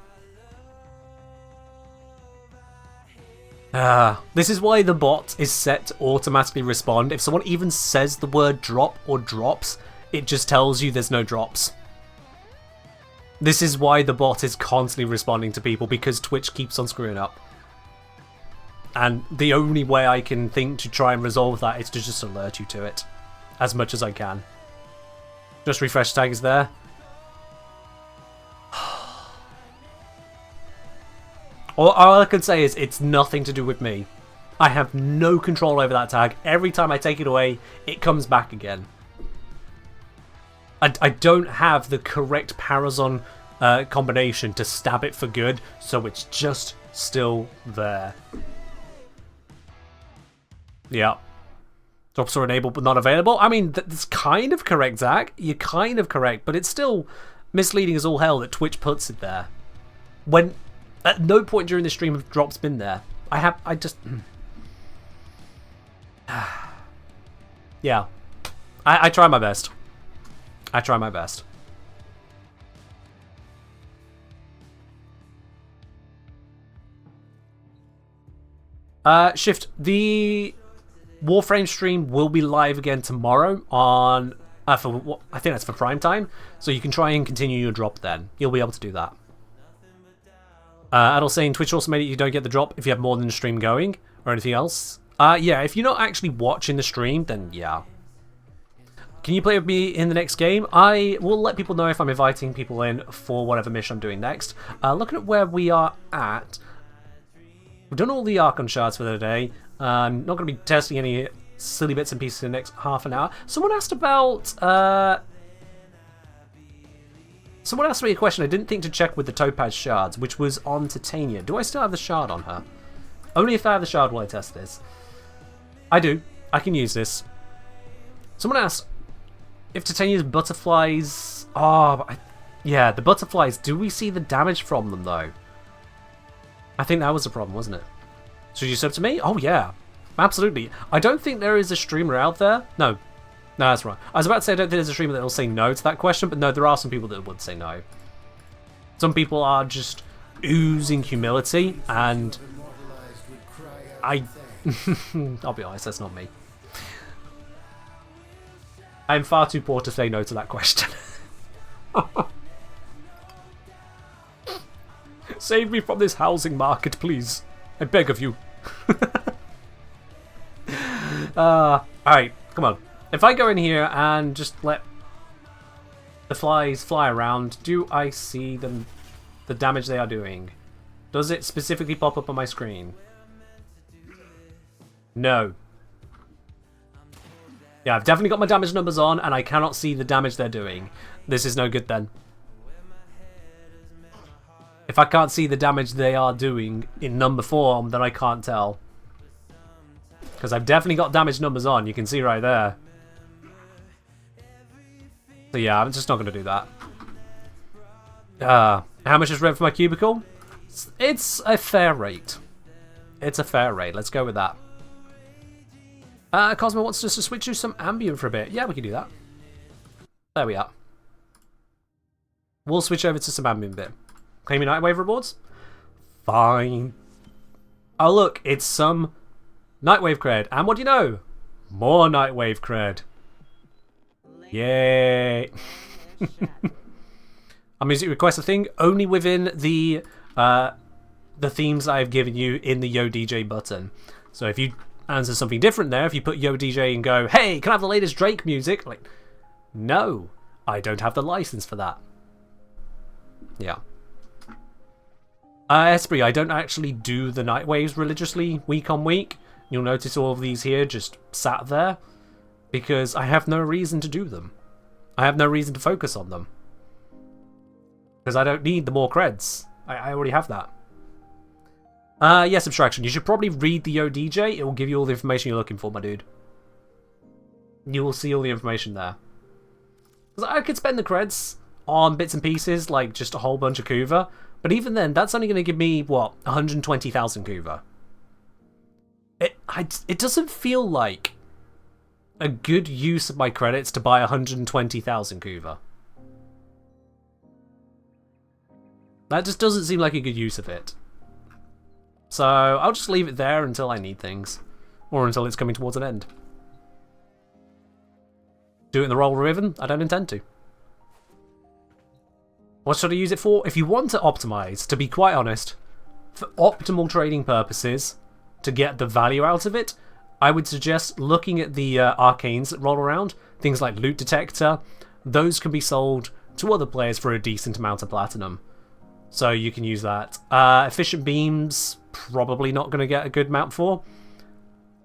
This is why the bot is set to automatically respond. If someone even says the word drop or drops, it just tells you there's no drops. This is why the bot is constantly responding to people, because Twitch keeps on screwing up. And the only way I can think to try and resolve that is to just alert you to it as much as I can. Just refresh tag is there. All I can say is it's nothing to do with me. I have no control over that tag. Every time I take it away, it comes back again. I don't have the correct Parazon combination to stab it for good, so it's just still there. Yeah. Drops are enabled but not available. I mean, that's kind of correct, Zach. You're kind of correct, but it's still misleading as all hell that Twitch puts it there. When at no point during the stream have drops been there. I just... Yeah. I try my best. I try my best. Shift. The Warframe stream will be live again tomorrow on... I think that's for prime time. So you can try and continue your drop then. You'll be able to do that. Adol saying Twitch also made it you don't get the drop if you have more than a stream going or anything else. Yeah, if you're not actually watching the stream, then yeah. Can you play with me in the next game? I will let people know if I'm inviting people in for whatever mission I'm doing next. Looking at where we are at, we've done all the Archon shards for the day. I'm not going to be testing any silly bits and pieces in the next half an hour. Someone asked about... Someone asked me a question I didn't think to check with the Topaz shards, which was on Titania. Do I still have the shard on her? Only if I have the shard will I test this. I do. I can use this. Someone asked if Titania's butterflies... Oh, yeah, the butterflies. Do we see the damage from them, though? I think that was the problem, wasn't it? Should you sub to me? Oh, yeah. Absolutely. I don't think there is a streamer out there. No. No, that's wrong. I was about to say I don't think there's a streamer that will say no to that question, but no, there are some people that would say no. Some people are just oozing humility, and I'll be honest, that's not me. I'm far too poor to say no to that question. Save me from this housing market, please. I beg of you. Alright, come on. If I go in here and just let the flies fly around, do I see them, the damage they are doing? Does it specifically pop up on my screen? No. Yeah, I've definitely got my damage numbers on, and I cannot see the damage they're doing. This is no good then. If I can't see the damage they are doing in number form, then I can't tell. Because I've definitely got damage numbers on, you can see right there. So yeah, I'm just not going to do that. How much is rent for my cubicle? It's a fair rate. It's a fair rate, let's go with that. Cosmo wants us to switch to some ambient for a bit. Yeah, we can do that. There we are. We'll switch over to some ambient bit. Claiming Nightwave rewards? Fine. Oh look, it's some Nightwave cred. And what do you know? More Nightwave cred. Yay. A music request a thing only within the themes I've given you in the Yo DJ button. So if you answer something different there, if you put Yo DJ and go, hey, can I have the latest Drake music? Like, no, I don't have the license for that. Yeah. Esprit, I don't actually do the Nightwaves religiously week on week. You'll notice all of these here just sat there because I have no reason to do them. I have no reason to focus on them. Because I don't need the more creds. I already have that. Yes, Abstraction. You should probably read the Yo DJ. It will give you all the information you're looking for, my dude. You will see all the information there. Because I could spend the creds on bits and pieces, like just a whole bunch of Kuva. But even then, that's only going to give me, what, 120,000 Kuva. It doesn't feel like a good use of my credits to buy 120,000 Kuva. That just doesn't seem like a good use of it. So I'll just leave it there until I need things. Or until it's coming towards an end. Do it in the roll ribbon? I don't intend to. What should I use it for? If you want to optimize, to be quite honest, for optimal trading purposes, to get the value out of it, I would suggest looking at the arcanes that roll around, things like Loot Detector. Those can be sold to other players for a decent amount of platinum. So you can use that. Efficient Beams, probably not going to get a good amount for.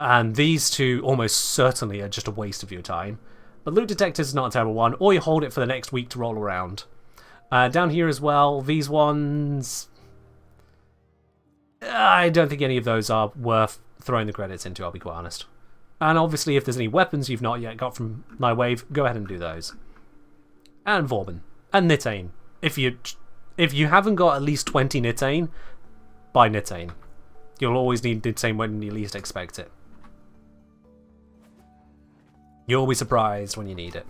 And these two almost certainly are just a waste of your time. But Loot Detector is not a terrible one, or you hold it for the next week to roll around. Down here as well, these ones... I don't think any of those are worth throwing the credits into, I'll be quite honest. And obviously if there's any weapons you've not yet got from Nightwave, go ahead and do those. And Vauban. And Nitane. If you haven't got at least 20 Nitane, buy Nitane. You'll always need Nitane when you least expect it. You'll be surprised when you need it.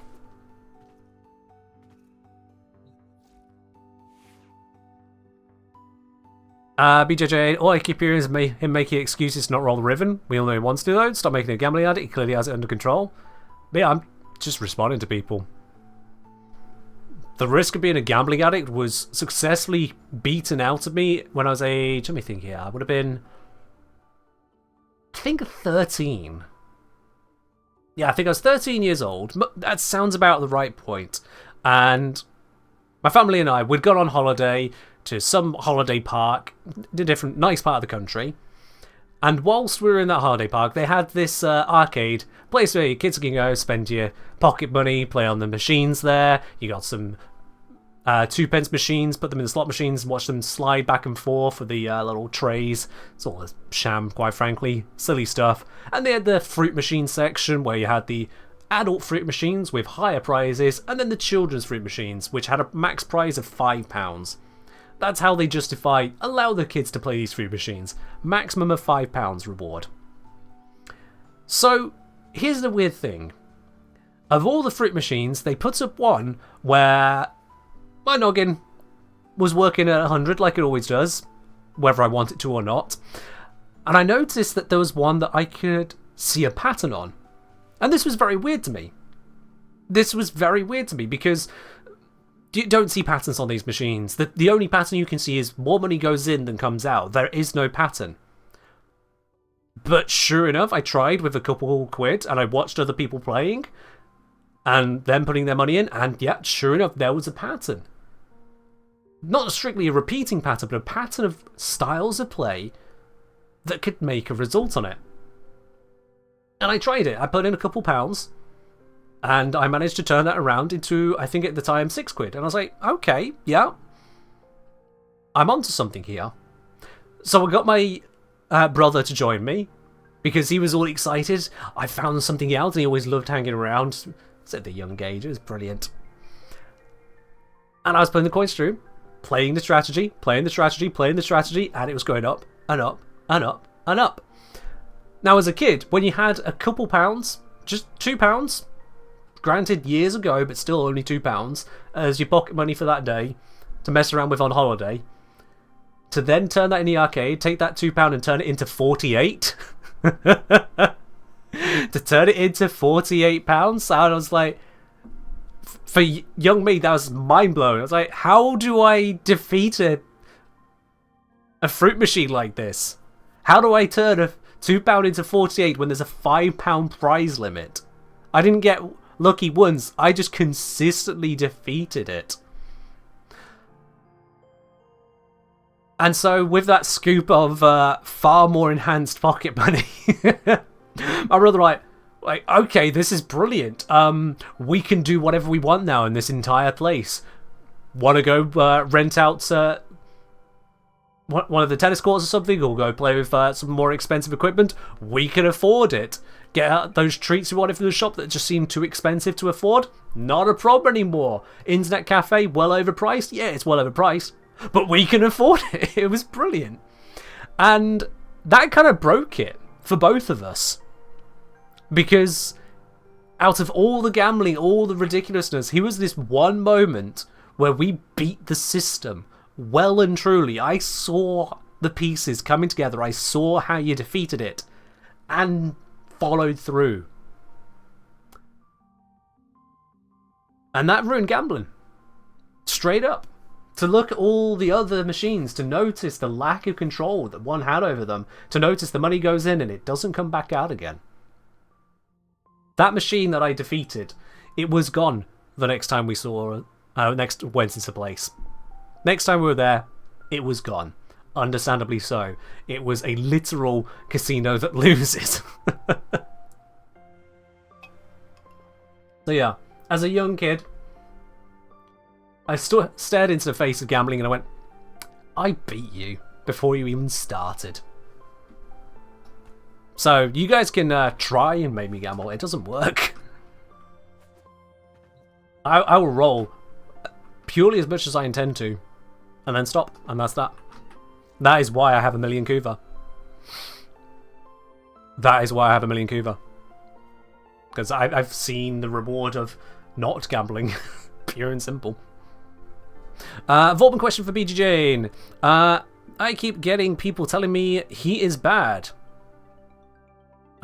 BJJ, all I keep hearing is him making excuses to not roll the ribbon. We all know he wants to though. Stop making a gambling addict. He clearly has it under control. But yeah, I'm just responding to people. The risk of being a gambling addict was successfully beaten out of me when I was age... Let me think here. I would have been... I think 13. Yeah, I think I was 13 years old. That sounds about the right point. And my family and I, we'd gone on holiday to some holiday park, a different nice part of the country. And whilst we were in that holiday park, they had this arcade place where your kids can go spend your pocket money, play on the machines there. You got some 2p machines, put them in the slot machines and watch them slide back and forth with the little trays. It's all a sham, quite frankly. Silly stuff. And they had the fruit machine section where you had the adult fruit machines with higher prizes, and then the children's fruit machines, which had a max prize of £5. That's how they justify allow the kids to play these fruit machines. Maximum of £5 reward. So, here's the weird thing. Of all the fruit machines, they put up one where my noggin was working at 100 like it always does, whether I want it to or not. And I noticed that there was one that I could see a pattern on. And this was very weird to me. This was very weird to me because you don't see patterns on these machines. The only pattern you can see is more money goes in than comes out. There is no pattern. But sure enough, I tried with a couple quid and I watched other people playing and them putting their money in, and yeah, sure enough, there was a pattern. Not strictly a repeating pattern, but a pattern of styles of play that could make a result on it. And I tried it. I put in a couple pounds, and I managed to turn that around into, I think at the time, 6 quid. And I was like, okay, yeah, I'm onto something here. So I got my brother to join me, because he was all excited. I found something out, and he always loved hanging around. At the young age, it was brilliant. And I was putting the coins through, playing the strategy, and it was going up, and up, and up, and up. Now as a kid, when you had a couple pounds, just £2, granted years ago, but still only £2, as your pocket money for that day, to mess around with on holiday, to then turn that in the arcade, take that £2 and turn it into 48, to turn it into £48, and I was like, for young me, that was mind-blowing. I was like, how do I defeat a fruit machine like this? How do I turn a £2 into 48 when there's a £5 prize limit? I didn't get lucky once, I just consistently defeated it. And so with that scoop of far more enhanced pocket money, my brother like, okay, this is brilliant. We can do whatever we want now in this entire place. Want to go rent out one of the tennis courts or something, or go play with some more expensive equipment? We can afford it. Get out those treats you wanted from the shop that just seemed too expensive to afford? Not a problem anymore. Internet cafe, well overpriced? Yeah, it's well overpriced. But we can afford it. It was brilliant. And that kind of broke it for both of us. Because out of all the gambling, all the ridiculousness, here was this one moment where we beat the system well and truly. I saw the pieces coming together. I saw how you defeated it. And followed through. And that ruined gambling. Straight up. To look at all the other machines, to notice the lack of control that one had over them, to notice the money goes in and it doesn't come back out again. That machine that I defeated, it was gone the next time we saw, went into place. Next time we were there, it was gone. Understandably so. It was a literal casino that loses. So yeah, as a young kid, I stared into the face of gambling and I went, I beat you before you even started. So you guys can try and make me gamble. It doesn't work. I will roll purely as much as I intend to and then stop, and that's that. That is why I have a million Kuva. That is why I have a million Kuva. Because I've seen the reward of not gambling. Pure and simple. Voltman question for BG Jane. I keep getting people telling me he is bad.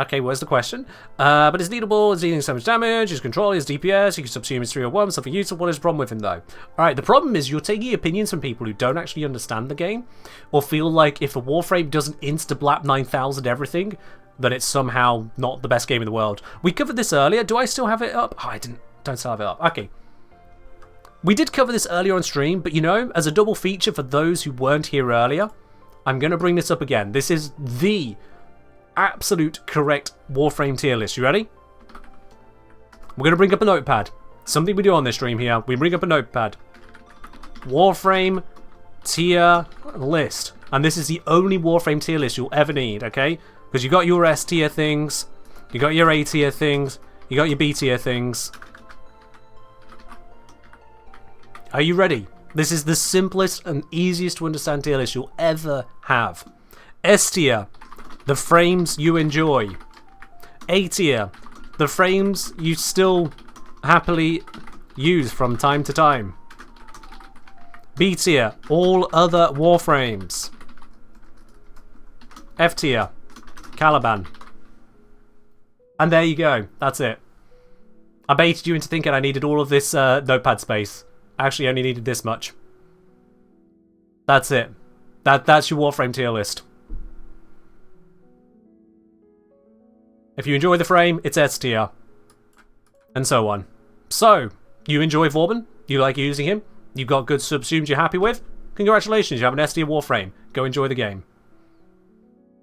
Okay, where's the question? But it's needable, it's dealing so much damage, his control, his DPS, you can subsume his 301, something useful. What is the problem with him though? Alright, the problem is you're taking opinions from people who don't actually understand the game, or feel like if a Warframe doesn't insta-blap 9000 everything, then it's somehow not the best game in the world. We covered this earlier. Do I still have it up? Oh, I don't still have it up. Okay. We did cover this earlier on stream, but you know, as a double feature for those who weren't here earlier, I'm going to bring this up again. This is the absolute correct Warframe tier list. You ready? We're going to bring up a notepad. Something we do on this stream here. We bring up a notepad. Warframe tier list. And this is the only Warframe tier list you'll ever need, okay? Because you got your S tier things, you got your A tier things, you got your B tier things. Are you ready? This is the simplest and easiest to understand tier list you'll ever have. S tier, the frames you enjoy. A tier, the frames you still happily use from time to time. B tier, all other Warframes. F tier, Caliban. And there you go. That's it. I baited you into thinking I needed all of this notepad space. I actually only needed this much. That's it. That's your Warframe tier list. If you enjoy the frame, it's S tier. And so on. So, you enjoy Vauban? You like using him? You've got good subsumes you're happy with? Congratulations, you have an S tier Warframe. Go enjoy the game.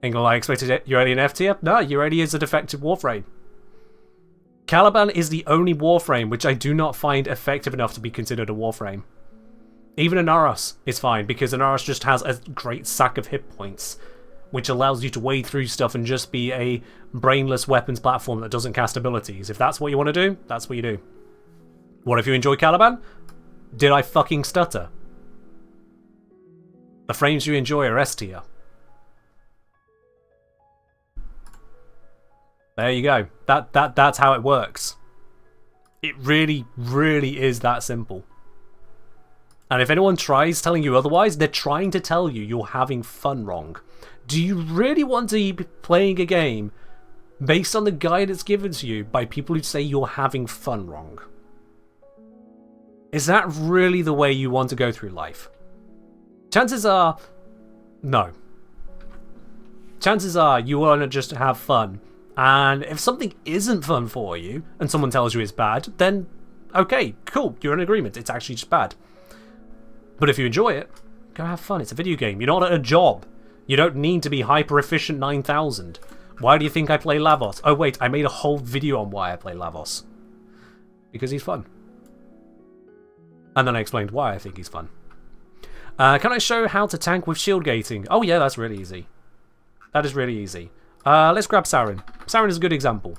Engel, I expected you're already an F tier? No, you already is a defective Warframe. Caliban is the only Warframe which I do not find effective enough to be considered a Warframe. Even Anaros is fine, because Anaros just has a great sack of hit points, which allows you to wade through stuff and just be a brainless weapons platform that doesn't cast abilities. If that's what you want to do, that's what you do. What if you enjoy Caliban? Did I fucking stutter? The frames you enjoy are S tier. There you go. That's how it works. It really, really is that simple. And if anyone tries telling you otherwise, they're trying to tell you you're having fun wrong. Do you really want to be playing a game based on the guidance given to you by people who say you're having fun wrong? Is that really the way you want to go through life? Chances are, no. Chances are you want to just have fun. And if something isn't fun for you, and someone tells you it's bad, then okay, cool, you're in agreement, it's actually just bad. But if you enjoy it, go have fun, it's a video game, you're not at a job. You don't need to be hyper-efficient 9000. Why do you think I play Lavos? Oh wait, I made a whole video on why I play Lavos. Because he's fun. And then I explained why I think he's fun. Can I show how to tank with shield gating? Oh yeah, that's really easy. That is really easy. Let's grab Saren. Saren is a good example.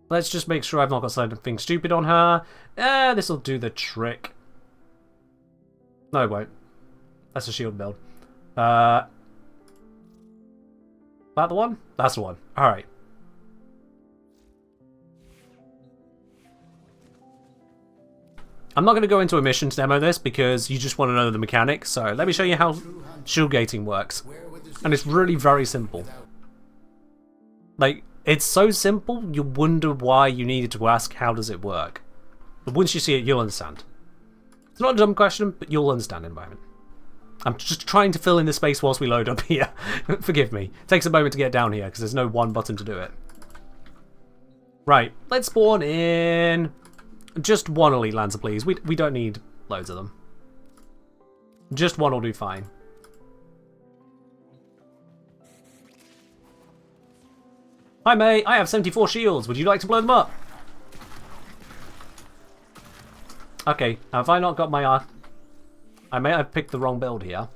Let's just make sure I've not got something stupid on her. This'll do the trick. No, it won't. That's a shield build. That the one? That's the one. Alright. I'm not going to go into a mission to demo this because you just want to know the mechanics. So let me show you how shield gating works. And it's really very simple. Like, it's so simple, you wonder why you needed to ask how does it work. But once you see it, you'll understand. It's not a dumb question, but you'll understand in a moment. I'm just trying to fill in the space whilst we load up here. Forgive me. It takes a moment to get down here because there's no one button to do it. Right, let's spawn in just one Elite Lancer, please. We don't need loads of them. Just one will do fine. Hi mate, I have 74 shields. Would you like to blow them up? Okay, have I not got my... I may have picked the wrong build here.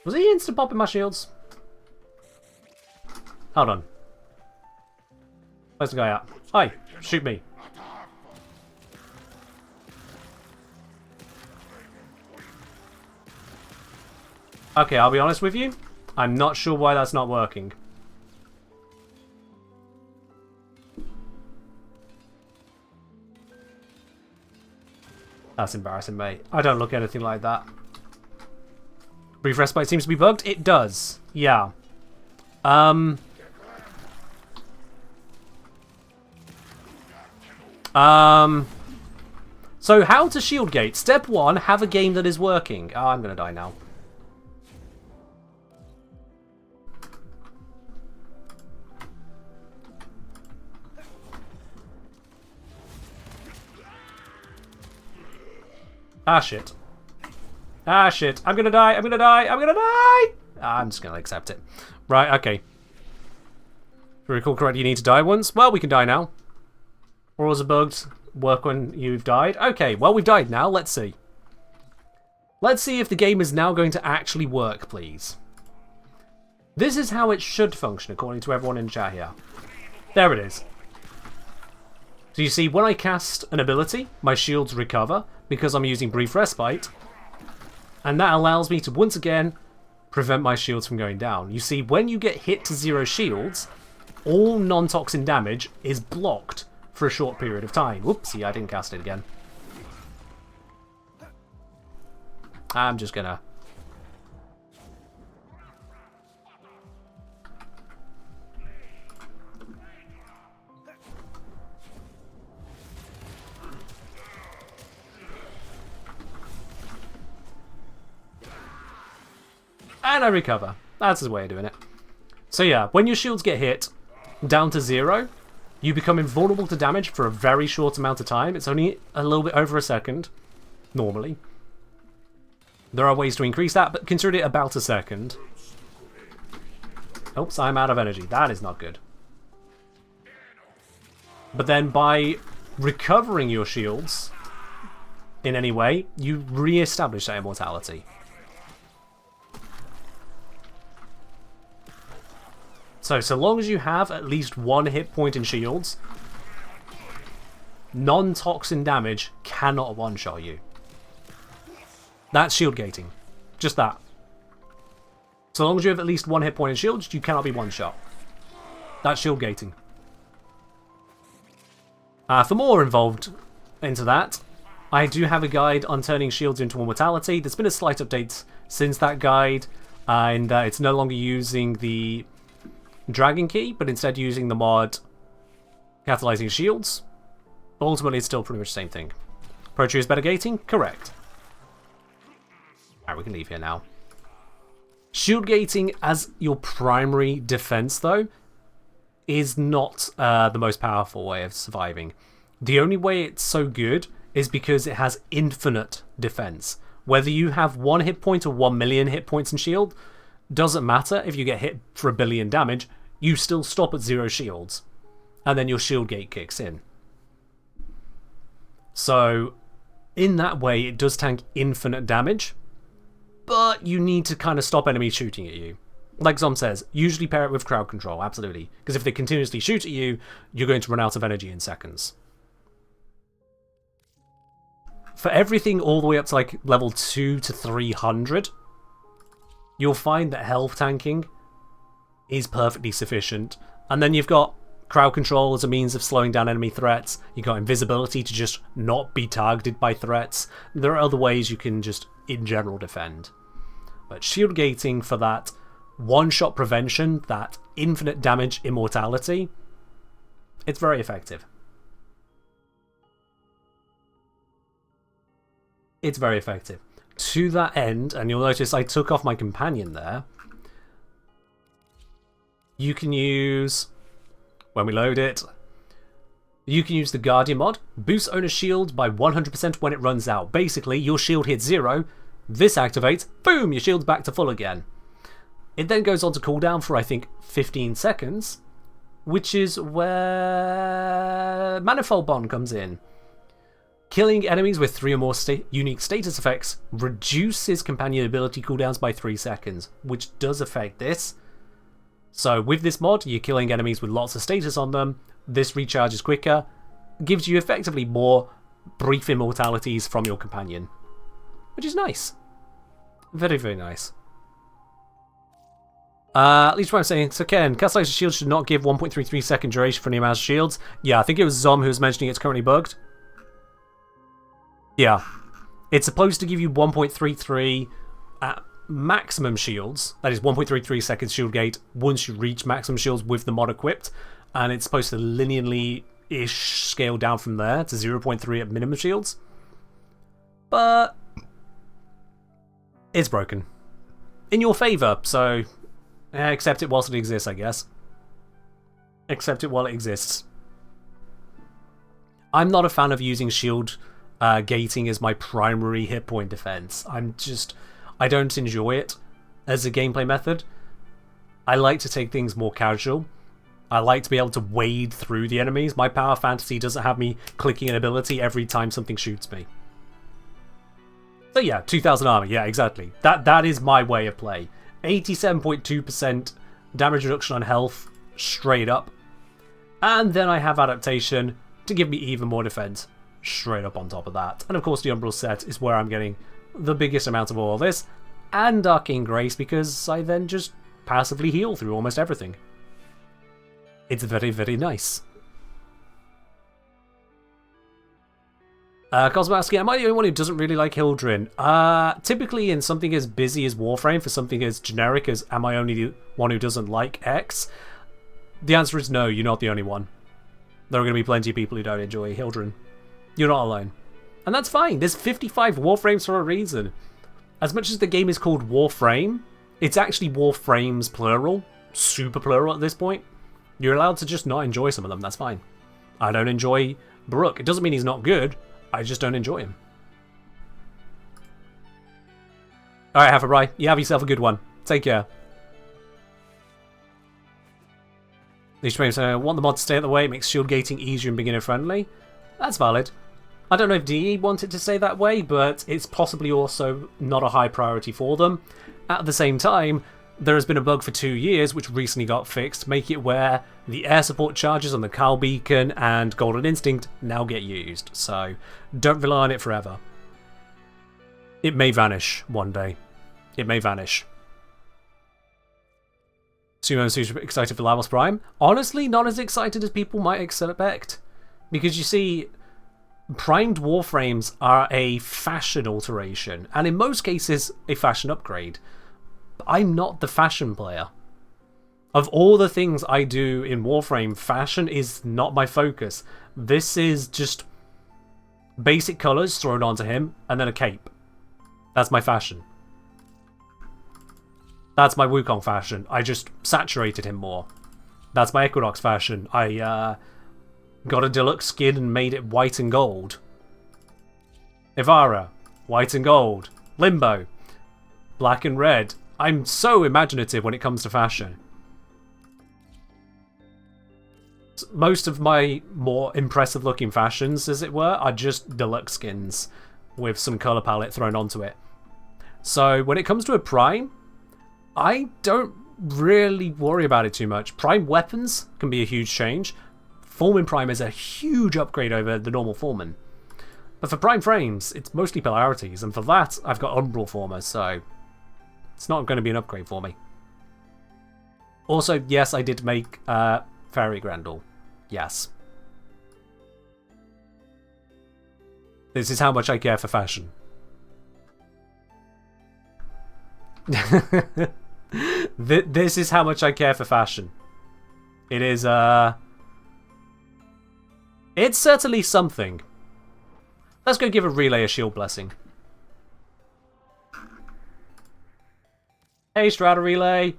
Was he insta-popping my shields? Hold on. Where's the guy at? Hi, shoot me. Okay, I'll be honest with you. I'm not sure why that's not working. That's embarrassing, mate. I don't look anything like that. Brief respite seems to be bugged. It does. Yeah. So how to shield gate? Step 1, have a game that is working. Oh, I'm gonna die now. Ah, shit. Ah, shit. I'm gonna die. I'm gonna die. I'm gonna die. I'm just gonna accept it. Right, okay. If I recall correctly, you need to die once. Well, we can die now. Auras are bugged. Work when you've died. Okay, well, we've died now. Let's see. Let's see if the game is now going to actually work, please. This is how it should function, according to everyone in chat here. There it is. So you see, when I cast an ability, my shields recover because I'm using Brief Respite. And that allows me to, once again, prevent my shields from going down. You see, when you get hit to 0 shields, all non-toxin damage is blocked for a short period of time. Whoopsie, I didn't cast it again. I'm just gonna... And I recover. That's his way of doing it. So yeah, when your shields get hit down to 0, you become invulnerable to damage for a very short amount of time. It's only a little bit over a second, normally. There are ways to increase that, but consider it about a second. Oops, I'm out of energy. That is not good. But then by recovering your shields in any way, you re-establish that immortality. So long as you have at least 1 hit point in shields, non-toxin damage cannot one-shot you. That's shield gating. Just that. So long as you have at least 1 hit point in shields, you cannot be one-shot. That's shield gating. For more involved into that, I do have a guide on turning shields into immortality. There's been a slight update since that guide, and it's no longer using the Dragon Key, but instead using the mod Catalyzing Shields. But ultimately, it's still pretty much the same thing. Pro Tree is better gating? Correct. Alright, we can leave here now. Shield gating as your primary defense, though, is not the most powerful way of surviving. The only way it's so good is because it has infinite defense. Whether you have 1 hit point or 1 million hit points in shield, doesn't matter. If you get hit for 1 billion damage, you still stop at 0 shields. And then your shield gate kicks in. So, In that way, it does tank infinite damage, but you need to kind of stop enemies shooting at you. Like Zom says, usually pair it with crowd control, absolutely. Because if they continuously shoot at you, you're going to run out of energy in seconds. For everything all the way up to like level 2 to 300, you'll find that health tanking is perfectly sufficient. And then you've got crowd control as a means of slowing down enemy threats. You've got invisibility to just not be targeted by threats. There are other ways you can just, in general, defend. But shield gating for that one-shot prevention, that infinite damage immortality, it's very effective. It's very effective. To that end, and you'll notice I took off my companion there, you can use, when we load it, you can use the Guardian mod, boost owner's shield by 100% when it runs out. Basically, your shield hits 0, this activates, boom, your shield's back to full again. It then goes on to cooldown for, I think, 15 seconds, which is where Manifold Bond comes in. Killing enemies with 3 or more unique status effects reduces companion ability cooldowns by 3 seconds, which does affect this. So with this mod, you're killing enemies with lots of status on them, this recharges quicker, gives you effectively more brief immortalities from your companion, which is nice. Very, very nice. At least what I'm saying, so Ken, Castellation's shield should not give 1.33 second duration for any amount of shields. Yeah, I think it was Zom who was mentioning it's currently bugged. Yeah. It's supposed to give you 1.33 at maximum shields. That is 1.33 seconds shield gate once you reach maximum shields with the mod equipped. And it's supposed to linearly-ish scale down from there to 0.3 at minimum shields. But it's broken. In your favour, so accept it whilst it exists, I guess. Accept it while it exists. I'm not a fan of using shield gating as my primary hit point defense. I don't enjoy it as a gameplay method. I like to take things more casual. I like to be able to wade through the enemies. My power fantasy doesn't have me clicking an ability every time something shoots me. So yeah, 2000 armor, yeah, exactly. That is my way of play. 87.2% damage reduction on health, straight up. And then I have adaptation to give me even more defense, straight up on top of that. And of course the Umbral set is where I'm getting the biggest amount of all of this. And Arcane Grace, because I then just passively heal through almost everything. It's very, very nice. Cosmo asking, am I the only one who doesn't really like Hildrin? Typically in something as busy as Warframe, for something as generic as am I only the one who doesn't like X? The answer is no, you're not the only one. There are going to be plenty of people who don't enjoy Hildrin. You're not alone. And that's fine, there's 55 Warframes for a reason. As much as the game is called Warframe, it's actually Warframes plural, super plural at this point. You're allowed to just not enjoy some of them, that's fine. I don't enjoy Brook. It doesn't mean he's not good, I just don't enjoy him. Alright, Haferbry, you have yourself a good one. Take care. These frames want the mod to stay out of the way, it makes shield gating easier and beginner friendly. That's valid. I don't know if DE wanted to say that way, but it's possibly also not a high priority for them. At the same time, there has been a bug for 2 years which recently got fixed, making it where the air support charges on the Cowl Beacon and Golden Instinct now get used, so don't rely on it forever. It may vanish one day. It may vanish. Sumo super excited for Lavos Prime? Honestly, not as excited as people might expect. Because you see, primed Warframes are a fashion alteration, and in most cases, a fashion upgrade. I'm not the fashion player. Of all the things I do in Warframe, fashion is not my focus. This is just basic colours thrown onto him, and then a cape. That's my fashion. That's my Wukong fashion. I just saturated him more. That's my Equinox fashion. I got a deluxe skin and made it white and gold. Ivara, white and gold. Limbo, black and red. I'm so imaginative when it comes to fashion. Most of my more impressive looking fashions, as it were, are just deluxe skins. with some color palette thrown onto it. So when it comes to a Prime, I don't really worry about it too much. Prime weapons can be a huge change. Foreman Prime is a huge upgrade over the normal Foreman. But for Prime frames, it's mostly polarities, and for that, I've got Umbral Former, so it's not going to be an upgrade for me. Also, yes, I did make Fairy Grendel. Yes. This is how much I care for fashion. This is how much I care for fashion. It is, it's certainly something. Let's go give a relay a shield blessing. Hey, Strata Relay.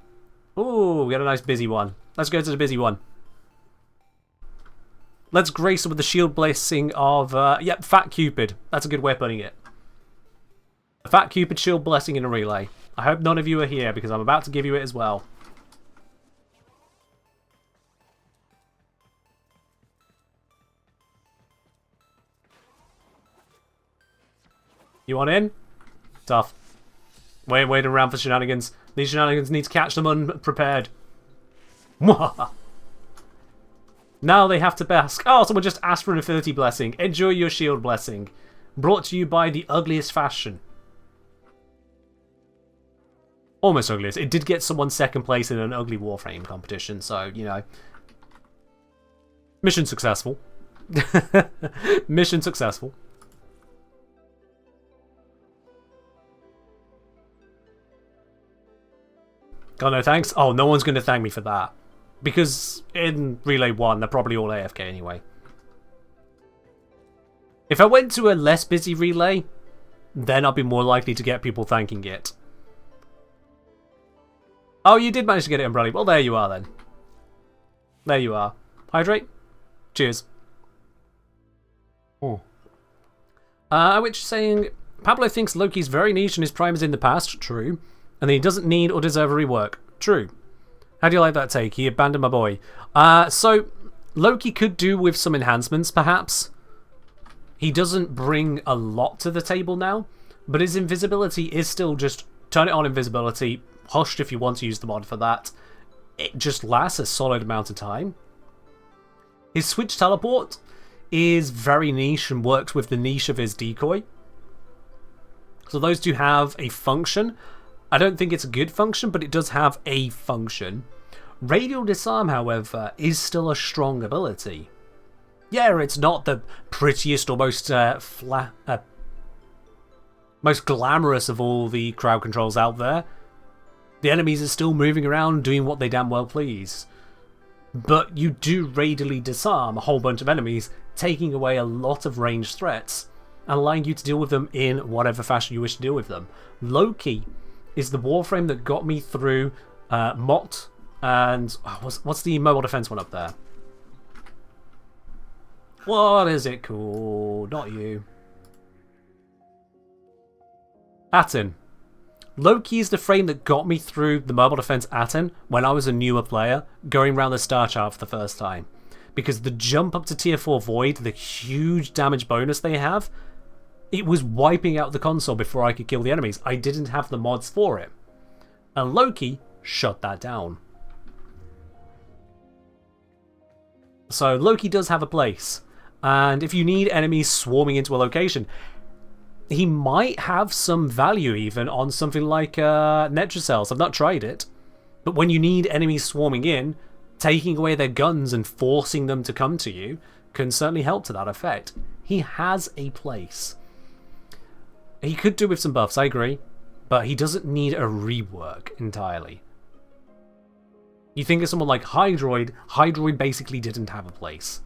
Ooh, we got a nice busy one. Let's go to the busy one. Let's grace it with the shield blessing of, yep, Fat Cupid. That's a good way of putting it. A Fat Cupid shield blessing in a relay. I hope none of you are here because I'm about to give you it as well. You want in? Tough. Waiting around for shenanigans. These shenanigans need to catch them unprepared. Now they have to bask. Oh, someone just asked for an Affinity Blessing. Enjoy your shield blessing. Brought to you by the ugliest fashion. Almost ugliest. It did get someone second place in an ugly Warframe competition, so, you know. Mission successful. Mission successful. God, no thanks. Oh, no one's going to thank me for that. Because in Relay 1, they're probably all AFK anyway. If I went to a less busy relay, then I'd be more likely to get people thanking it. Oh, you did manage to get it, Umbrella. Well, there you are then. There you are. Hydrate. Cheers. Oh. Which is saying, Pablo thinks Loki's very niche and his prime is in the past. True. And then he doesn't need or deserve a rework. True. How do you like that take? He abandoned my boy. So, Loki could do with some enhancements, perhaps. He doesn't bring a lot to the table now, but his invisibility is still just turn it on invisibility, hushed if you want to use the mod for that. It just lasts a solid amount of time. His switch teleport is very niche and works with the niche of his decoy. So those two have a function. I don't think it's a good function, but it does have a function. Radial Disarm, however, is still a strong ability. Yeah, it's not the prettiest or most most glamorous of all the crowd controls out there. The enemies are still moving around doing what they damn well please. But you do radially disarm a whole bunch of enemies, taking away a lot of ranged threats and allowing you to deal with them in whatever fashion you wish to deal with them. Loki is the Warframe that got me through Mott and... what's the mobile defense one up there? What is it called? Not you. Aten. Loki is the frame that got me through the mobile defense Aten when I was a newer player, going around the star chart for the first time. Because the jump up to tier 4 Void, the huge damage bonus they have, it was wiping out the console before I could kill the enemies. I didn't have the mods for it. And Loki shut that down. So Loki does have a place. And if you need enemies swarming into a location, he might have some value even on something like Netracells. I've not tried it. But when you need enemies swarming in, taking away their guns and forcing them to come to you can certainly help to that effect. He has a place. He could do with some buffs, I agree, but he doesn't need a rework entirely. You think of someone like Hydroid, Hydroid basically didn't have a place.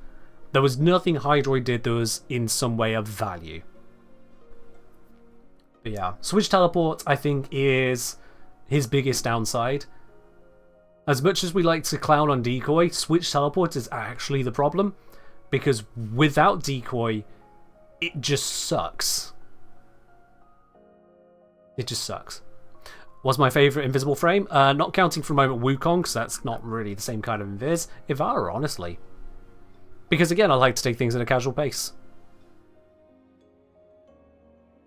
There was nothing Hydroid did that was in some way of value. But yeah, Switch Teleport I think is his biggest downside. As much as we like to clown on Decoy, Switch Teleport is actually the problem, because without Decoy, it just sucks. It just sucks. What's my favourite invisible frame? Not counting for a moment Wukong, because that's not really the same kind of invis. Ivara, honestly. Because again, I like to take things at a casual pace.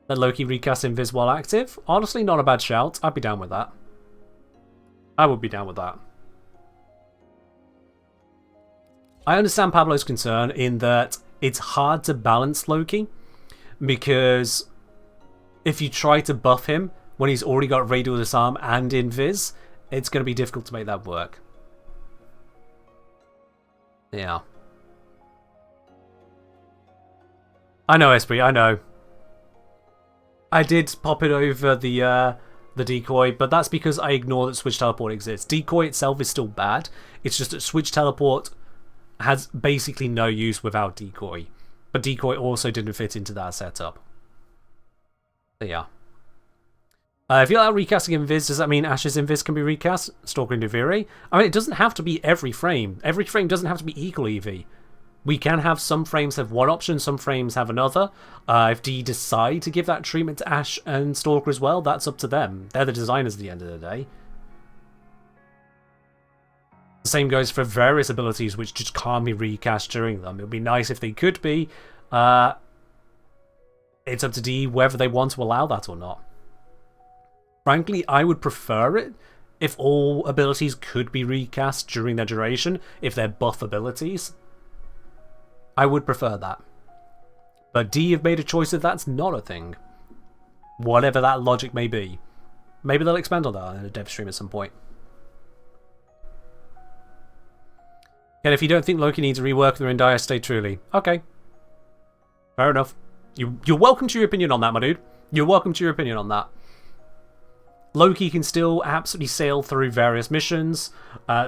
Let Loki recast Invis while active. Honestly, not a bad shout. I'd be down with that. I would be down with that. I understand Pablo's concern in that it's hard to balance Loki, because if you try to buff him when he's already got Radial Disarm and Invis, it's going to be difficult to make that work. Yeah. I know, Esprit, I know. I did pop it over the decoy, but that's because I ignore that Switch Teleport exists. Decoy itself is still bad. It's just that Switch Teleport has basically no use without Decoy. But Decoy also didn't fit into that setup. So yeah. If you allow recasting Invis, does that mean Ash's Invis can be recast? Stalker and Deviri? I mean, it doesn't have to be every frame. Every frame doesn't have to be equal EV. We can have some frames have one option, some frames have another. If D decide to give that treatment to Ash and Stalker as well, that's up to them. They're the designers at the end of the day. The same goes for various abilities which just can't be recast during them. It would be nice if they could be. It's up to D whether they want to allow that or not. Frankly, I would prefer it if all abilities could be recast during their duration, if they're buff abilities. I would prefer that. But D have made a choice that that's not a thing. Whatever that logic may be. Maybe they'll expand on that in a dev stream at some point. And if you don't think Loki needs a rework, they're in dire state truly. Okay. Fair enough. You're welcome to your opinion on that, my dude. You're welcome to your opinion on that. Loki can still absolutely sail through various missions,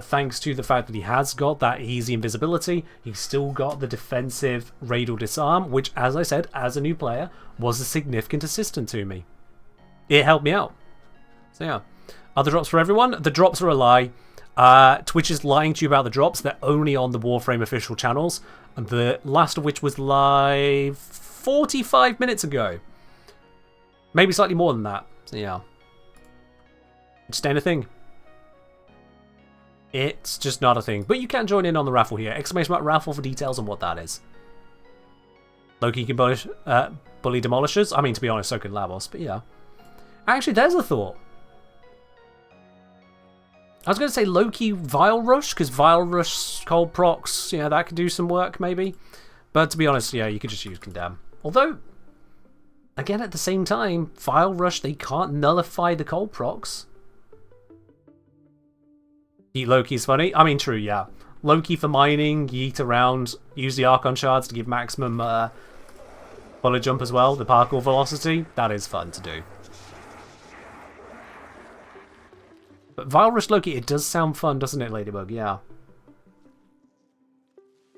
thanks to the fact that he has got that easy invisibility. He's still got the defensive Radial Disarm, which, as I said, as a new player, was a significant assistant to me. It helped me out. So yeah. Other drops for everyone? The drops are a lie. Twitch is lying to you about the drops. They're only on the Warframe official channels, and the last of which was live 45 minutes ago. Maybe slightly more than that. So yeah. Just ain't a thing. It's just not a thing. But you can join in on the raffle here. Exclamation mark raffle for details on what that is. Loki can bully demolishers. I mean, to be honest, so can Lavos, but yeah. Actually, there's a thought. I was going to say Loki Vile Rush, because Vile Rush Cold Procs, yeah, that could do some work, maybe. But to be honest, yeah, you could just use Condemn. Although, again, at the same time, Vile Rush, they can't nullify the Cold Procs. Yeet Loki is funny. I mean, true, yeah. Loki for mining, yeet around, use the Archon Shards to give maximum bullet jump as well, the parkour velocity. That is fun to do. But Vile Rush Loki, it does sound fun, doesn't it, Ladybug? Yeah.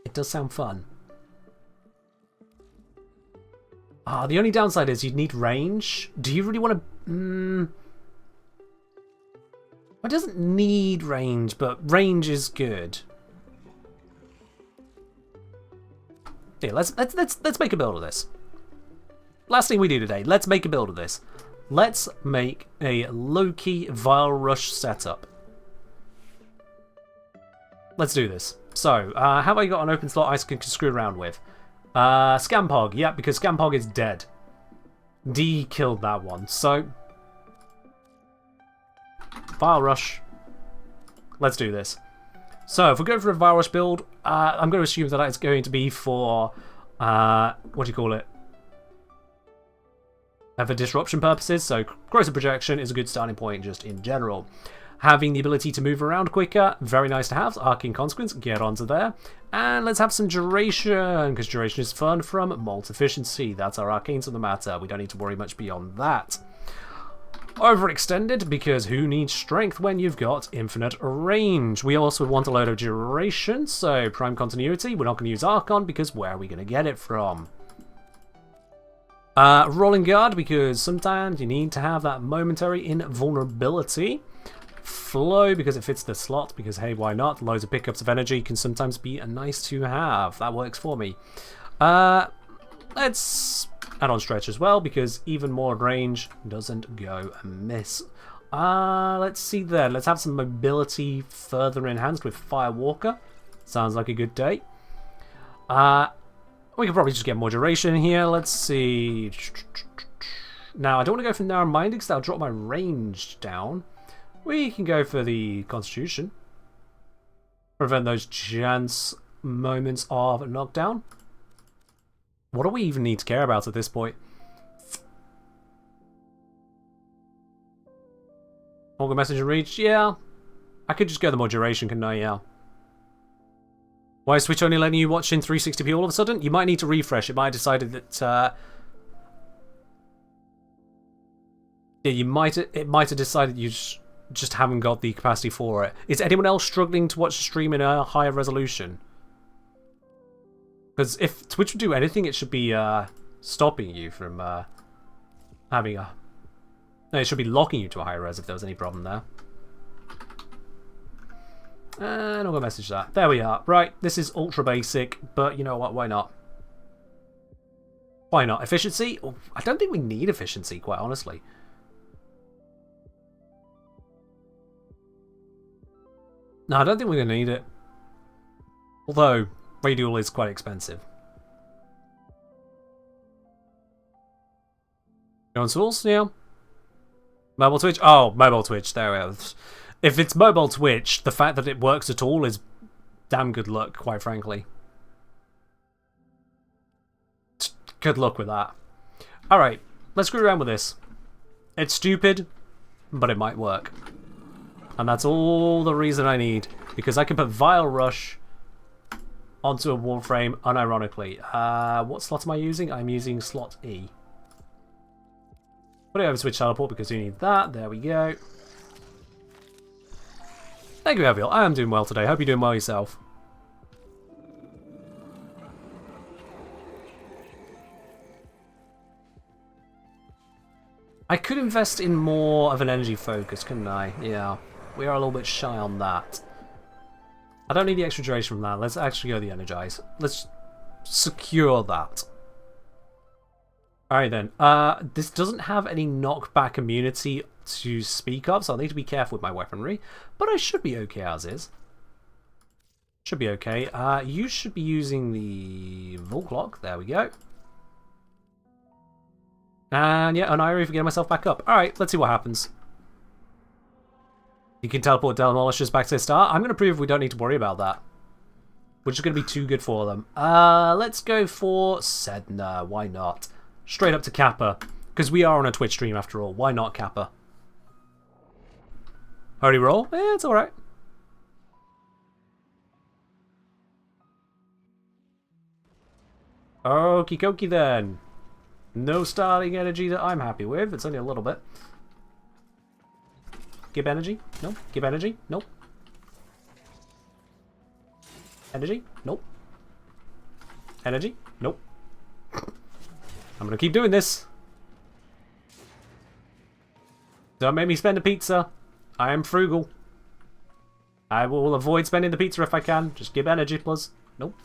It does sound fun. The only downside is you'd need range. Do you really want to... It doesn't need range, but range is good. Here, let's make a build of this. Last thing we do today, let's make a build of this. Let's make a Loki Vile Rush setup. Let's do this. So, have I got an open slot I can screw around with? Scampog, yeah, because Scampog is dead. D killed that one, so... Vile Rush. Let's do this. So, if we're going for a Vile Rush build, I'm going to assume that it's going to be for, what do you call it? For disruption purposes, so Corrosive Projection is a good starting point just in general. Having the ability to move around quicker, very nice to have. Arcane Consequence, get onto there. And let's have some Duration, because Duration is fun from Molt Efficiency. That's our Arcanes of the matter. We don't need to worry much beyond that. Overextended, because who needs strength when you've got infinite range? We also want a load of duration, so Prime Continuity. We're not going to use Archon, because where are we going to get it from? Rolling Guard, because sometimes you need to have that momentary invulnerability. Flow, because it fits the slot, because hey, why not? Loads of pickups of energy can sometimes be a nice to have. That works for me. Let's add on Stretch as well, because even more range doesn't go amiss. Let's see then. Let's have some mobility further enhanced with Firewalker. Sounds like a good day. We could probably just get more duration here. Let's see. Now, I don't want to go for narrow-minded because that'll drop my range down. We can go for the Constitution. Prevent those chance moments of knockdown. What do we even need to care about at this point? Longer message and reach? Yeah. I could just go the more duration, couldn't I? Yeah. Why is Switch only letting you watch in 360p all of a sudden? You might need to refresh. It might have decided that... yeah, it might have decided you just haven't got the capacity for it. Is anyone else struggling to watch the stream in a higher resolution? Because if Twitch would do anything, it should be stopping you from having a... No, it should be locking you to a higher res if there was any problem there. And I'm going to message that. There we are. Right, this is ultra basic, but you know what? Why not? Why not? Efficiency? Oh, I don't think we need efficiency, quite honestly. No, I don't think we're going to need it. Although, Radial is quite expensive. You on Souls? Yeah. Mobile Twitch? Oh, mobile Twitch. There we are. If it's mobile Twitch, the fact that it works at all is damn good luck, quite frankly. Good luck with that. Alright, let's screw around with this. It's stupid, but it might work. And that's all the reason I need. Because I can put Vile Rush onto a Warframe unironically. What slot am I using? I'm using slot E. Put it over Switch Teleport because we need that. There we go. Thank you, Aviel. I am doing well today. Hope you're doing well yourself. I could invest in more of an energy focus, couldn't I? Yeah. We are a little bit shy on that. I don't need the extra duration from that. Let's actually go the energize. Let's secure that. Alright then. This doesn't have any knockback immunity to speak of, so I'll need to be careful with my weaponry. But I should be okay as is. Should be okay. You should be using the Volclock. There we go. And yeah, an Irie for getting myself back up. Alright, let's see what happens. You can teleport Demolishers back to the start. I'm going to prove we don't need to worry about that. We're just going to be too good for them. Let's go for Sedna. Why not? Straight up to Kappa. Because we are on a Twitch stream after all. Why not Kappa? Holy roll? Yeah, it's alright. Okie dokie then. No starting energy that I'm happy with. It's only a little bit. Give energy? No. Give energy? Nope. Energy? Nope. Energy? Nope. I'm gonna keep doing this. Don't make me spend a pizza. I am frugal. I will avoid spending the pizza if I can. Just give energy, plus. Nope.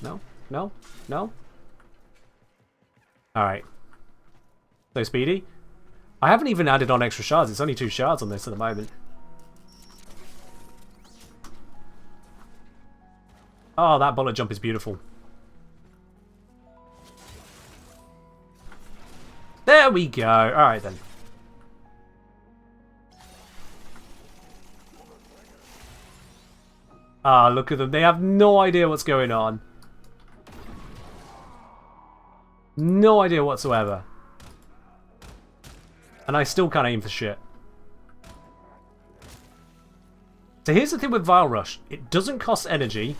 No. No. No. Alright. So speedy. I haven't even added on extra shards. It's only 2 shards on this at the moment. Oh, that bullet jump is beautiful. There we go. Alright then. Ah, look at them. They have no idea what's going on. No idea whatsoever. And I still can't aim for shit. So here's the thing with Vile Rush. It doesn't cost energy.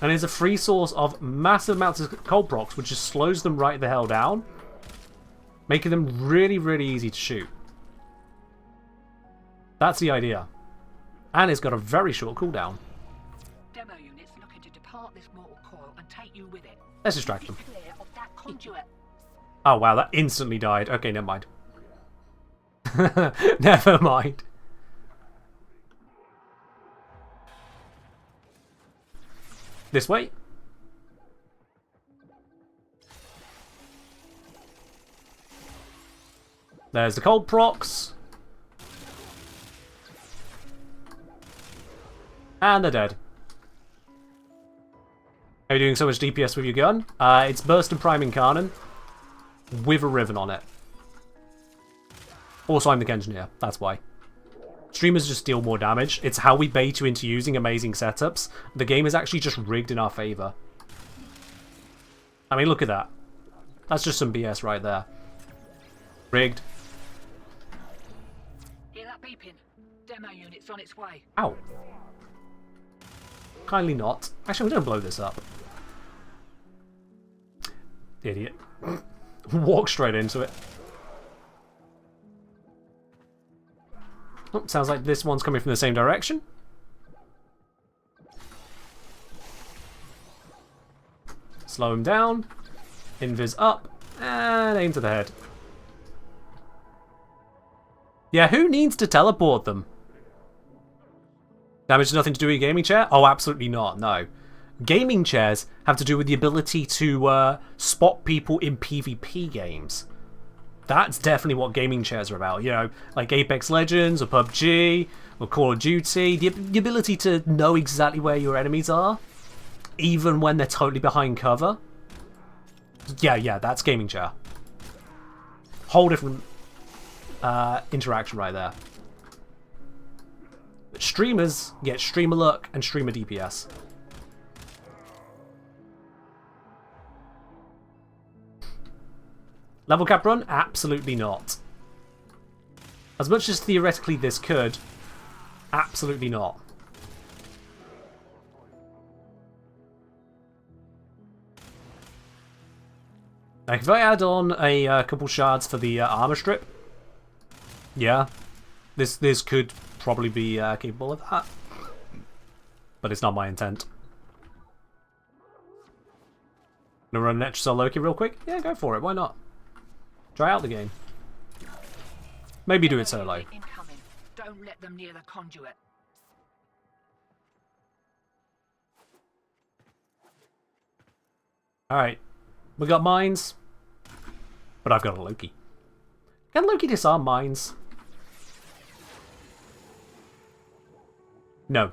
And is a free source of massive amounts of cold procs, which just slows them right the hell down. Making them really, really easy to shoot. That's the idea. And it's got a very short cooldown. Demo units looking to depart this mortal coil and take you with it. Let's distract them. Clear of that conduit. Oh wow, that instantly died. Okay, never mind. Never mind. This way. There's the cold procs. And they're dead. Are you doing so much DPS with your gun? It's burst and priming cannon with a riven on it. Also, I'm the engineer. That's why. Streamers just deal more damage. It's how we bait you into using amazing setups. The game is actually just rigged in our favor. I mean, look at that. That's just some BS right there. Rigged. Hear that beeping? Demo unit's on its way. Ow. Kindly not. Actually, we're gonna blow this up. Idiot. Walk straight into it. Oh, sounds like this one's coming from the same direction. Slow him down. Invis up. And aim to the head. Yeah, who needs to teleport them? Damage has nothing to do with your gaming chair? Oh, absolutely not, no. Gaming chairs have to do with the ability to spot people in PvP games. That's definitely what gaming chairs are about. You know, like Apex Legends or PUBG or Call of Duty. The ability to know exactly where your enemies are, even when they're totally behind cover. Yeah, that's gaming chair. Whole different interaction right there. But streamers get streamer luck and streamer DPS. Level cap run? Absolutely not. As much as theoretically this could, absolutely not. Like if I add on a couple shards for the armor strip, yeah, this could probably be capable of that. But it's not my intent. Gonna run Netracell Loki real quick? Yeah, go for it. Why not? Try out the game. Maybe do it solo. Incoming. Don't let them near the conduit. Alright. We got mines. But I've got a Loki. Can Loki disarm mines? No.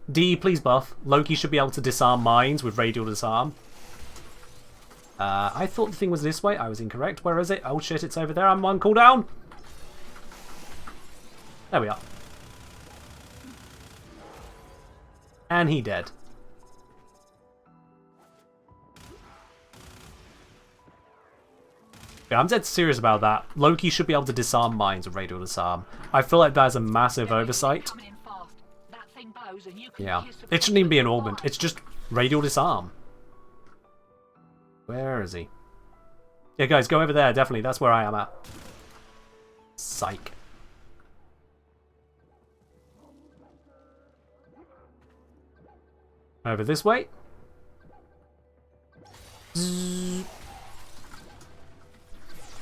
D, please buff. Loki should be able to disarm mines with radial disarm. I thought the thing was this way. I was incorrect. Where is it? Oh shit, it's over there. I'm on cooldown. There we are. And he dead. Yeah, I'm dead serious about that. Loki should be able to disarm mines with radial disarm. I feel like that's a massive oversight. Yeah. It shouldn't even be an augment. It's just radial disarm. Where is he? Yeah, guys, go over there. Definitely. That's where I am at. Psych. Over this way. Zzz.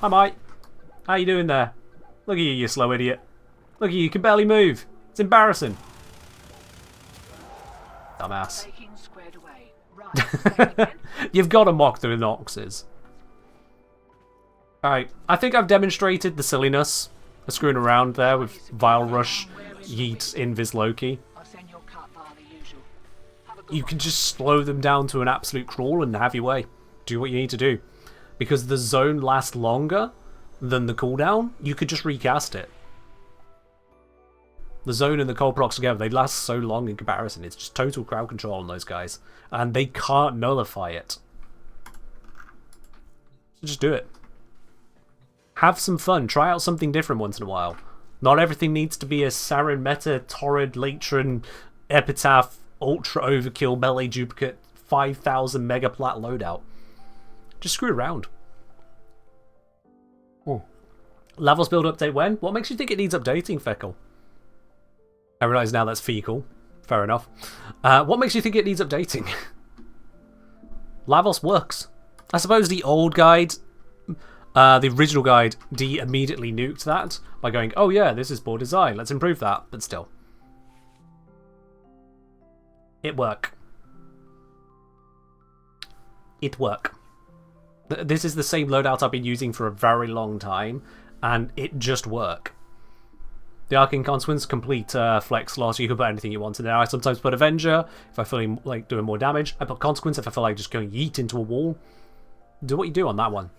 Hi, mate. How you doing there? Look at you, you slow idiot. Look at you, you can barely move. It's embarrassing. Dumbass. You've got to mock the Noxes. Alright, I think I've demonstrated the silliness of screwing around there with Vile Rush, Yeet, Invis, Loki. You can just slow them down to an absolute crawl and have your way. Do what you need to do. Because the zone lasts longer than the cooldown, you could just recast it. The zone and the cold procs together, they last so long in comparison. It's just total crowd control on those guys. And they can't nullify it. So just do it. Have some fun. Try out something different once in a while. Not everything needs to be a Sarin Meta, Torrid, Latron, Epitaph, Ultra Overkill, Melee Duplicate, 5,000 Mega Plat loadout. Just screw around. Oh. Levels build update when? What makes you think it needs updating, Feckle? I realise now that's fecal. Fair enough. What makes you think it needs updating? Lavos works. I suppose the old guide, the original guide, D immediately nuked that by going, oh yeah, this is poor design, let's improve that. But still. It work. It work. This is the same loadout I've been using for a very long time, and it just work. The Arcane Consequence complete flex slot, so you can put anything you want in there. I sometimes put Avenger if I feel like doing more damage. I put Consequence if I feel like just going yeet into a wall. Do what you do on that one.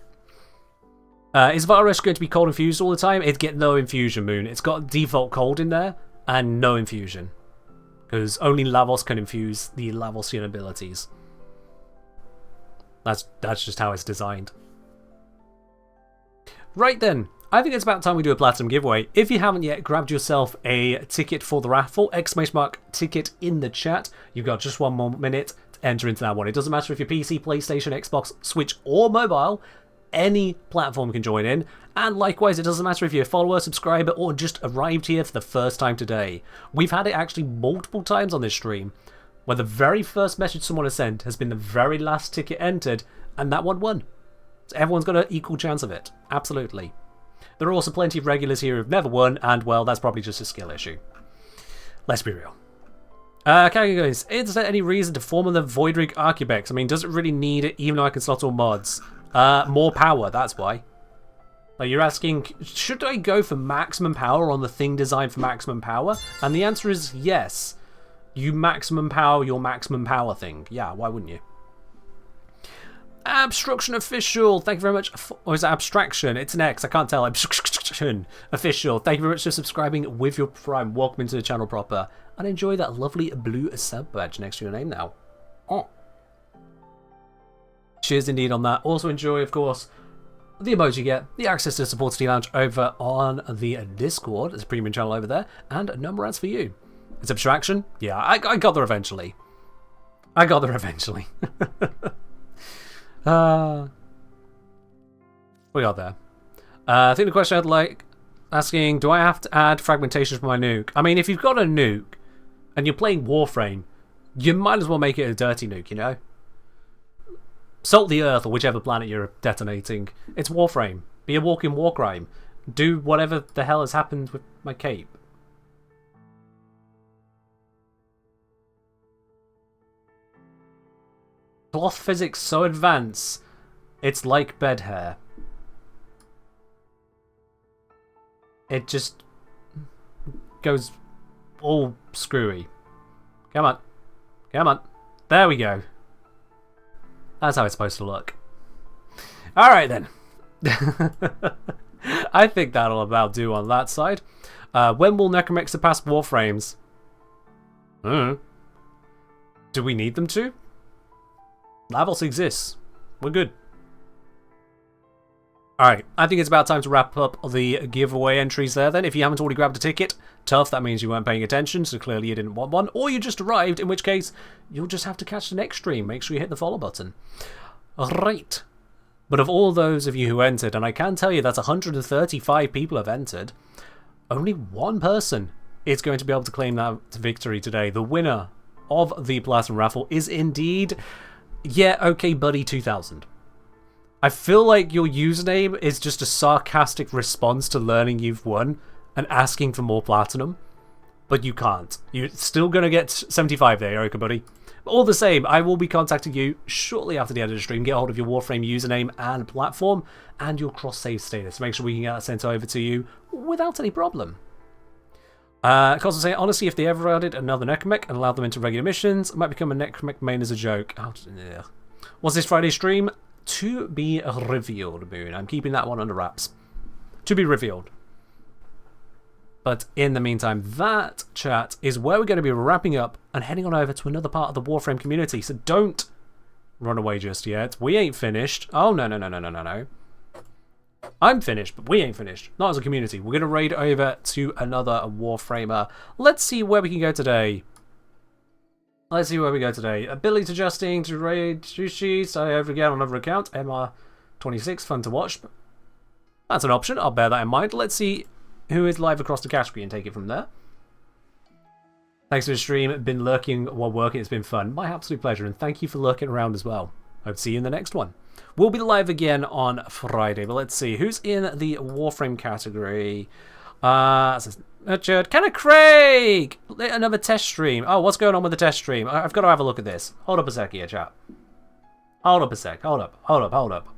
Is Valrush going to be cold infused all the time? It's get no infusion, Moon. It's got default cold in there and no infusion. Because only Lavos can infuse the Lavosian abilities. That's just how it's designed. Right then, I think it's about time we do a platinum giveaway. If you haven't yet grabbed yourself a ticket for the raffle, !ticket in the chat. You've got just 1 more minute to enter into that one. It doesn't matter if you're PC, PlayStation, Xbox, Switch, or mobile. Any platform can join in. And likewise, it doesn't matter if you're a follower, subscriber, or just arrived here for the first time today. We've had it actually multiple times on this stream, where the very first message someone has sent has been the very last ticket entered, and that one won. So everyone's got an equal chance of it. Absolutely. There are also plenty of regulars here who've never won, and well, that's probably just a skill issue. Let's be real. Is there any reason to form the Voidrig Archibex? I mean, does it really need it, even though I can slot all mods? More power, that's why. Like, you're asking, should I go for maximum power on the thing designed for maximum power? And the answer is yes. You maximum power your maximum power thing. Yeah, why wouldn't you? Abstraction Official, thank you very much. Or is it Abstraction? It's an X, I can't tell. Abstraction Official, thank you very much for subscribing with your Prime. Welcome into the channel proper. And enjoy that lovely blue sub badge next to your name now. Oh. Cheers indeed on that. Also enjoy, of course, the emoji you get, the access to Support City Lounge over on the Discord. There's a premium channel over there, and number ads for you. It's Abstraction? Yeah, I got there eventually. I got there eventually. We got there. I think the question I'd like asking, do I have to add fragmentation for my nuke? I mean, if you've got a nuke and you're playing Warframe, you might as well make it a dirty nuke, you know? Salt the earth or whichever planet you're detonating. It's Warframe. Be a walking war crime. Do whatever the hell has happened with my cape. Cloth physics so advanced, it's like bed hair. It just goes all screwy. Come on. Come on. There we go. That's how it's supposed to look. Alright then. I think that'll about do on that side. When will Necromech surpass Warframes? Do we need them to? Lavos exists. We're good. Alright, I think it's about time to wrap up the giveaway entries there then. If you haven't already grabbed a ticket, tough, that means you weren't paying attention, so clearly you didn't want one. Or you just arrived, in which case, you'll just have to catch the next stream. Make sure you hit the follow button. Right. But of all those of you who entered, and I can tell you that 135 people have entered, only one person is going to be able to claim that victory today. The winner of the Platinum Raffle is indeed... Yeah, okay, buddy 2000. I feel like your username is just a sarcastic response to learning you've won and asking for more platinum, but you can't. You're still going to get 75 there, okay, buddy. But all the same, I will be contacting you shortly after the end of the stream. Get a hold of your Warframe username and platform and your cross-save status. Make sure we can get that sent over to you without any problem. Cause I say, honestly, if they ever added another Necromech and allowed them into regular missions, it might become a Necromech main as a joke. Oh, yeah. What's this Friday stream? To be revealed, Moon. I'm keeping that one under wraps. To be revealed. But in the meantime, that chat is where we're going to be wrapping up and heading on over to another part of the Warframe community. So don't run away just yet. We ain't finished. Oh, no, no, no, no, no, no, no. I'm finished, but we ain't finished. Not as a community. We're going to raid over to another Warframer. Let's see where we can go today. Let's see where we go today. Ability adjusting to raid sushi. Start over again on another account. MR26. Fun to watch. That's an option. I'll bear that in mind. Let's see who is live across the category and take it from there. Thanks for the stream. Been lurking while working. It's been fun. My absolute pleasure. And thank you for lurking around as well. Hope to see you in the next one. We'll be live again on Friday, but let's see who's in the Warframe category. Richard, Kenna Craig! Another test stream. Oh, what's going on with the test stream? I've got to have a look at this. Hold up a sec here, chat. Hold up a sec. Hold up. Hold up. Hold up.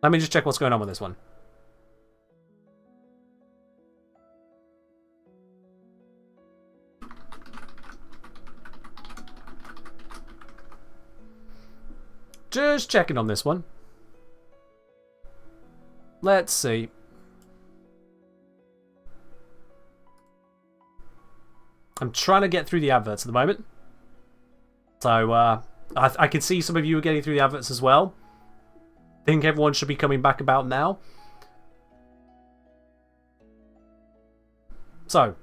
Let me just check what's going on with this one. Just checking on this one. Let's see. I'm trying to get through the adverts at the moment. So, I can see some of you are getting through the adverts as well. Think everyone should be coming back about now. So,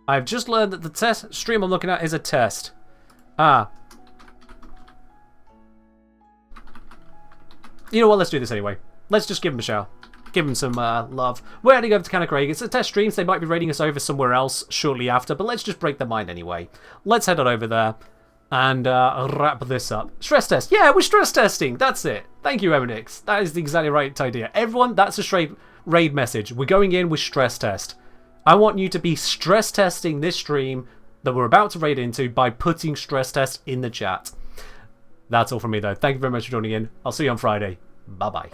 I've just learned that the test stream I'm looking at is a test. Ah. You know what, let's do this anyway. Let's just give him a shout. Give him some love. We're heading over to Canna Craig. It's a test stream, so they might be raiding us over somewhere else shortly after, but let's just break their mind anyway. Let's head on over there and wrap this up. Stress test. Yeah, we're stress testing. That's it. Thank you, Eminix. That is the exactly right idea. Everyone, that's a straight raid message. We're going in with stress test. I want you to be stress testing this stream that we're about to raid into by putting stress test in the chat. That's all from me, though. Thank you very much for joining in. I'll see you on Friday. Bye-bye.